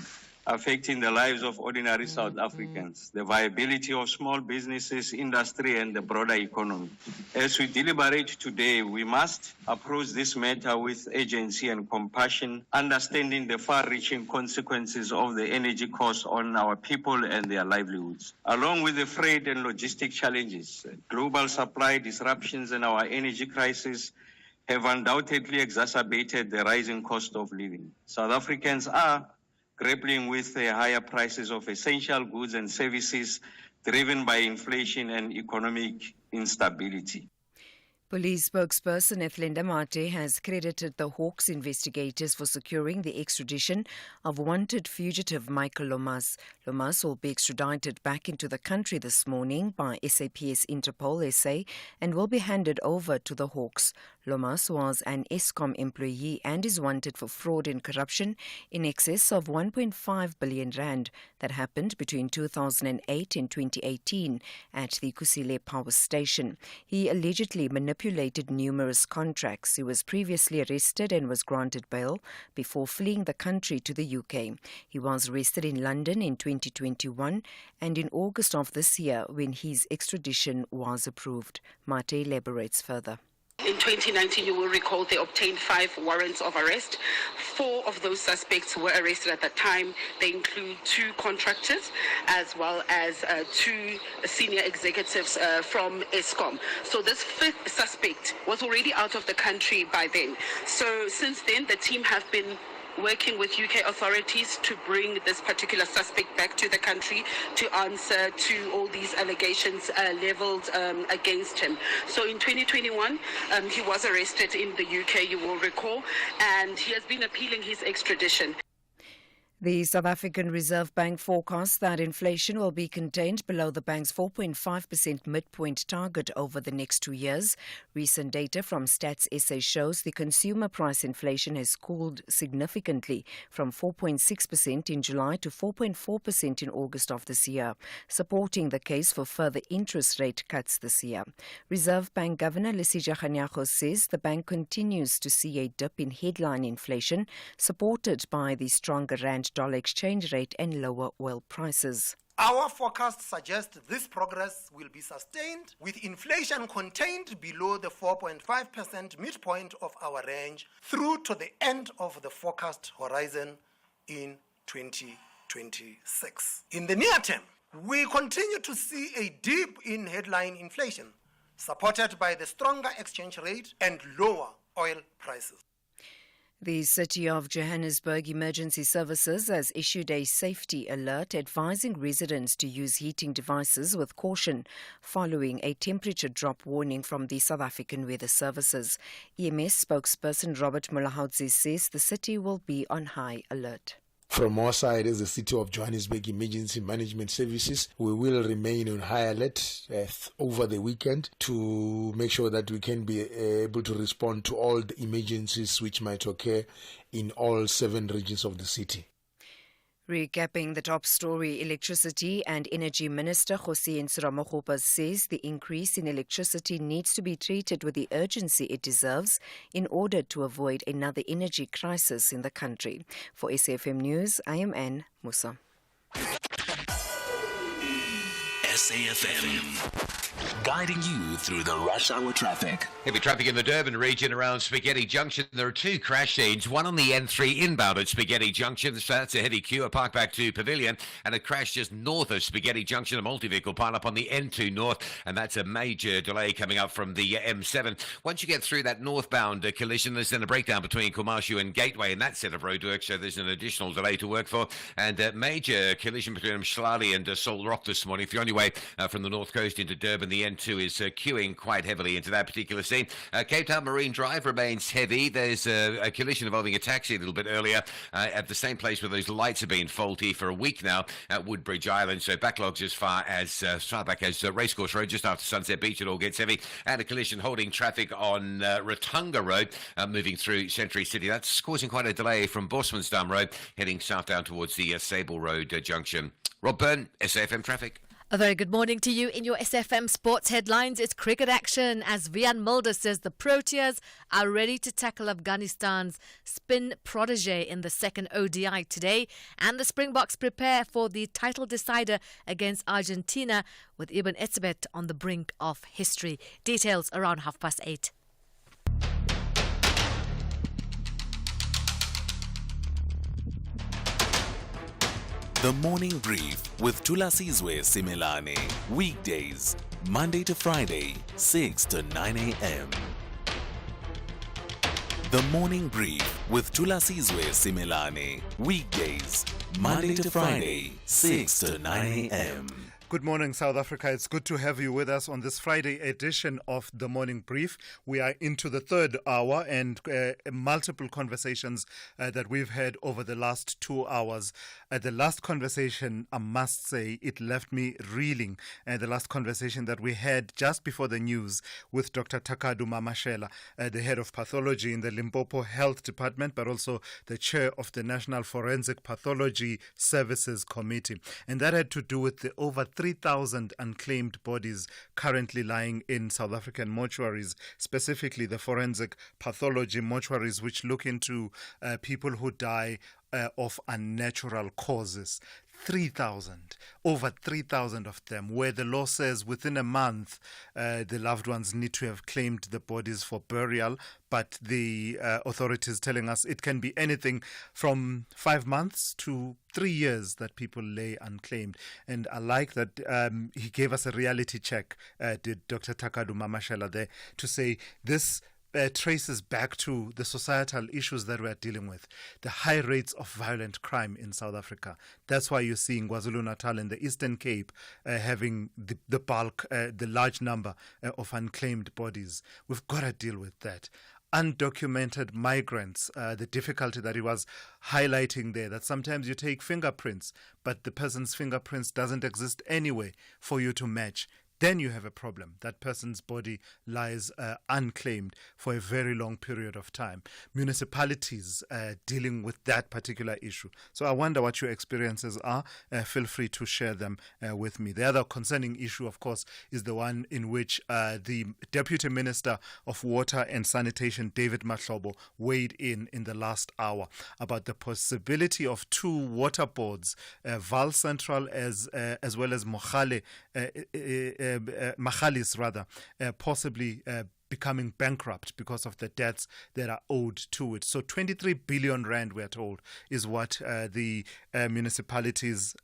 S8: affecting the lives of ordinary South Africans, the viability of small businesses, industry, and the broader economy. As we deliberate today, we must approach this matter with urgency and compassion, understanding the far-reaching consequences of the energy costs on our people and their livelihoods. Along with the freight and logistic challenges, global supply disruptions and our energy crisis have undoubtedly exacerbated the rising cost of living. South Africans are grappling with the higher prices of essential goods and services driven by inflation and economic instability.
S9: Police spokesperson Ethelinda Mate has credited the Hawks investigators for securing the extradition of wanted fugitive Michael Lomas. Lomas will be extradited back into the country this morning by SAPS Interpol SA and will be handed over to the Hawks. Lomas was an Eskom employee and is wanted for fraud and corruption in excess of 1.5 billion rand that happened between 2008 and 2018 at the Kusile power station. He allegedly manipulated numerous contracts. He was previously arrested and was granted bail before fleeing the country to the UK. He was arrested in London in 2021 and in August of this year when his extradition was approved. Mate elaborates further.
S17: In 2019, you will recall they obtained 5 warrants of arrest. 4 of those suspects were arrested at that time. They include 2 contractors as well as 2 senior executives from Eskom. So this 5th suspect was already out of the country by then. So since then, the team have been working with UK authorities to bring this particular suspect back to the country to answer to all these allegations leveled against him. So in 2021, he was arrested in the UK, you will recall, and he has been appealing his extradition.
S9: The South African Reserve Bank forecasts that inflation will be contained below the bank's 4.5% midpoint target over the next 2 years. Recent data from Stats SA shows the consumer price inflation has cooled significantly from 4.6% in July to 4.4% in August of this year, supporting the case for further interest rate cuts this year. Reserve Bank Governor Lesija Kganyago says the bank continues to see a dip in headline inflation, supported by the stronger rand-dollar exchange rate and lower oil prices.
S18: Our forecasts suggest this progress will be sustained, with inflation contained below the 4.5% midpoint of our range through to the end of the forecast horizon in 2026. In the near term, we continue to see a dip in headline inflation, supported by the stronger exchange rate and lower oil prices.
S9: The City of Johannesburg Emergency Services has issued a safety alert advising residents to use heating devices with caution following a temperature drop warning from the South African Weather Services. EMS spokesperson Robert Mulahaudzi says the city will be on high alert.
S19: From our side, as the City of Johannesburg Emergency Management Services, we will remain on high alert over the weekend to make sure that we can be able to respond to all the emergencies which might occur in all 7 regions of the city.
S9: Recapping the top story, Electricity and Energy Minister Hossein Siramogopa says the increase in electricity needs to be treated with the urgency it deserves in order to avoid another energy crisis in the country. For SAFM News, I am Anne Musa.
S3: SAFM, guiding you through the rush hour traffic.
S1: Heavy traffic in the Durban region around Spaghetti Junction. There are 2 crash scenes, one on the N3 inbound at Spaghetti Junction. So that's a heavy queue, a park back to Pavilion, and a crash just north of Spaghetti Junction, a multi-vehicle pile-up on the N2 north, and that's a major delay coming up from the M7. Once you get through that northbound collision, there's then a breakdown between Kumashu and Gateway in that set of roadwork, so there's an additional delay to work for, and a major collision between Mshlali and Salt Rock this morning. If you're on your way from the north coast into Durban, the N2 is queuing quite heavily into that particular scene. Cape Town Marine Drive remains heavy. There's a collision involving a taxi a little bit earlier at the same place where those lights have been faulty for a week now at Woodbridge Island. So backlogs as far back as Racecourse Road, just after Sunset Beach. It all gets heavy. And a collision holding traffic on Rotanga Road, moving through Century City. That's causing quite a delay from Bosmansdam Road, heading south down towards the Sable Road junction. Rob Byrne, SAFM Traffic.
S2: A very good morning to you. In your SFM Sports headlines, it's cricket action as Vian Mulder says the Proteas are ready to tackle Afghanistan's spin protege in the second ODI today, and the Springboks prepare for the title decider against Argentina with Ibn Etzebet on the brink of history. Details around 8:30.
S3: The Morning Brief with Thulasizwe Simelane. Weekdays, Monday to Friday, 6 to 9 a.m. The Morning Brief with Thulasizwe Simelane. Weekdays, Monday to Friday, 6 to 9 a.m.
S4: Good morning, South Africa. It's good to have you with us on this Friday edition of The Morning Brief. We are into the third hour and multiple conversations that we've had over the last 2 hours. The last conversation, I must say, it left me reeling. The last conversation that we had just before the news with Dr. Takadu Mamashela, the head of pathology in the Limpopo Health Department, but also the chair of the National Forensic Pathology Services Committee. And that had to do with the over 3,000 unclaimed bodies currently lying in South African mortuaries, specifically the forensic pathology mortuaries, which look into people who die of unnatural causes. 3,000, over 3,000 of them, where the law says within a month the loved ones need to have claimed the bodies for burial, but the authorities telling us it can be anything from 5 months to 3 years that people lay unclaimed. And I like that he gave us a reality check, did Dr. Takadu Mamashela there, to say this traces back to the societal issues that we're dealing with, the high rates of violent crime in South Africa. That's why you're seeing KwaZulu-Natal and the Eastern Cape having the bulk, the large number of unclaimed bodies. We've got to deal with that. Undocumented migrants, the difficulty that he was highlighting there, that sometimes you take fingerprints, but the person's fingerprints doesn't exist anyway for you to match. Then you have a problem. That person's body lies unclaimed for a very long period of time. Municipalities dealing with that particular issue. So I wonder what your experiences are. Feel free to share them with me. The other concerning issue, of course, is the one in which the Deputy Minister of Water and Sanitation, David Mahlobo, weighed in the last hour about the possibility of 2 water boards, Val Central as well as Machalis, possibly becoming bankrupt because of the debts that are owed to it. So 23 billion rand, we're told, is what the municipalities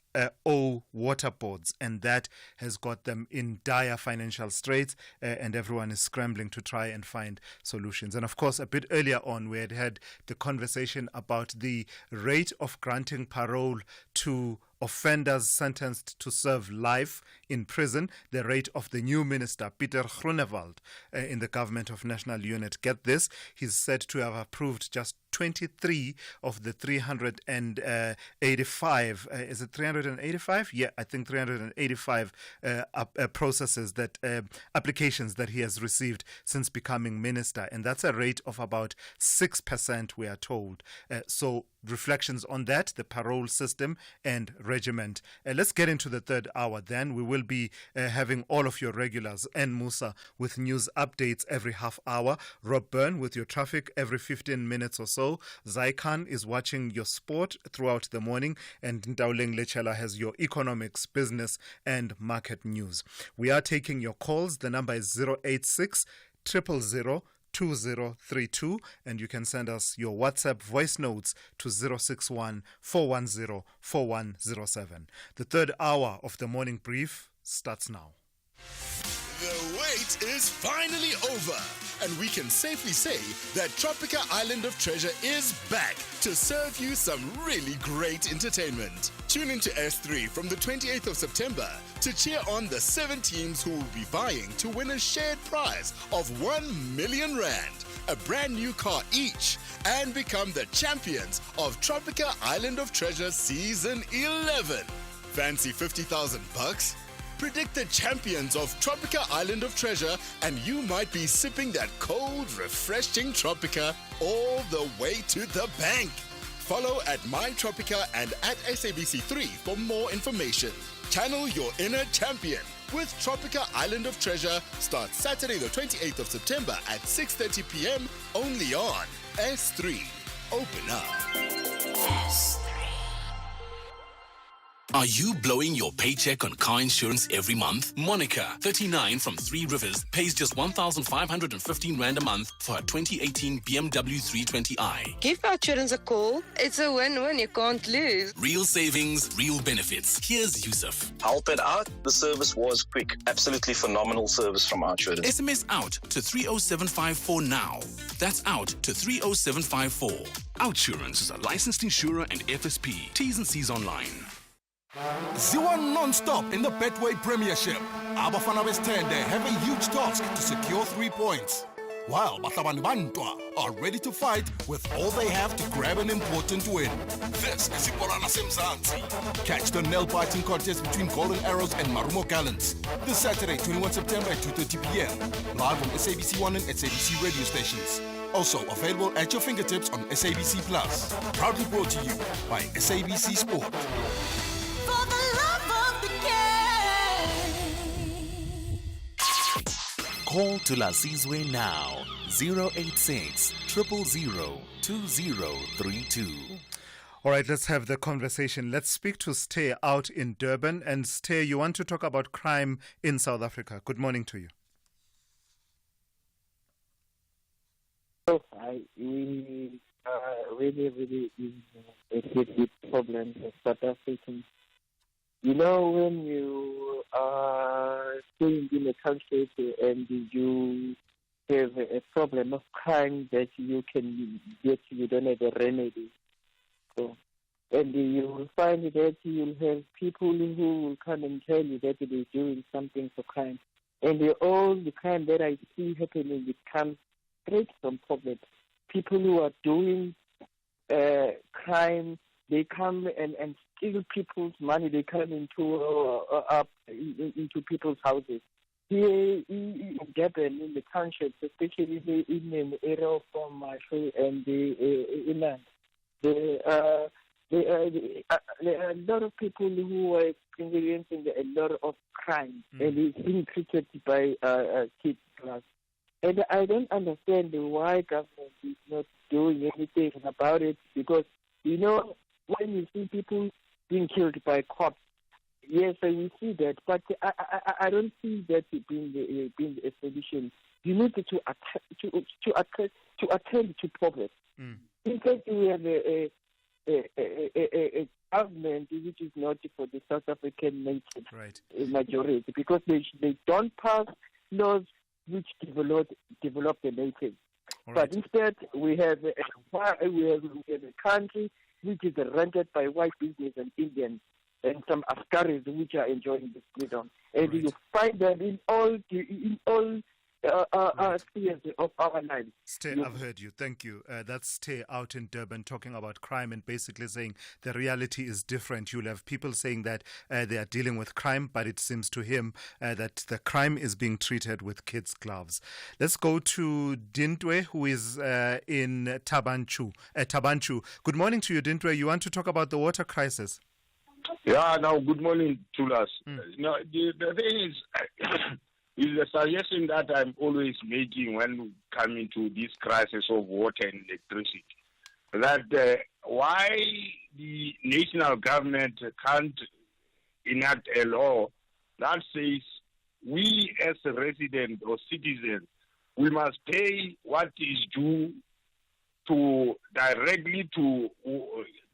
S4: owe water boards, and that has got them in dire financial straits, and everyone is scrambling to try and find solutions. And of course, a bit earlier on, we had the conversation about the rate of granting parole to offenders sentenced to serve life in prison, the rate of the new minister, Pieter Groenewald, in the Government of National Unit. Get this, he's said to have approved just 23 of the 385, is it 385? Yeah, I think 385 processes, that applications that he has received since becoming minister. And that's a rate of about 6%, we are told. So reflections on that, the parole system and regiment. Let's get into the third hour then. We will be having all of your regulars and Musa with news updates every half hour. Rob Byrne with your traffic every 15 minutes or so. Zaikan is watching your sport throughout the morning, and Ndauleng Lechela has your economics, business and market news. We are taking your calls. The number is 086 000 2032, and you can send us your WhatsApp voice notes to 061 410 4107. The third hour of the morning brief starts now.
S23: The wait is finally over, and we can safely say that Tropica Island of Treasure is back to serve you some really great entertainment. Tune into S3 from the 28th of September to cheer on the 7 teams who will be vying to win a shared prize of 1 million rand, a brand new car each, and become the champions of Tropica Island of Treasure Season 11. Fancy 50,000 bucks? Predict the champions of Tropica Island of Treasure, and you might be sipping that cold, refreshing Tropica all the way to the bank. Follow at MyTropica and at SABC3 for more information. Channel your inner champion with Tropica Island of Treasure. Starts Saturday the 28th of September at 6:30 p.m. only on S3. Open up. S3.
S5: Are you blowing your paycheck on car insurance every month? Monica, 39 from Three Rivers, pays just 1,515 Rand a month for her 2018 BMW 320i.
S10: Give our insurance a call. It's a win-win. You can't lose.
S5: Real savings, real benefits. Here's Yusuf.
S20: Help it out. The service was quick. Absolutely phenomenal service from our insurance.
S5: SMS out to 30754 now. That's out to 30754. Outsurance is a licensed insurer and FSP. T's and C's online.
S16: Ziwa non-stop in the Betway Premiership. Abafana Westende have a huge task to secure 3 points, while Batlabani Bantwa are ready to fight with all they have to grab an important win. This is Ipolina Semzansi. Catch the nail-biting contest between Golden Arrows and Marumo Gallants this Saturday, 21 September at 2:30 p.m. live on SABC 1 and SABC radio stations. Also available at your fingertips on SABC Plus. Proudly brought to you by SABC Sport.
S6: For the love of the game.
S3: Call Thulasizwe now. 086 000 2032.
S4: All right, let's have the conversation. Let's speak to Stay out in Durban. And Stay, you want to talk about crime in South Africa. Good morning to you.
S11: We are really in a big problem for South Africans. You know, when you are staying in a country and you have a problem of crime that you can get, you don't have a remedy. So, and you will find that you'll have people who will come and tell you that they're doing something for crime. And all the crime that I see happening, it comes straight from poverty. People who are doing crime, they come and steal people's money. They come into people's houses. Here in Durban, in the townships, especially in an area of Marshall and the inland, there are a lot of people who are experiencing a lot of crime, and it's being treated by kids class. And I don't understand why government is not doing anything about it, because, you know, when you see people being killed by cops, yes, I will see that, but I don't see that being a solution. You need to attend to problems. In fact, we have a government which is not for the South African nation majority, because they don't pass laws which develop the nation.
S4: Right.
S11: But instead, we have a country which is rented by white business and Indians and some Askaris which are enjoying the freedom. And you find them in all spheres of our lives.
S4: Stay, I've heard you. Thank you. That's Stay out in Durban talking about crime and basically saying the reality is different. You'll have people saying that they are dealing with crime, but it seems to him that the crime is being treated with kids' gloves. Let's go to Dintwe, who is in Tabanchu. Good morning to you, Dintwe. You want to talk about the water crisis?
S12: Yeah, now, good morning, Thulas. Now, the thing is a suggestion that I'm always making when coming to this crisis of water and electricity, that why the national government can't enact a law that says we as a resident or citizen, we must pay what is due directly to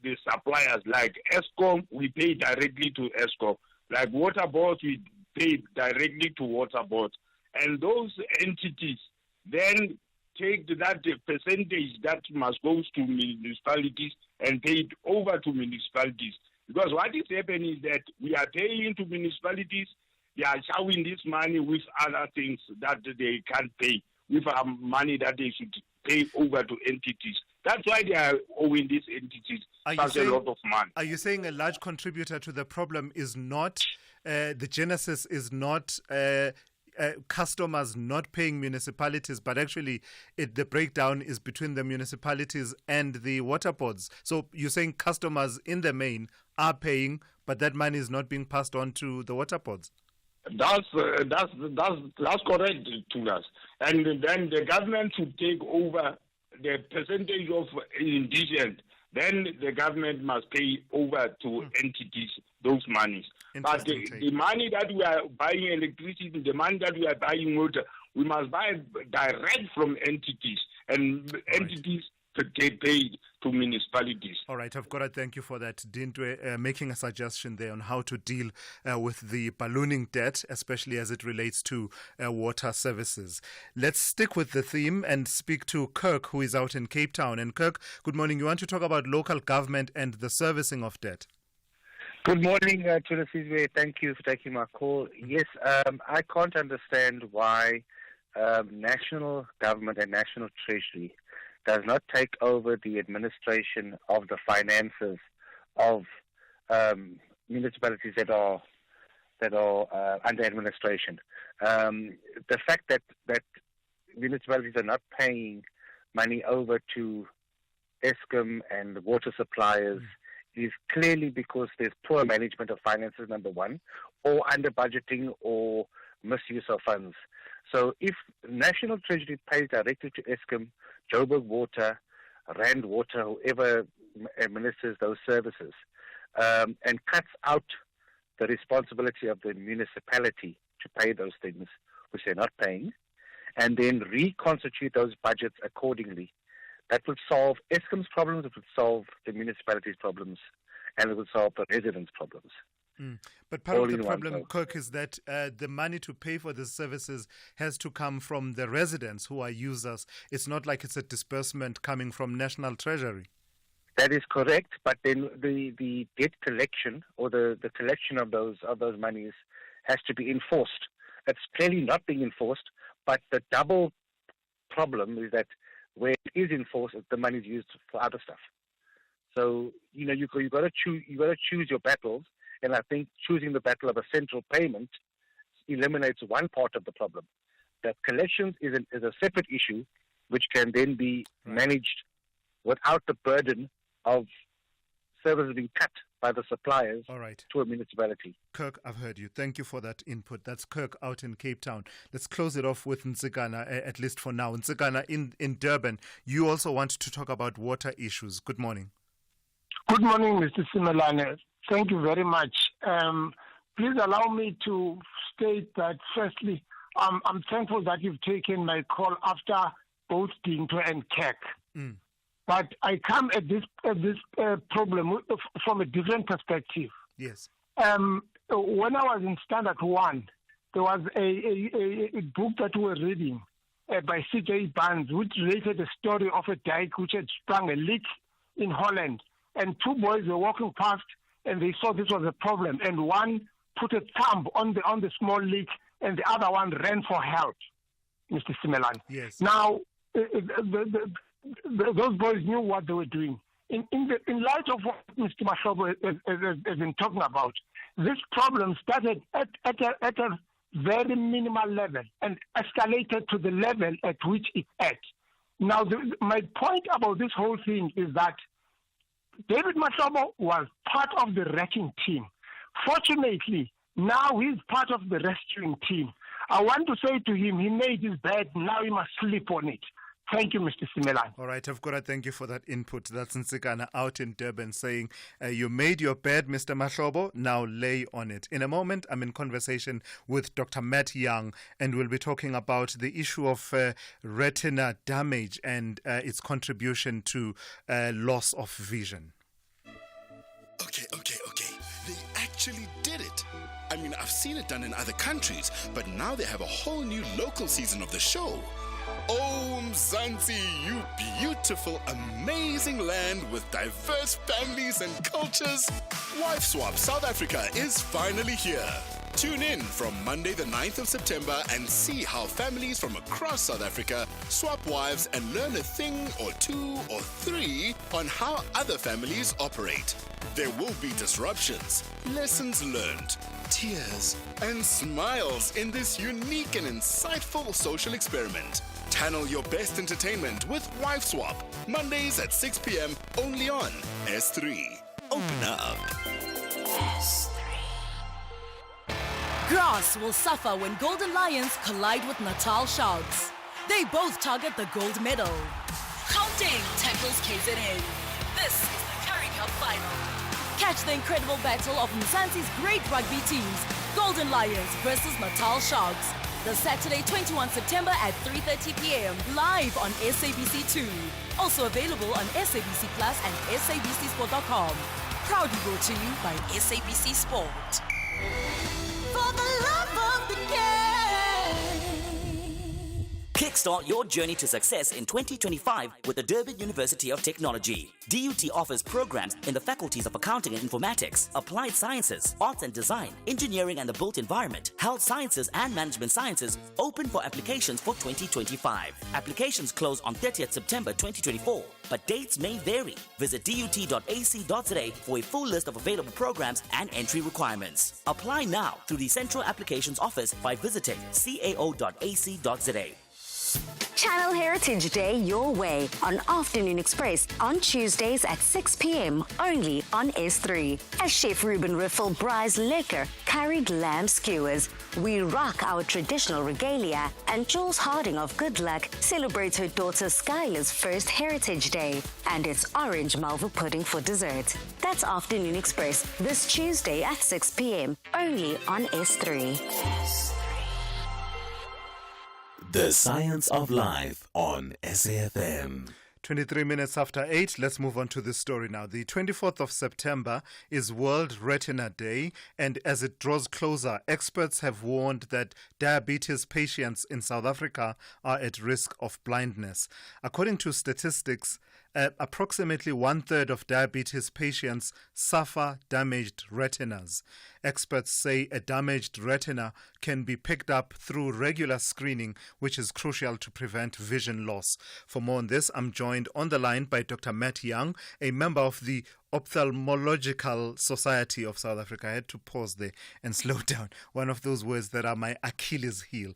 S12: the suppliers. Like Eskom, we pay directly to Eskom. Like water boards, we pay directly to water boards. And those entities then take that percentage that must go to municipalities and pay it over to municipalities. Because what is happening is that we are paying to municipalities, they are showing this money with other things that they can't pay, with money that they should pay over to entities. That's why they are owing these entities such a lot of money. Are you saying a large contributor to the problem is not, the genesis is not customers not paying municipalities, but actually the breakdown is between the municipalities and the water boards? So you're saying customers in the main are paying, but that money is not being passed on to the water boards? That's correct to us. And then the government should take over the percentage of indigent. Then the government must pay over to entities those monies. But the money that we are buying electricity, the money that we are buying water, we must buy direct from entities, and entities get paid to municipalities. All right, I've got to thank you for that, Dintwe, making a suggestion there on how to deal with the ballooning debt, especially as it relates to water services. Let's stick with the theme and speak to Kirk, who is out in Cape Town. And Kirk, good morning. You want to talk about local government and the servicing of debt?
S13: Good morning, Thulasizwe. Thank you for taking my call. Yes, I can't understand why national government and national treasury does not take over the administration of the finances of municipalities that are under administration. The fact that municipalities are not paying money over to ESCOM and the water suppliers is clearly because there's poor management of finances, number one, or under budgeting or misuse of funds. So if National Treasury pays directly to ESCOM, Joburg Water, Rand Water, whoever administers those services, and cuts out the responsibility of the municipality to pay those things, which they're not paying, and then reconstitute those budgets accordingly, that would solve ESCOM's problems, it would solve the municipality's problems, and it would solve the residents' problems.
S4: But part of the problem, Kirk, is that the money to pay for the services has to come from the residents who are users. It's not like it's a disbursement coming from National Treasury.
S13: That is correct, but then the debt collection or the collection of those monies has to be enforced. It's clearly not being enforced, but the double problem is that where it is enforced, the money is used for other stuff. So you got to choose your battles, and I think choosing the battle of a central payment eliminates one part of the problem. That collections is a separate issue, which can then be managed without the burden of services being cut by the suppliers to a municipality.
S4: Kirk, I've heard you. Thank you for that input. That's Kirk out in Cape Town. Let's close it off with Nzigana, at least for now. Nzigana, in Durban, you also want to talk about water issues. Good morning.
S21: Good morning, Mr. Simelane. Thank you very much. Please allow me to state that, firstly, I'm thankful that you've taken my call after both Dinto and Kek. But I come at this problem from a different perspective.
S4: Yes.
S21: When I was in Standard 1, there was a book that we were reading by C.J. Barnes, which related the story of a dike which had sprung a leak in Holland. And two boys were walking past, and they saw this was a problem. And one put a thumb on the small leak, and the other one ran for help, Mr. Simelane.
S4: Yes.
S21: Now, those boys knew what they were doing. In light of what Mr. Mashobo has been talking about, this problem started at a very minimal level and escalated to the level at which it's at. Now, my point about this whole thing is that David Mashobo was part of the wrecking team. Fortunately, now he's part of the rescuing team. I want to say to him, he made his bed, now he must sleep on it. Thank you, Mr. Simelane.
S4: All right, I've got to thank you for that input. That's Nzigana out in Durban saying, you made your bed, Mr. Mashobo, now lay on it. In a moment, I'm in conversation with Dr. Matt Young, and we'll be talking about the issue of retina damage and its contribution to loss of vision.
S23: Okay. They actually did it. I mean, I've seen it done in other countries, but now they have a whole new local season of the show. Oh, Mzansi, you beautiful, amazing land with diverse families and cultures. Wife Swap South Africa is finally here. Tune in from Monday the 9th of September and see how families from across South Africa swap wives and learn a thing or two or three on how other families operate. There will be disruptions, lessons learned, tears, and smiles in this unique and insightful social experiment. Channel your best entertainment with Wife Swap, Mondays at 6 p.m. only on S3. Open up.
S6: S3. Grass will suffer when Golden Lions collide with Natal Sharks. They both target the gold medal. Gauteng tackles KZN. This is the Currie Cup final. Catch the incredible battle of Mzansi's great rugby teams, Golden Lions versus Natal Sharks. The Saturday, 21 September at 3:30 p.m. live on SABC2. Also available on SABC Plus and SABCSport.com. Proudly brought to you by SABC Sport. For the love of the game.
S14: Kickstart your journey to success in 2025 with the Durban University of Technology. DUT offers programs in the faculties of Accounting and Informatics, Applied Sciences, Arts and Design, Engineering and the Built Environment, Health Sciences and Management Sciences, open for applications for 2025. Applications close on 30th September 2024, but dates may vary. Visit dut.ac.za for a full list of available programs and entry requirements. Apply now through the Central Applications Office by visiting cao.ac.za.
S15: Channel Heritage Day your way on Afternoon Express on Tuesdays at 6 p.m. only on S3. As Chef Ruben Riffel braais lekker curried lamb skewers, we rock our traditional regalia, and Jules Harding of Good Luck celebrates her daughter Skylar's first Heritage Day, and it's orange malva pudding for dessert. That's Afternoon Express this Tuesday at 6 p.m. only on S3.
S3: The Science of Life on SAFM.
S4: 23 minutes after 8, let's move on to this story now. The 24th of September is World Retina Day, and as it draws closer, experts have warned that diabetes patients in South Africa are at risk of blindness. According to statistics, approximately 1/3 of diabetes patients suffer damaged retinas. Experts say a damaged retina can be picked up through regular screening, which is crucial to prevent vision loss. For more on this, I'm joined on the line by Dr. Matt Young, a member of the Ophthalmological Society of South Africa. I had to pause there and slow down. One of those words that are my Achilles heel.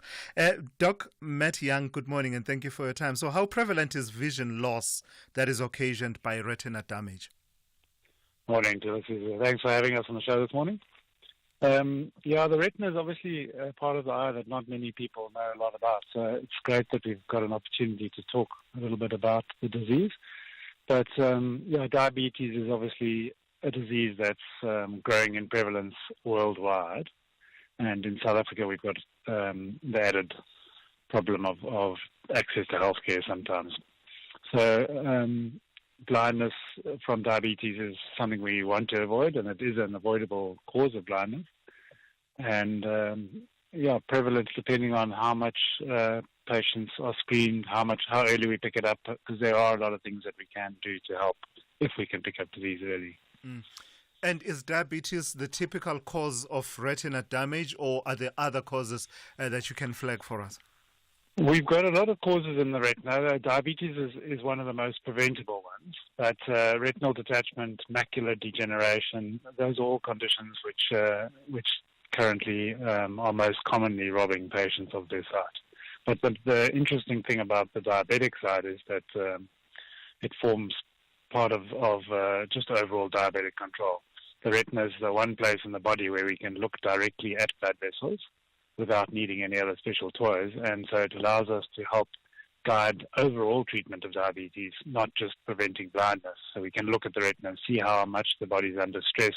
S4: Doc Matt Young, good morning and thank you for your time. So how prevalent is vision loss that is occasioned by retina damage?
S22: Morning, Thulasizwe. Thanks for having us on the show this morning. The retina is obviously a part of the eye that not many people know a lot about. So it's great that we've got an opportunity to talk a little bit about the disease. But diabetes is obviously a disease that's growing in prevalence worldwide. And in South Africa, we've got the added problem of access to healthcare sometimes. So blindness from diabetes is something we want to avoid, and it is an avoidable cause of blindness. And prevalence depending on how much patients are screened, how early we pick it up, because there are a lot of things that we can do to help if we can pick up disease early.
S4: And is diabetes the typical cause of retina damage, or are there other causes that you can flag for us?
S22: We've got a lot of causes in the retina. Diabetes is one of the most preventable ones, but retinal detachment, macular degeneration, those are all conditions which currently are most commonly robbing patients of their sight. But the interesting thing about the diabetic side is that it forms part of just overall diabetic control. The retina is the one place in the body where we can look directly at blood vessels without needing any other special toys, and so it allows us to help guide overall treatment of diabetes, not just preventing blindness. So we can look at the retina and see how much the body is under stress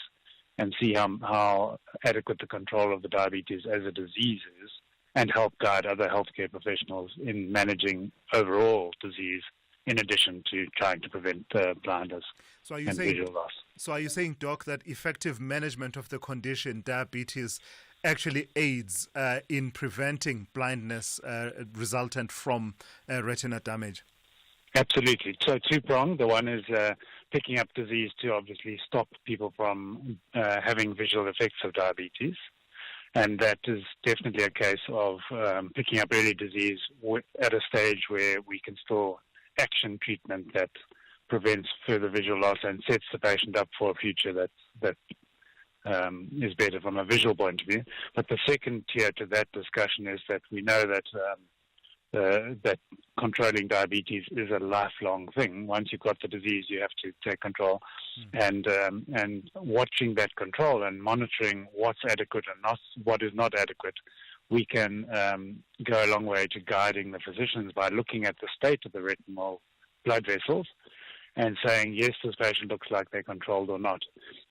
S22: and see how adequate the control of the diabetes as a disease is, and help guide other healthcare professionals in managing overall disease in addition to trying to prevent blindness and visual loss.
S4: So are you saying, Doc, that effective management of the condition, diabetes, actually aids in preventing blindness resultant from retina damage?
S22: Absolutely. So two-pronged. The one is picking up disease to obviously stop people from having visual effects of diabetes. And that is definitely a case of picking up early disease at a stage where we can still action treatment that prevents further visual loss and sets the patient up for a future that is better from a visual point of view. But the second tier to that discussion is that we know that that controlling diabetes is a lifelong thing. Once you've got the disease, you have to take control, and watching that control and monitoring what's adequate and what is not adequate, we can go a long way to guiding the physicians by looking at the state of the retinal blood vessels and saying, yes, this patient looks like they're controlled or not.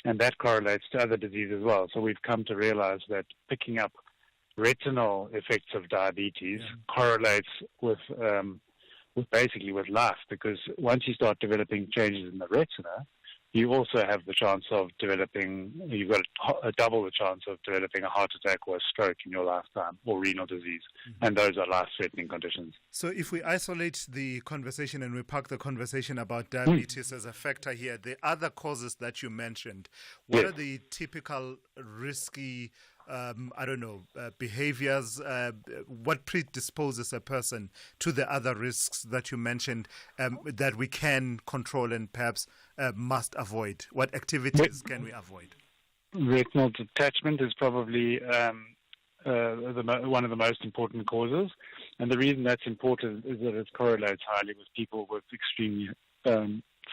S22: And that correlates to other disease as well. So we've come to realize that picking up retinal effects of diabetes correlates with basically with life, because once you start developing changes in the retina, you also have the chance of you've got double the chance of developing a heart attack or a stroke in your lifetime, or renal disease. And those are life-threatening conditions.
S4: So if we isolate the conversation and we park the conversation about diabetes as a factor here, the other causes that you mentioned, what are the typical risky behaviors, what predisposes a person to the other risks that you mentioned that we can control and perhaps must avoid? What activities can we avoid?
S22: Retinal detachment is probably one of the most important causes. And the reason that's important is that it correlates highly with people with extremely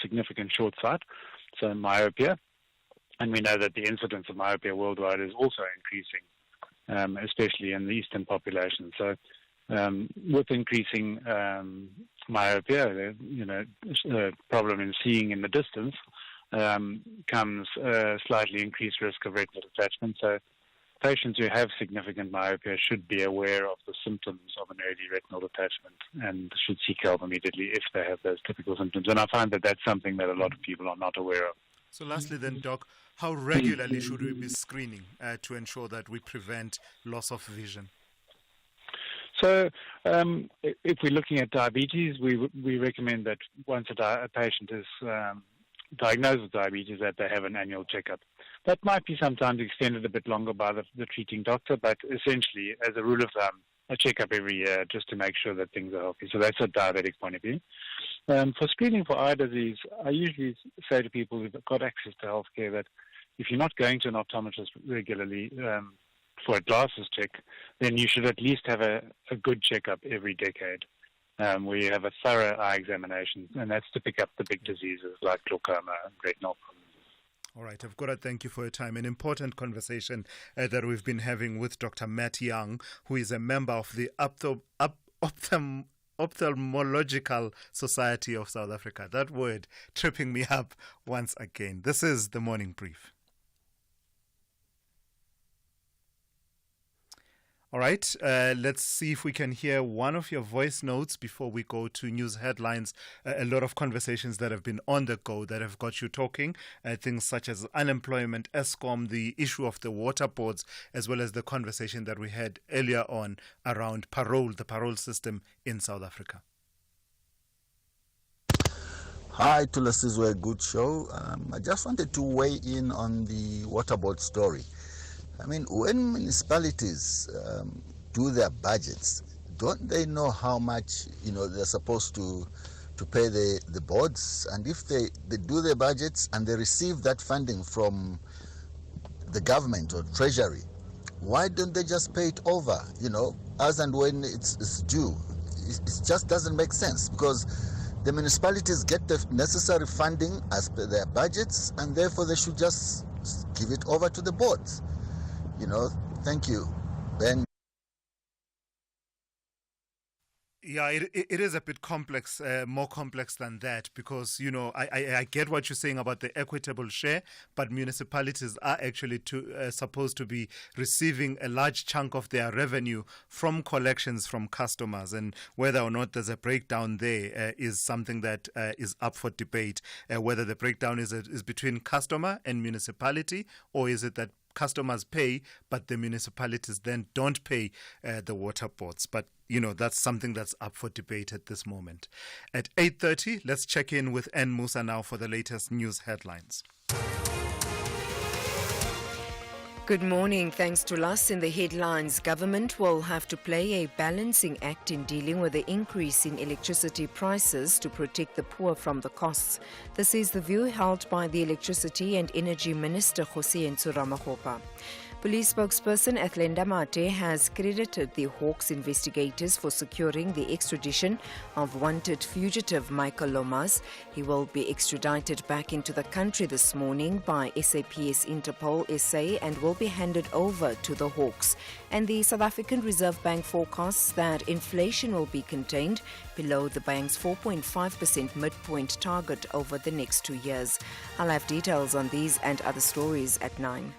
S22: significant short sight, so myopia. And we know that the incidence of myopia worldwide is also increasing, especially in the Eastern population. So with increasing myopia, a problem in seeing in the distance, comes a slightly increased risk of retinal detachment. So patients who have significant myopia should be aware of the symptoms of an early retinal detachment and should seek help immediately if they have those typical symptoms. And I find that that's something that a lot of people are not aware of.
S4: So lastly then, Doc, how regularly should we be screening to ensure that we prevent loss of vision?
S22: So if we're looking at diabetes, we recommend that once a patient is diagnosed with diabetes, that they have an annual checkup. That might be sometimes extended a bit longer by the treating doctor, but essentially, as a rule of thumb, a checkup every year just to make sure that things are healthy. So that's a diabetic point of view. For screening for eye disease, I usually say to people who've got access to healthcare that if you're not going to an optometrist regularly for a glasses check, then you should at least have a good checkup every decade where you have a thorough eye examination, and that's to pick up the big diseases like glaucoma and retinal problems.
S4: All right, I've got to thank you for your time. An important conversation that we've been having with Dr. Matt Young, who is a member of the Ophthalmological Society of South Africa. That word tripping me up once again. This is the Morning Brief. All right, let's see if we can hear one of your voice notes before we go to news headlines. A lot of conversations that have been on the go that have got you talking. Things such as unemployment, Eskom, the issue of the water boards, as well as the conversation that we had earlier on around parole, the parole system in South Africa.
S7: Hi, Thulasizwe, good show. I just wanted to weigh in on the water board story. I mean, when municipalities do their budgets, don't they know how much they're supposed to pay the boards? And if they do their budgets and they receive that funding from the government or treasury, why don't they just pay it over? As and when it's due. It just doesn't make sense, because the municipalities get the necessary funding as per their budgets, and therefore they should just give it over to the boards. Thank you, Ben.
S4: Yeah, it is a bit complex, more complex than that, because, I get what you're saying about the equitable share, but municipalities are actually supposed to be receiving a large chunk of their revenue from collections from customers, and whether or not there's a breakdown there is something that is up for debate, whether the breakdown is between customer and municipality, or is it that customers pay, but the municipalities then don't pay the water boards. But, that's something that's up for debate at this moment. At 8:30, let's check in with N. Musa now for the latest news headlines.
S9: Good morning. Thanks to us in the headlines, government will have to play a balancing act in dealing with the increase in electricity prices to protect the poor from the costs. This is the view held by the Electricity and Energy Minister, Jose Ramokgopa. Police spokesperson Athlenda Mate has credited the Hawks investigators for securing the extradition of wanted fugitive Michael Lomas. He will be extradited back into the country this morning by SAPS Interpol SA and will be handed over to the Hawks. And the South African Reserve Bank forecasts that inflation will be contained below the bank's 4.5% midpoint target over the next 2 years. I'll have details on these and other stories at 9.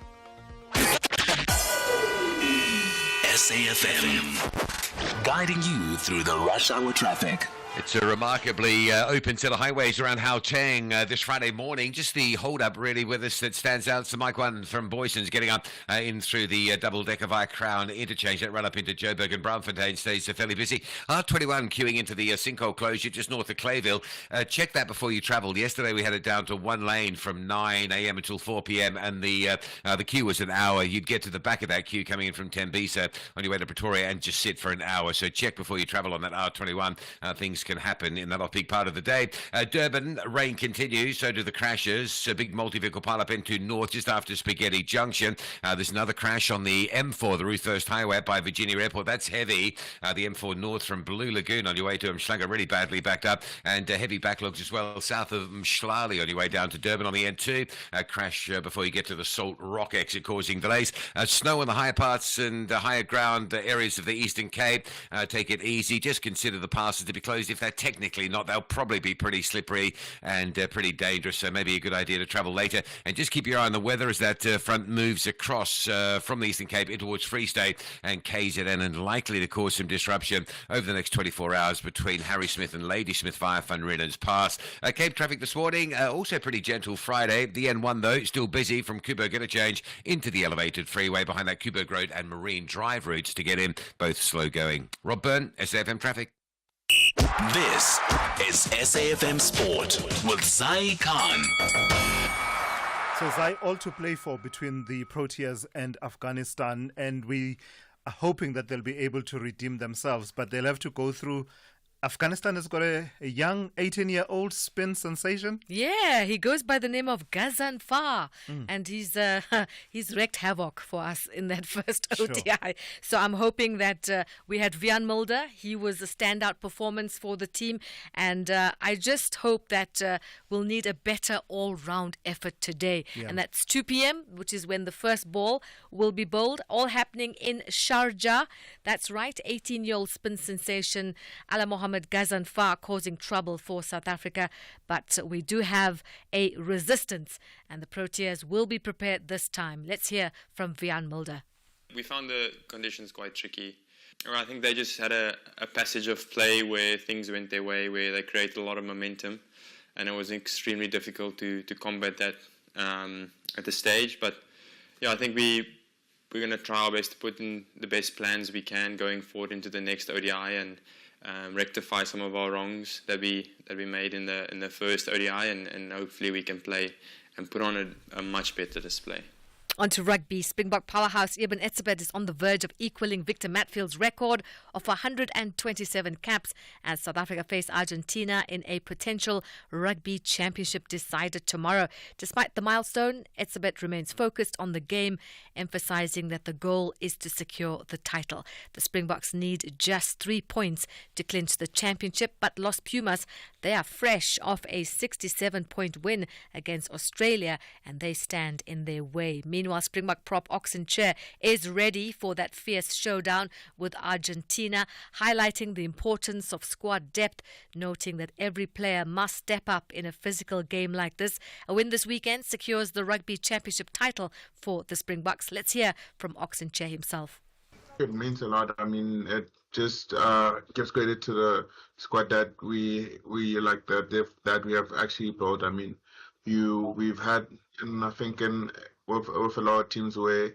S3: SAFM, guiding you through the rush hour traffic.
S1: It's a remarkably open set of highways around Gauteng this Friday morning. Just the hold-up really with us that stands out. So Mike 1 from Boyson's getting up in through the double-decker via Crown interchange. That run up into Joburg and Braamfontein stays fairly busy. R21 queuing into the sinkhole closure just north of Clayville. Check that before you travel. Yesterday we had it down to one lane from 9 a.m. until 4 p.m. and the queue was an hour. You'd get to the back of that queue coming in from Tembisa on your way to Pretoria and just sit for an hour. So check before you travel on that R21. Things can happen in that off-peak part of the day. Durban, rain continues, so do the crashes. A big multi-vehicle pile-up into north just after Spaghetti Junction. There's another crash on the M4, the Ruthurst Highway by Virginia Airport. That's heavy. The M4 north from Blue Lagoon on your way to Mhlanga, really badly backed up. And heavy backlogs as well south of Mshlali on your way down to Durban on the N2. Crash before you get to the Salt Rock exit causing delays. Snow on the higher parts and higher ground areas of the Eastern Cape. Take it easy. Just consider the passes to be closed. If they're technically not, they'll probably be pretty slippery and pretty dangerous, so maybe a good idea to travel later. And just keep your eye on the weather as that front moves across from the Eastern Cape in towards Free State and KZN, and likely to cause some disruption over the next 24 hours between Harrismith and Ladysmith via Van Rieden's Pass. Cape traffic this morning, also pretty gentle Friday. The N1 though, still busy from Kuberg interchange into the elevated freeway behind that Kuberg Road and Marine Drive routes to get in, both slow going. Rob Byrne, SAFM Traffic.
S3: This is SAFM Sport with Zai Khan.
S4: So Zai, all to play for between the Proteas and Afghanistan, and we are hoping that they'll be able to redeem themselves, but they'll have to go through. Afghanistan has got a young 18-year-old spin sensation.
S2: Yeah, he goes by the name of Ghazan Far, and he's wreaked havoc for us in that first ODI. So I'm hoping that we had Vian Mulder. He was a standout performance for the team, and I just hope that we'll need a better all-round effort today.
S4: Yeah.
S2: And that's 2 p.m., which is when the first ball will be bowled, all happening in Sharjah. That's right, 18-year-old spin sensation Ala Mohammed Ghazan Far causing trouble for South Africa, but we do have a resistance and the Proteas will be prepared this time. Let's hear from Vian Mulder.
S8: We found the conditions quite tricky. I think they just had a passage of play where things went their way, where they created a lot of momentum, and it was extremely difficult to combat that at the stage. But yeah, I think we're going to try our best to put in the best plans we can going forward into the next ODI and rectify some of our wrongs that we made in the first ODI, and hopefully we can play and put on a much better display.
S2: On to rugby. Springbok powerhouse Eben Etzebeth is on the verge of equaling Victor Matfield's record of 127 caps as South Africa face Argentina in a potential rugby championship decided tomorrow. Despite the milestone, Etzebeth remains focused on the game, emphasizing that the goal is to secure the title. The Springboks need just 3 points to clinch the championship, but Los Pumas, they are fresh off a 67-point win against Australia and they stand in their way. Meanwhile, Springbok prop Oxen Chair is ready for that fierce showdown with Argentina, highlighting the importance of squad depth, noting that every player must step up in a physical game like this. A win this weekend secures the Rugby Championship title for the Springboks. Let's hear from Oxen Chair himself.
S17: It means a lot. I mean, it just gives credit to the squad that we like that we have actually built. I mean, we've had, and I think with a lot of teams where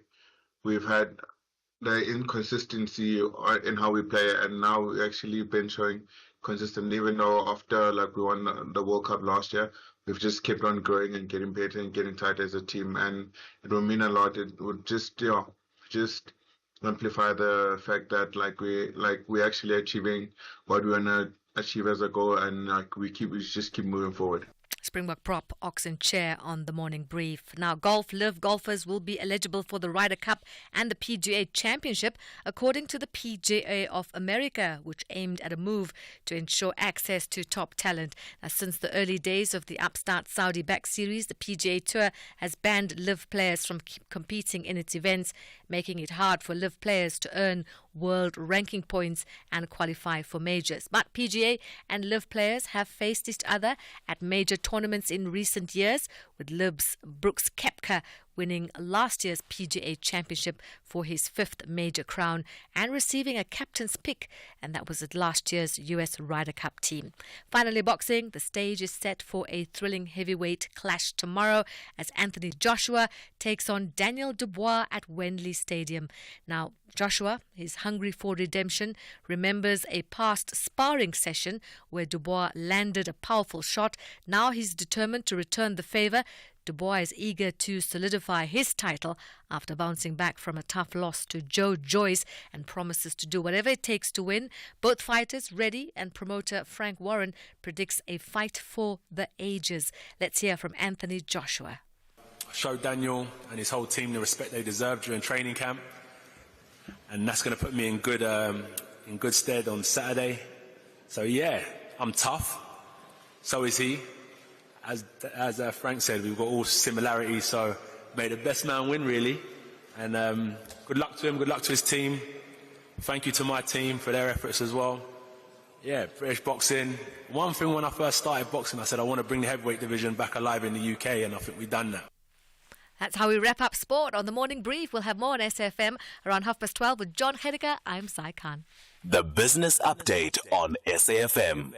S17: we've had the inconsistency in how we play, and now we've actually been showing consistent. Even though after we won the World Cup last year, we've just kept on growing and getting better and getting tighter as a team, and it will mean a lot. It would just amplify the fact that we actually achieving what we want to achieve as a goal, and we just keep moving forward.
S2: Springbok prop Oxen Chair on the morning brief. Now, golf live golfers will be eligible for the Ryder Cup and the PGA Championship, according to the PGA of America, which aimed at a move to ensure access to top talent. Now, since the early days of the upstart Saudi-backed series, the PGA Tour has banned live players from competing in its events, making it hard for live players to earn world ranking points and qualify for majors. But PGA and live players have faced each other at major tournaments in recent years, with Liv's Brooks Koepka winning last year's PGA Championship for his 5th major crown and receiving a captain's pick, and that was at last year's US Ryder Cup team. Finally, boxing. The stage is set for a thrilling heavyweight clash tomorrow as Anthony Joshua takes on Daniel Dubois at Wembley Stadium. Now, Joshua is hungry for redemption, remembers a past sparring session where Dubois landed a powerful shot. Now he's determined to return the favour. Dubois is eager to solidify his title after bouncing back from a tough loss to Joe Joyce and promises to do whatever it takes to win. Both fighters ready, and promoter Frank Warren predicts a fight for the ages. Let's hear from Anthony Joshua.
S10: Showed Daniel and his whole team the respect they deserve during training camp, and that's going to put me in good stead on Saturday. So yeah, I'm tough. So is he. As Frank said, we've got all similarities. So may the best man win, really. And good luck to him. Good luck to his team. Thank you to my team for their efforts as well. Yeah, British boxing. One thing when I first started boxing, I said I want to bring the heavyweight division back alive in the UK, and I think we've done that.
S2: That's how we wrap up sport on the Morning Brief. We'll have more on SFM around 12:30 with John Hediger. I'm Sai Khan.
S3: The Business Update on SAFM.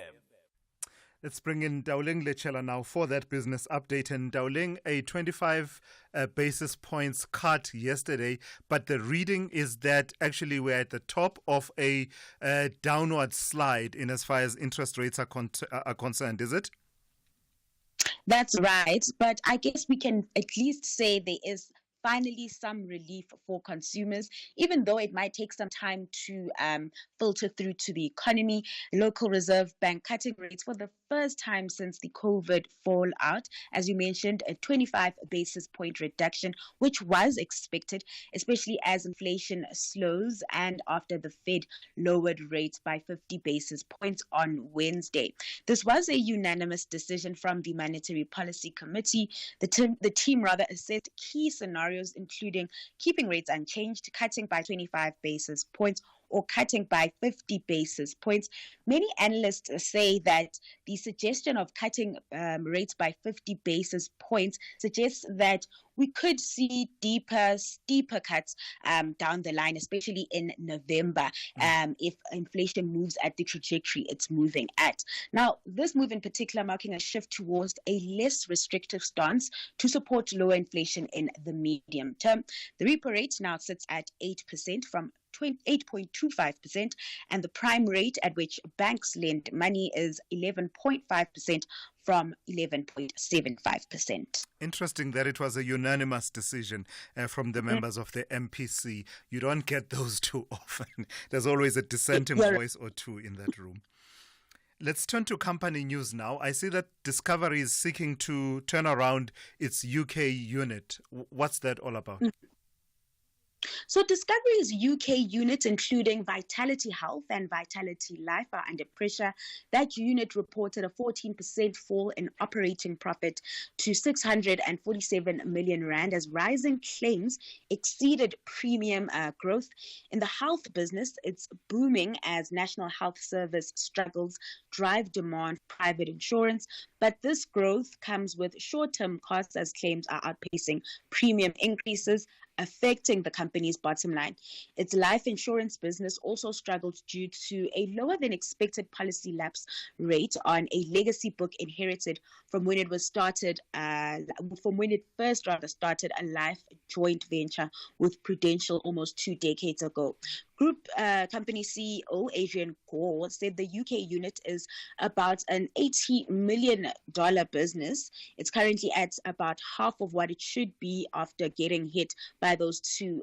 S4: Let's bring in Dowling Lechela now for that business update. And Dowling, a 25 basis points cut yesterday, but the reading is that actually we're at the top of a downward slide in as far as interest rates are concerned, is it?
S18: That's right, but I guess we can at least say there is finally some relief for consumers, even though it might take some time to filter through to the economy. The local Reserve Bank cutting rates for the first time since the COVID fallout. As you mentioned, a 25 basis point reduction, which was expected, especially as inflation slows and after the Fed lowered rates by 50 basis points on Wednesday. This was a unanimous decision from the Monetary Policy Committee. The team assessed key scenarios, including keeping rates unchanged, cutting by 25 basis points, or cutting by 50 basis points. Many analysts say that the suggestion of cutting rates by 50 basis points suggests that we could see steeper cuts down the line, especially in November, if inflation moves at the trajectory it's moving at. Now, this move in particular marking a shift towards a less restrictive stance to support lower inflation in the medium term. The repo rate now sits at 8% from 8.25%, and the prime rate at which banks lend money is 11.5% from 11.75%.
S4: Interesting that it was a unanimous decision from the members of the MPC. You don't get those too often. There's always a dissenting voice or two in that room. Let's turn to company news now. I see that Discovery is seeking to turn around its UK unit. What's that all about?
S18: So Discovery's UK units, including Vitality Health and Vitality Life, are under pressure. That unit reported a 14% fall in operating profit to 647 million rand as rising claims exceeded premium growth. In the health business, it's booming as National Health Service struggles drive demand for private insurance. But this growth comes with short-term costs as claims are outpacing premium increases, affecting the company's bottom line. Its life insurance business also struggled due to a lower than expected policy lapse rate on a legacy book inherited from when it first started a life joint venture with Prudential almost 2 decades ago. Group company CEO Adrian Gore said the UK unit is about an $80 million business. It's currently at about half of what it should be after getting hit by those two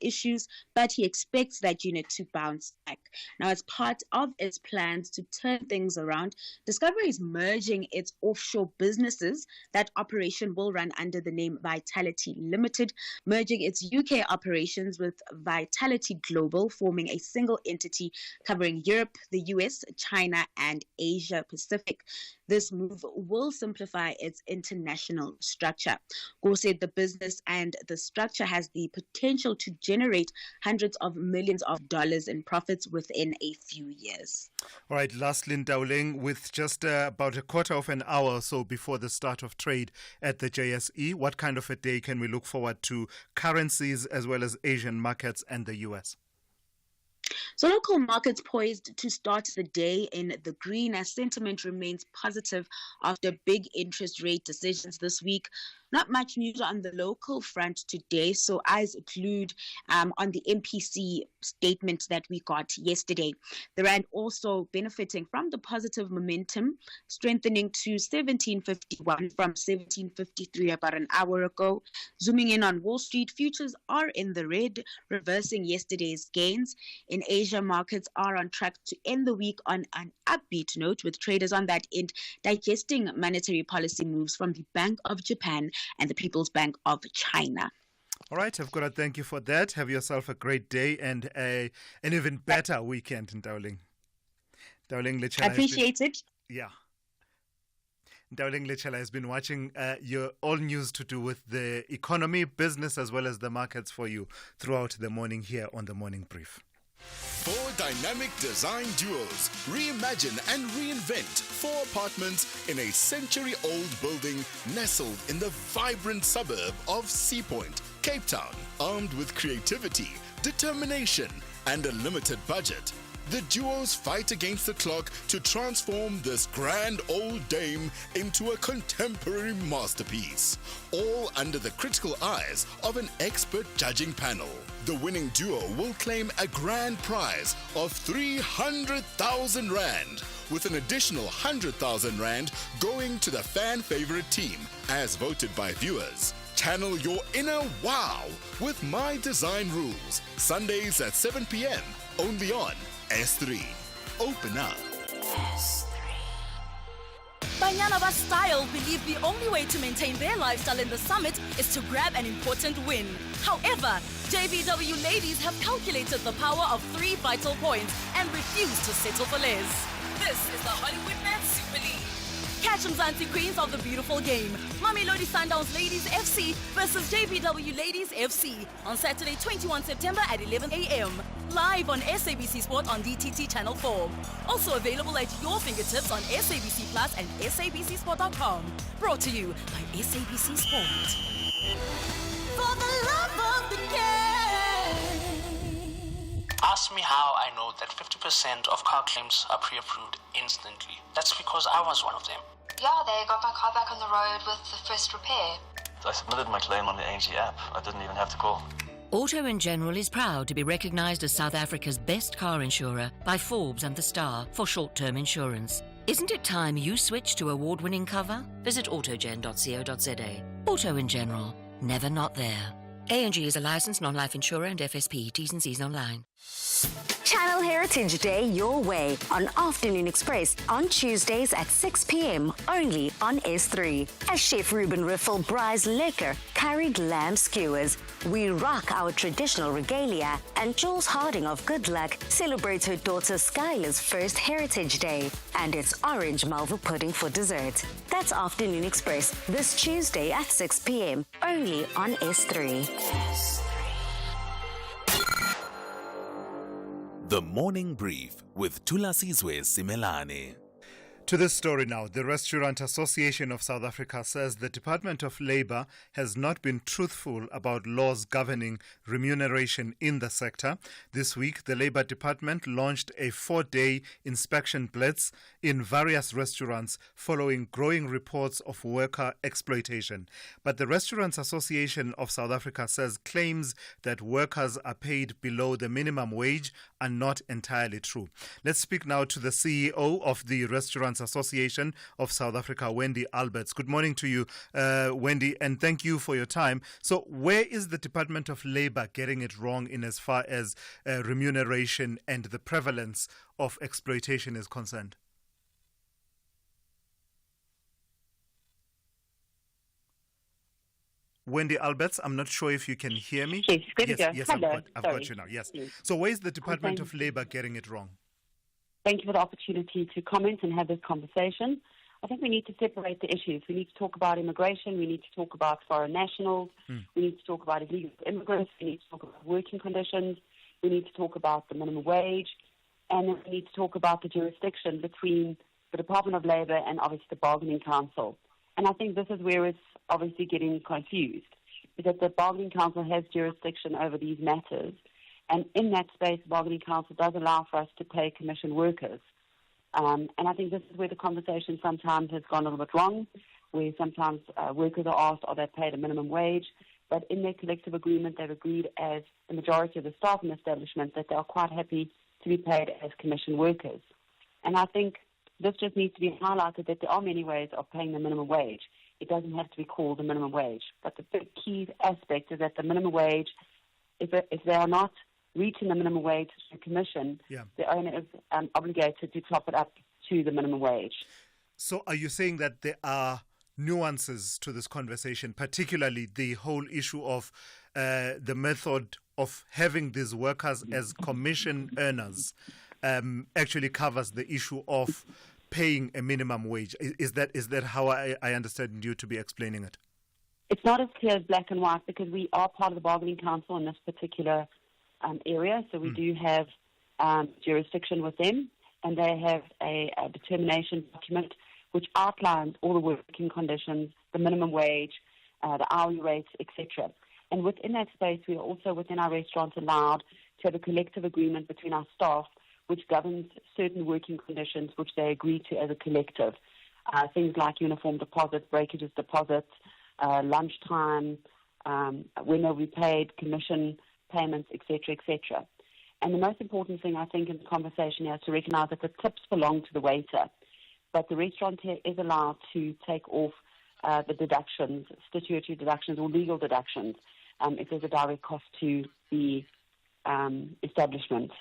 S18: issues, but he expects that unit to bounce back. Now, as part of its plans to turn things around, Discovery is merging its offshore businesses. That operation will run under the name Vitality Limited, merging its UK operations with Vitality Global forming a single entity covering Europe, the US, China, and Asia Pacific. This move will simplify its international structure. Gore said the business and the structure has the potential to generate hundreds of millions of dollars in profits within a few years.
S4: All right, lastly, Ndauling, with just about a quarter of an hour or so before the start of trade at the JSE, what kind of a day can we look forward to currencies as well as Asian markets and the US?
S18: So local markets poised to start the day in the green as sentiment remains positive after big interest rate decisions this week. Not much news on the local front today, so eyes glued on the MPC statement that we got yesterday. The rand also benefiting from the positive momentum, strengthening to 1751 from 1753 about an hour ago. Zooming in on Wall Street, futures are in the red, reversing yesterday's gains. In Asia, markets are on track to end the week on an upbeat note, with traders on that end digesting monetary policy moves from the Bank of Japan and the People's Bank of China.
S4: All right, I've got to thank you for that. Have yourself a great day and an even better weekend, Ndauling. Ndauling Lechala.
S18: Appreciate it.
S4: Yeah. Ndauling Lechala has been watching your all news to do with the economy, business, as well as the markets for you throughout the morning here on the Morning Brief.
S23: 4 dynamic design duos reimagine and reinvent 4 apartments in a century-old building nestled in the vibrant suburb of Sea Point, Cape Town. Armed with creativity, determination, and a limited budget, the duos fight against the clock to transform this grand old dame into a contemporary masterpiece, all under the critical eyes of an expert judging panel. The winning duo will claim a grand prize of 300,000 Rand, with an additional 100,000 Rand going to the fan favorite team, as voted by viewers. Channel your inner wow with My Design Rules, Sundays at 7 p.m, only on S3. Open up.
S6: Banyana Ba Style believe the only way to maintain their lifestyle in the summit is to grab an important win. However, JBW ladies have calculated the power of 3 vital points and refuse to settle for less. This is the Hollywood Man Super League. Catch Mzansi Queens of the beautiful game, Mamelodi Sundowns Ladies FC versus JBW Ladies FC on Saturday 21 September at 11 a.m. Live on SABC Sport on DTT Channel 4. Also available at your fingertips on SABC Plus and SABCSport.com. Brought to you by SABC Sport. For the love of the game.
S5: Ask me how I know that 50% of car claims are pre-approved instantly. That's because I was one of them.
S19: Yeah, they got my car back on the road with the first repair.
S5: I submitted my claim on the ANG app. I didn't even have to call.
S20: Auto & General is proud to be recognised as South Africa's best car insurer by Forbes and The Star for short-term insurance. Isn't it time you switch to award-winning cover? Visit autogen.co.za. Auto & General. Never not there. ANG is a licensed non-life insurer and FSP. T's and C's online.
S15: Channel Heritage Day your way on Afternoon Express on Tuesdays at 6 p.m. only on S3. As Chef Ruben Riffel Bry's Liquor carried lamb skewers. We rock our traditional regalia, and Jules Harding of Good Luck celebrates her daughter Skylar's first Heritage Day, and it's orange malva pudding for dessert. That's Afternoon Express this Tuesday at 6 p.m. only on S3.
S3: The Morning Brief with Thulasizwe Simelane.
S4: To this story now, the Restaurant Association of South Africa says the Department of Labour has not been truthful about laws governing remuneration in the sector. This week, the Labour Department launched a 4-day inspection blitz in various restaurants following growing reports of worker exploitation. But the Restaurants Association of South Africa says claims that workers are paid below the minimum wage are not entirely true. Let's speak now to the CEO of the Restaurants Association of South Africa, Wendy Alberts. Good morning to you, Wendy, and thank you for your time. So where is the Department of Labour getting it wrong in as far as remuneration and the prevalence of exploitation is concerned? Wendy Alberts, I'm not sure if you can hear me.
S11: Yes, good to go.
S4: Yes,
S11: Hello.
S4: I've got you now. Yes. So where is the Department of Labour getting it wrong?
S11: Thank you for the opportunity to comment and have this conversation. I think we need to separate the issues. We need to talk about immigration. We need to talk about foreign nationals. We need to talk about illegal immigrants. We need to talk about working conditions. We need to talk about the minimum wage. And then we need to talk about the jurisdiction between the Department of Labour and obviously the Bargaining Council. And I think this is where it's obviously getting confused, is that the Bargaining Council has jurisdiction over these matters. And in that space, the Bargaining Council does allow for us to pay commission workers. And I think this is where the conversation sometimes has gone a little bit wrong, where sometimes workers are asked, are they paid a minimum wage? But in their collective agreement, they've agreed as the majority of the staff in the establishment that they are quite happy to be paid as commission workers. And I think this just needs to be highlighted that there are many ways of paying the minimum wage. It doesn't have to be called the minimum wage. But the big key aspect is that the minimum wage, if they are not reaching the minimum wage through commission, the owner is obligated to top it up to the minimum wage.
S4: So are you saying that there are nuances to this conversation, particularly the whole issue of the method of having these workers as commission earners actually covers the issue of paying a minimum wage? Is that how I understand you to be explaining it?
S11: It's not as clear as black and white because we are part of the Bargaining Council in this particular area, so we do have jurisdiction with them, and they have a determination document which outlines all the working conditions, the minimum wage, the hourly rates, etc. And within that space, we are also within our restaurants allowed to have a collective agreement between our staff which governs certain working conditions which they agree to as a collective. Things like uniform deposits, breakages deposits, lunchtime, when they'll be paid, commission payments, etc., etc. And the most important thing, I think, in the conversation here is to recognize that the tips belong to the waiter, but the restaurateur is allowed to take off the deductions, statutory deductions or legal deductions, if there's a direct cost to the establishment.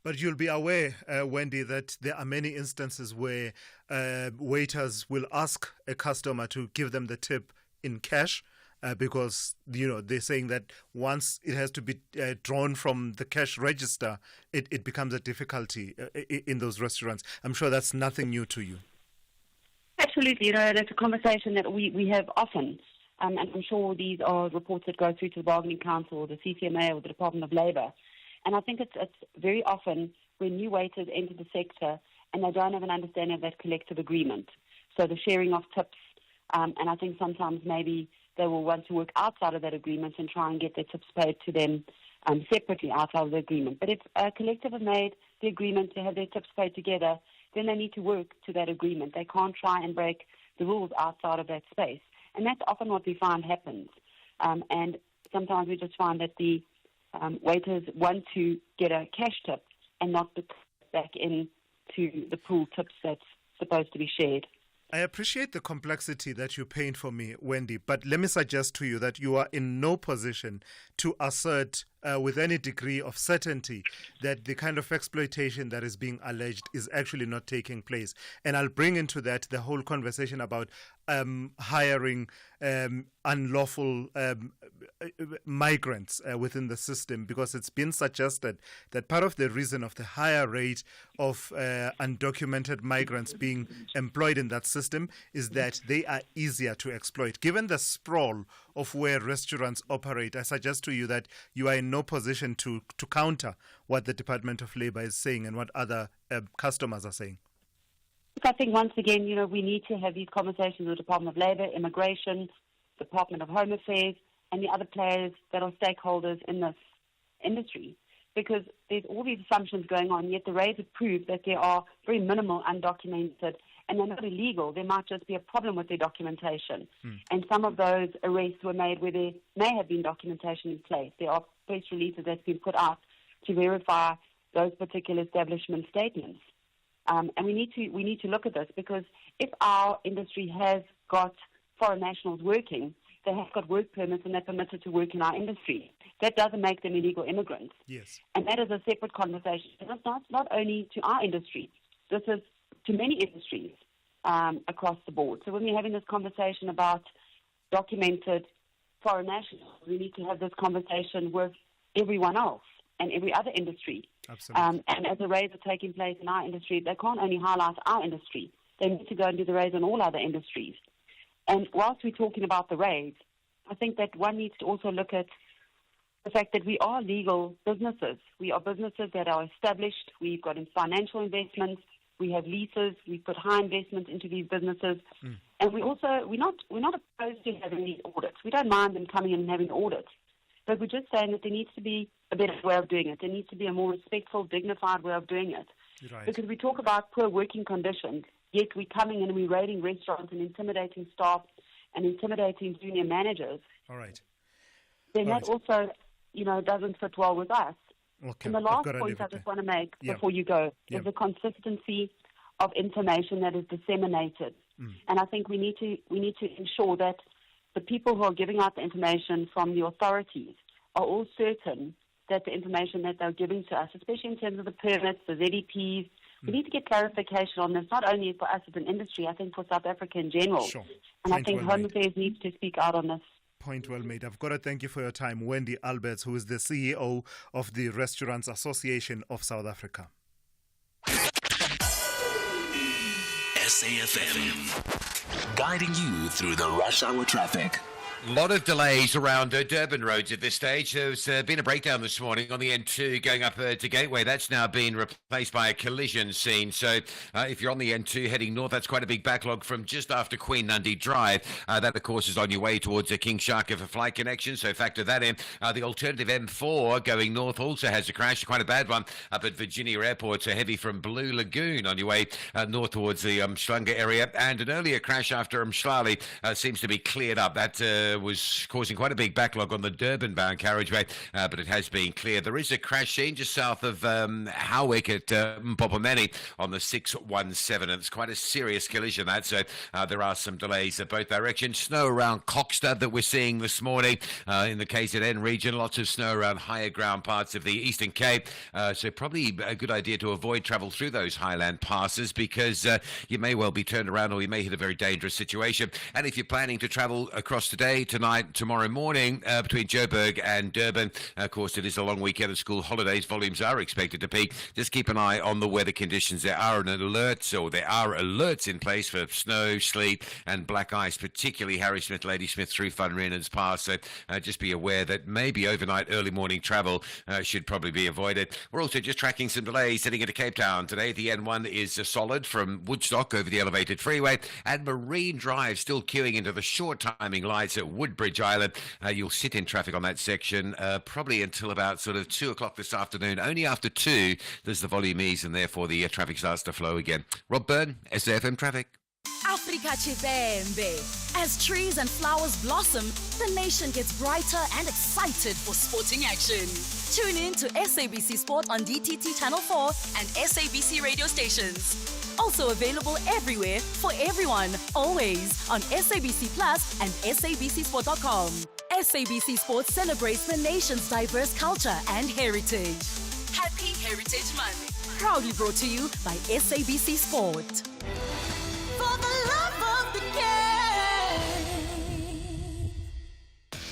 S4: But you'll be aware, Wendy, that there are many instances where waiters will ask a customer to give them the tip in cash because, they're saying that once it has to be drawn from the cash register, it becomes a difficulty in those restaurants. I'm sure that's nothing new to you.
S11: Absolutely. That's a conversation that we have often. And I'm sure these are reports that go through to the Bargaining Council or the CCMA or the Department of Labour. And I think it's very often when new waiters enter the sector and they don't have an understanding of that collective agreement. So the sharing of tips, and I think sometimes maybe they will want to work outside of that agreement and try and get their tips paid to them separately outside of the agreement. But if a collective have made the agreement to have their tips paid together, then they need to work to that agreement. They can't try and break the rules outside of that space. And that's often what we find happens. And sometimes we just find that the waiters want to get a cash tip and not put back into the pool tips that's supposed to be shared.
S4: I appreciate the complexity that you paint for me, Wendy, but let me suggest to you that you are in no position to assert with any degree of certainty that the kind of exploitation that is being alleged is actually not taking place. And I'll bring into that the whole conversation about hiring unlawful migrants within the system, because it's been suggested that part of the reason of the higher rate of undocumented migrants being employed in that system is that they are easier to exploit. Given the sprawl of where restaurants operate, I suggest to you that you are in no position to counter what the Department of Labour is saying and what other customers are saying.
S11: I think once again, we need to have these conversations with the Department of Labour, Immigration, Department of Home Affairs, and the other players that are stakeholders in this industry. Because there's all these assumptions going on, yet the raids have proved that there are very minimal undocumented, and they're not illegal. There might just be a problem with their documentation. And some of those arrests were made where there may have been documentation in place. There are press releases that's been put out to verify those particular establishment statements. And we need to look at this, because if our industry has got foreign nationals working, they have got work permits and they're permitted to work in our industry. That doesn't make them illegal immigrants.
S4: Yes.
S11: And that is a separate conversation. And it's not only to our industry. This is to many industries across the board. So when we're having this conversation about documented foreign nationals, we need to have this conversation with everyone else and every other industry.
S4: Absolutely.
S11: And as the raids are taking place in our industry, they can't only highlight our industry. They need to go and do the raids on all other industries. And whilst we're talking about the raids, I think that one needs to also look at the fact that we are legal businesses. We are businesses that are established. We've got financial investments. We have leases. We put high investments into these businesses. And we're not opposed to having these audits. We don't mind them coming in and having audits. But we're just saying that there needs to be a better way of doing it. There needs to be a more respectful, dignified way of doing it.
S4: Right.
S11: Because we talk about poor working conditions, yet we're coming in and we're raiding restaurants and intimidating staff and intimidating junior managers.
S4: All right.
S11: Then that also, doesn't fit well with us.
S4: Okay.
S11: And the last point I just want to make before you go is the consistency of information that is disseminated. And I think we need to ensure that the people who are giving out the information from the authorities are all certain that the information that they're giving to us, especially in terms of the permits, the ZDPs, we need to get clarification on this, not only for us as an industry, I think for South Africa in general.
S4: Sure.
S11: And
S4: Point
S11: I think
S4: well
S11: Home
S4: made.
S11: Affairs needs to speak out on this.
S4: Point well made. I've got to thank you for your time, Wendy Alberts, who is the CEO of the Restaurants Association of South Africa.
S3: SAFM, guiding you through the rush hour traffic.
S1: A lot of delays around Durban roads at this stage. There's been a breakdown this morning on the N2 going up to Gateway. That's now been replaced by a collision scene. So if you're on the N2 heading north, that's quite a big backlog from just after Queen Nandi Drive. That, of course, is on your way towards King Shaka for flight connection. So factor that in. The alternative M4 going north also has a crash, quite a bad one, up at Virginia Airport. So heavy from Blue Lagoon on your way north towards the Umhlanga area. And an earlier crash after Umhlali seems to be cleared up. That was causing quite a big backlog on the Durban-bound carriageway, but it has been cleared. There is a crash scene just south of Howick at Mpopomeni on the 617, and it's quite a serious collision, that. So there are some delays at both directions. Snow around Kokstad that we're seeing this morning in the KZN region. Lots of snow around higher ground parts of the Eastern Cape. So probably a good idea to avoid travel through those highland passes, because you may well be turned around, or you may hit a very dangerous situation. And if you're planning to travel across today, tonight, tomorrow morning between Joburg and Durban, of course it is a long weekend of school holidays. Volumes are expected to peak. Just keep an eye on the weather conditions. There are alerts in place for snow, sleet and black ice, particularly Harrismith, Ladysmith through Van Rynen's Pass. So just be aware that maybe overnight early morning travel should probably be avoided. We're also just tracking some delays heading into Cape Town today. The N1 is solid from Woodstock over the elevated freeway, and Marine Drive still queuing into the short timing lights at Woodbridge Island. You'll sit in traffic on that section probably until about sort of 2 o'clock this afternoon. Only after 2 does the volume ease, and therefore the traffic starts to flow again. Rob Byrne, SAFM Traffic.
S6: Africa Chibembe. As trees and flowers blossom, the nation gets brighter and excited for sporting action. Tune in to SABC Sport on DTT Channel 4 and SABC radio stations. Also available everywhere for everyone, always on SABC Plus and SABCSport.com. SABC Sport celebrates the nation's diverse culture and heritage. Happy Heritage Month. Proudly brought to you by SABC Sport. For the love of the game.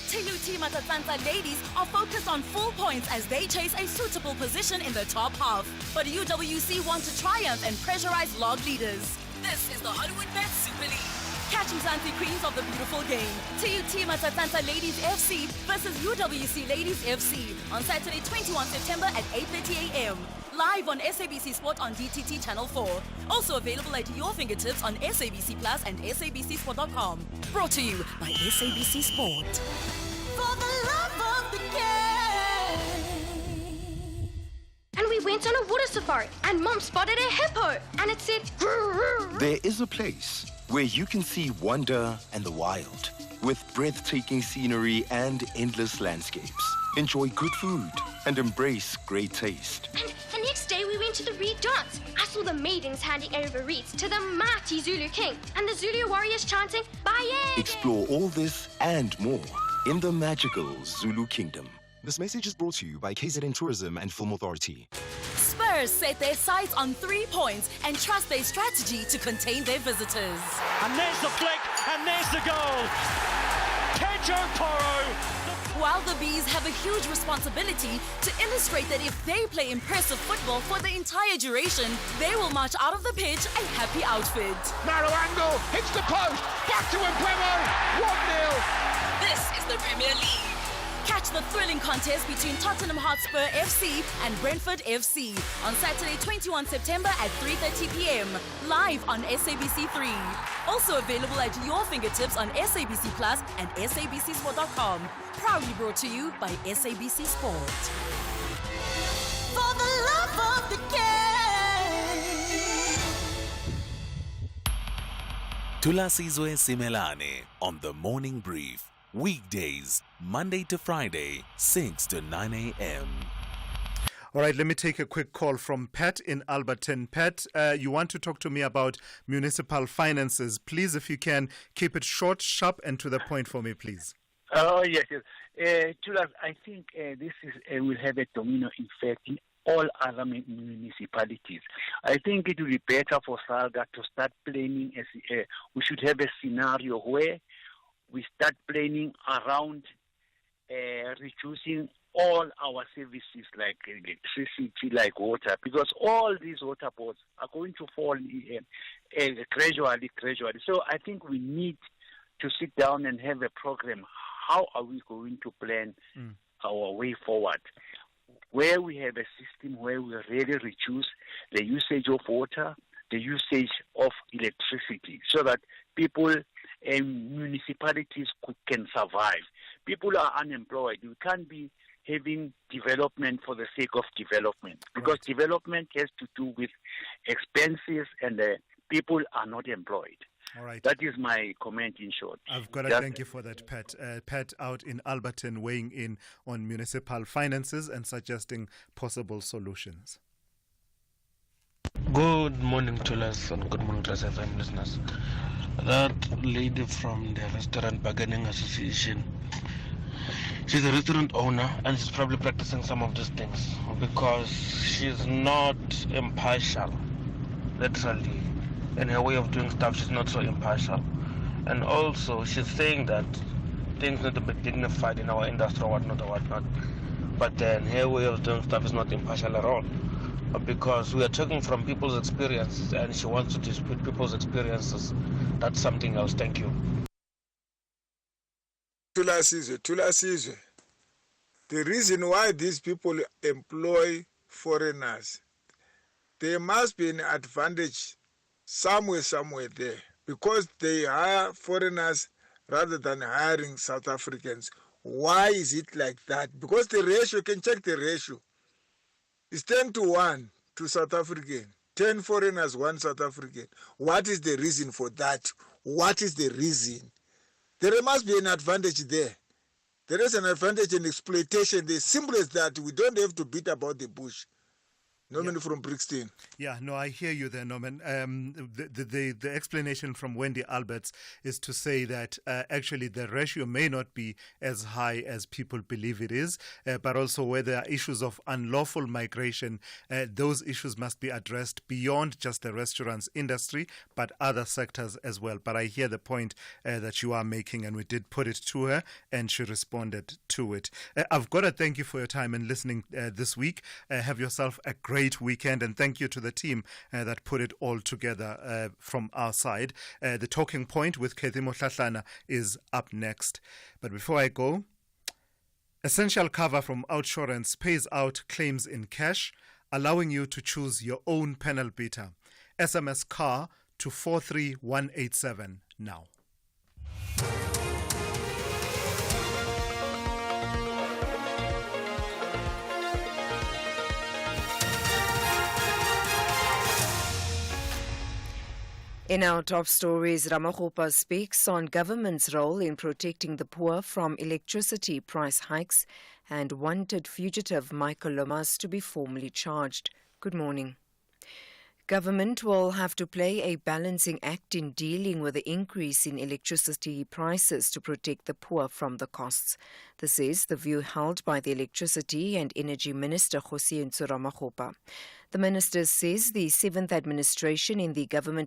S6: Teluti Matatanta ladies are focused on full points as they chase a suitable position in the top half. But UWC want to triumph and pressurize log leaders. This is the Hollywood Bet Super League. Catch Mzansi Queens of the beautiful game. TUT Matatanta Ladies FC versus UWC Ladies FC on Saturday 21 September at 8:30 a.m. Live on SABC Sport on DTT Channel 4. Also available at your fingertips on SABC Plus and SABCSport.com. Brought to you by SABC Sport. For the love of the game.
S12: And we went on a water safari, and Mom spotted a hippo, and it said,
S13: There is a place where you can see wonder and the wild, with breathtaking scenery and endless landscapes. Enjoy good food and embrace great taste.
S12: And the next day we went to the Reed dance. I saw the maidens handing over reeds to the mighty Zulu king, and the Zulu warriors chanting, Baye!
S13: Explore all this and more in the magical Zulu Kingdom.
S16: This message is brought to you by KZN Tourism and Film Authority.
S6: Spurs set their sights on 3 points and trust their strategy to contain their visitors.
S24: And there's the flick, and there's the goal. Ted
S14: Joe Porro.
S6: While the Bees have a huge responsibility to illustrate that if they play impressive football for the entire duration, they will march out of the pitch a happy outfit.
S14: Narrow angle, hits the post, back to Mbeumo, 1-0.
S6: This is the Premier League. Catch the thrilling contest between Tottenham Hotspur FC and Brentford FC on Saturday 21 September at 3:30 p.m. live on SABC3. Also available at your fingertips on SABC Plus and SABCSport.com. Proudly brought to you by SABC Sport.
S14: For the love of the game.
S3: Thulasizwe Simelane on the Morning Brief. Weekdays, Monday to Friday, 6 to 9 a.m.
S4: All right, let me take a quick call from Pat in Alberton. Pat, you want to talk to me about municipal finances. Please, if you can, keep it short, sharp, and to the point for me, please.
S21: Oh, yes. Tulas, I think this will have a domino effect in all other municipalities. I think it will be better for Salga to start planning. We should have a scenario where we start planning around reducing all our services like electricity, like water, because all these water boards are going to fall gradually. So I think we need to sit down and have a program. How are we going to plan our way forward? Where we have a system where we really reduce the usage of water, the usage of electricity, so that people and municipalities can survive. People are unemployed. We can't be having development for the sake of development, because development has to do with expenses, and people are not employed.
S4: All right.
S21: That is my comment in short.
S4: I've got to thank you for that, Pat. Pat out in Alberton weighing in on municipal finances and suggesting possible solutions.
S22: Good morning to us and good morning to us FM listeners. That lady from the Restaurant Bargaining Association, she's a restaurant owner and she's probably practicing some of these things because she's not impartial, literally. In her way of doing stuff, she's not so impartial. And also, she's saying that things need to be dignified in our industry or whatnot. But then her way of doing stuff is not impartial at all. Because we are talking from people's experiences and she wants to dispute people's experiences. That's something else. Thank you.
S24: Thulasizwe. The reason why these people employ foreigners, there must be an advantage somewhere there, because they hire foreigners rather than hiring South Africans. Why is it like that? Because the ratio, you can check the ratio. It's 10-1 to South African. 10 foreigners, 1 South African. What is the reason for that? What is the reason? There must be an advantage there. There is an advantage in exploitation. The simple as that. We don't have to beat about the bush. Norman from Brixton.
S4: Yeah, no, I hear you there, Norman. The explanation from Wendy Alberts is to say that actually the ratio may not be as high as people believe it is, but also where there are issues of unlawful migration, those issues must be addressed beyond just the restaurants industry, but other sectors as well. But I hear the point that you are making, and we did put it to her, and she responded to it. I've got to thank you for your time and listening this week. Have yourself a great weekend, and thank you to the team that put it all together from our side. The Talking Point with Kathy Mohlahlana is up next. But before I go, Essential Cover from Outsurance pays out claims in cash, allowing you to choose your own panel beater. SMS CAR to 43187 now.
S9: In our top stories, Ramaphosa speaks on government's role in protecting the poor from electricity price hikes, and wanted fugitive Michael Lomas to be formally charged. Good morning. Government will have to play a balancing act in dealing with the increase in electricity prices to protect the poor from the costs. This is the view held by the Electricity and Energy Minister Thulasizwe Simelane. The minister says the 7th administration in the government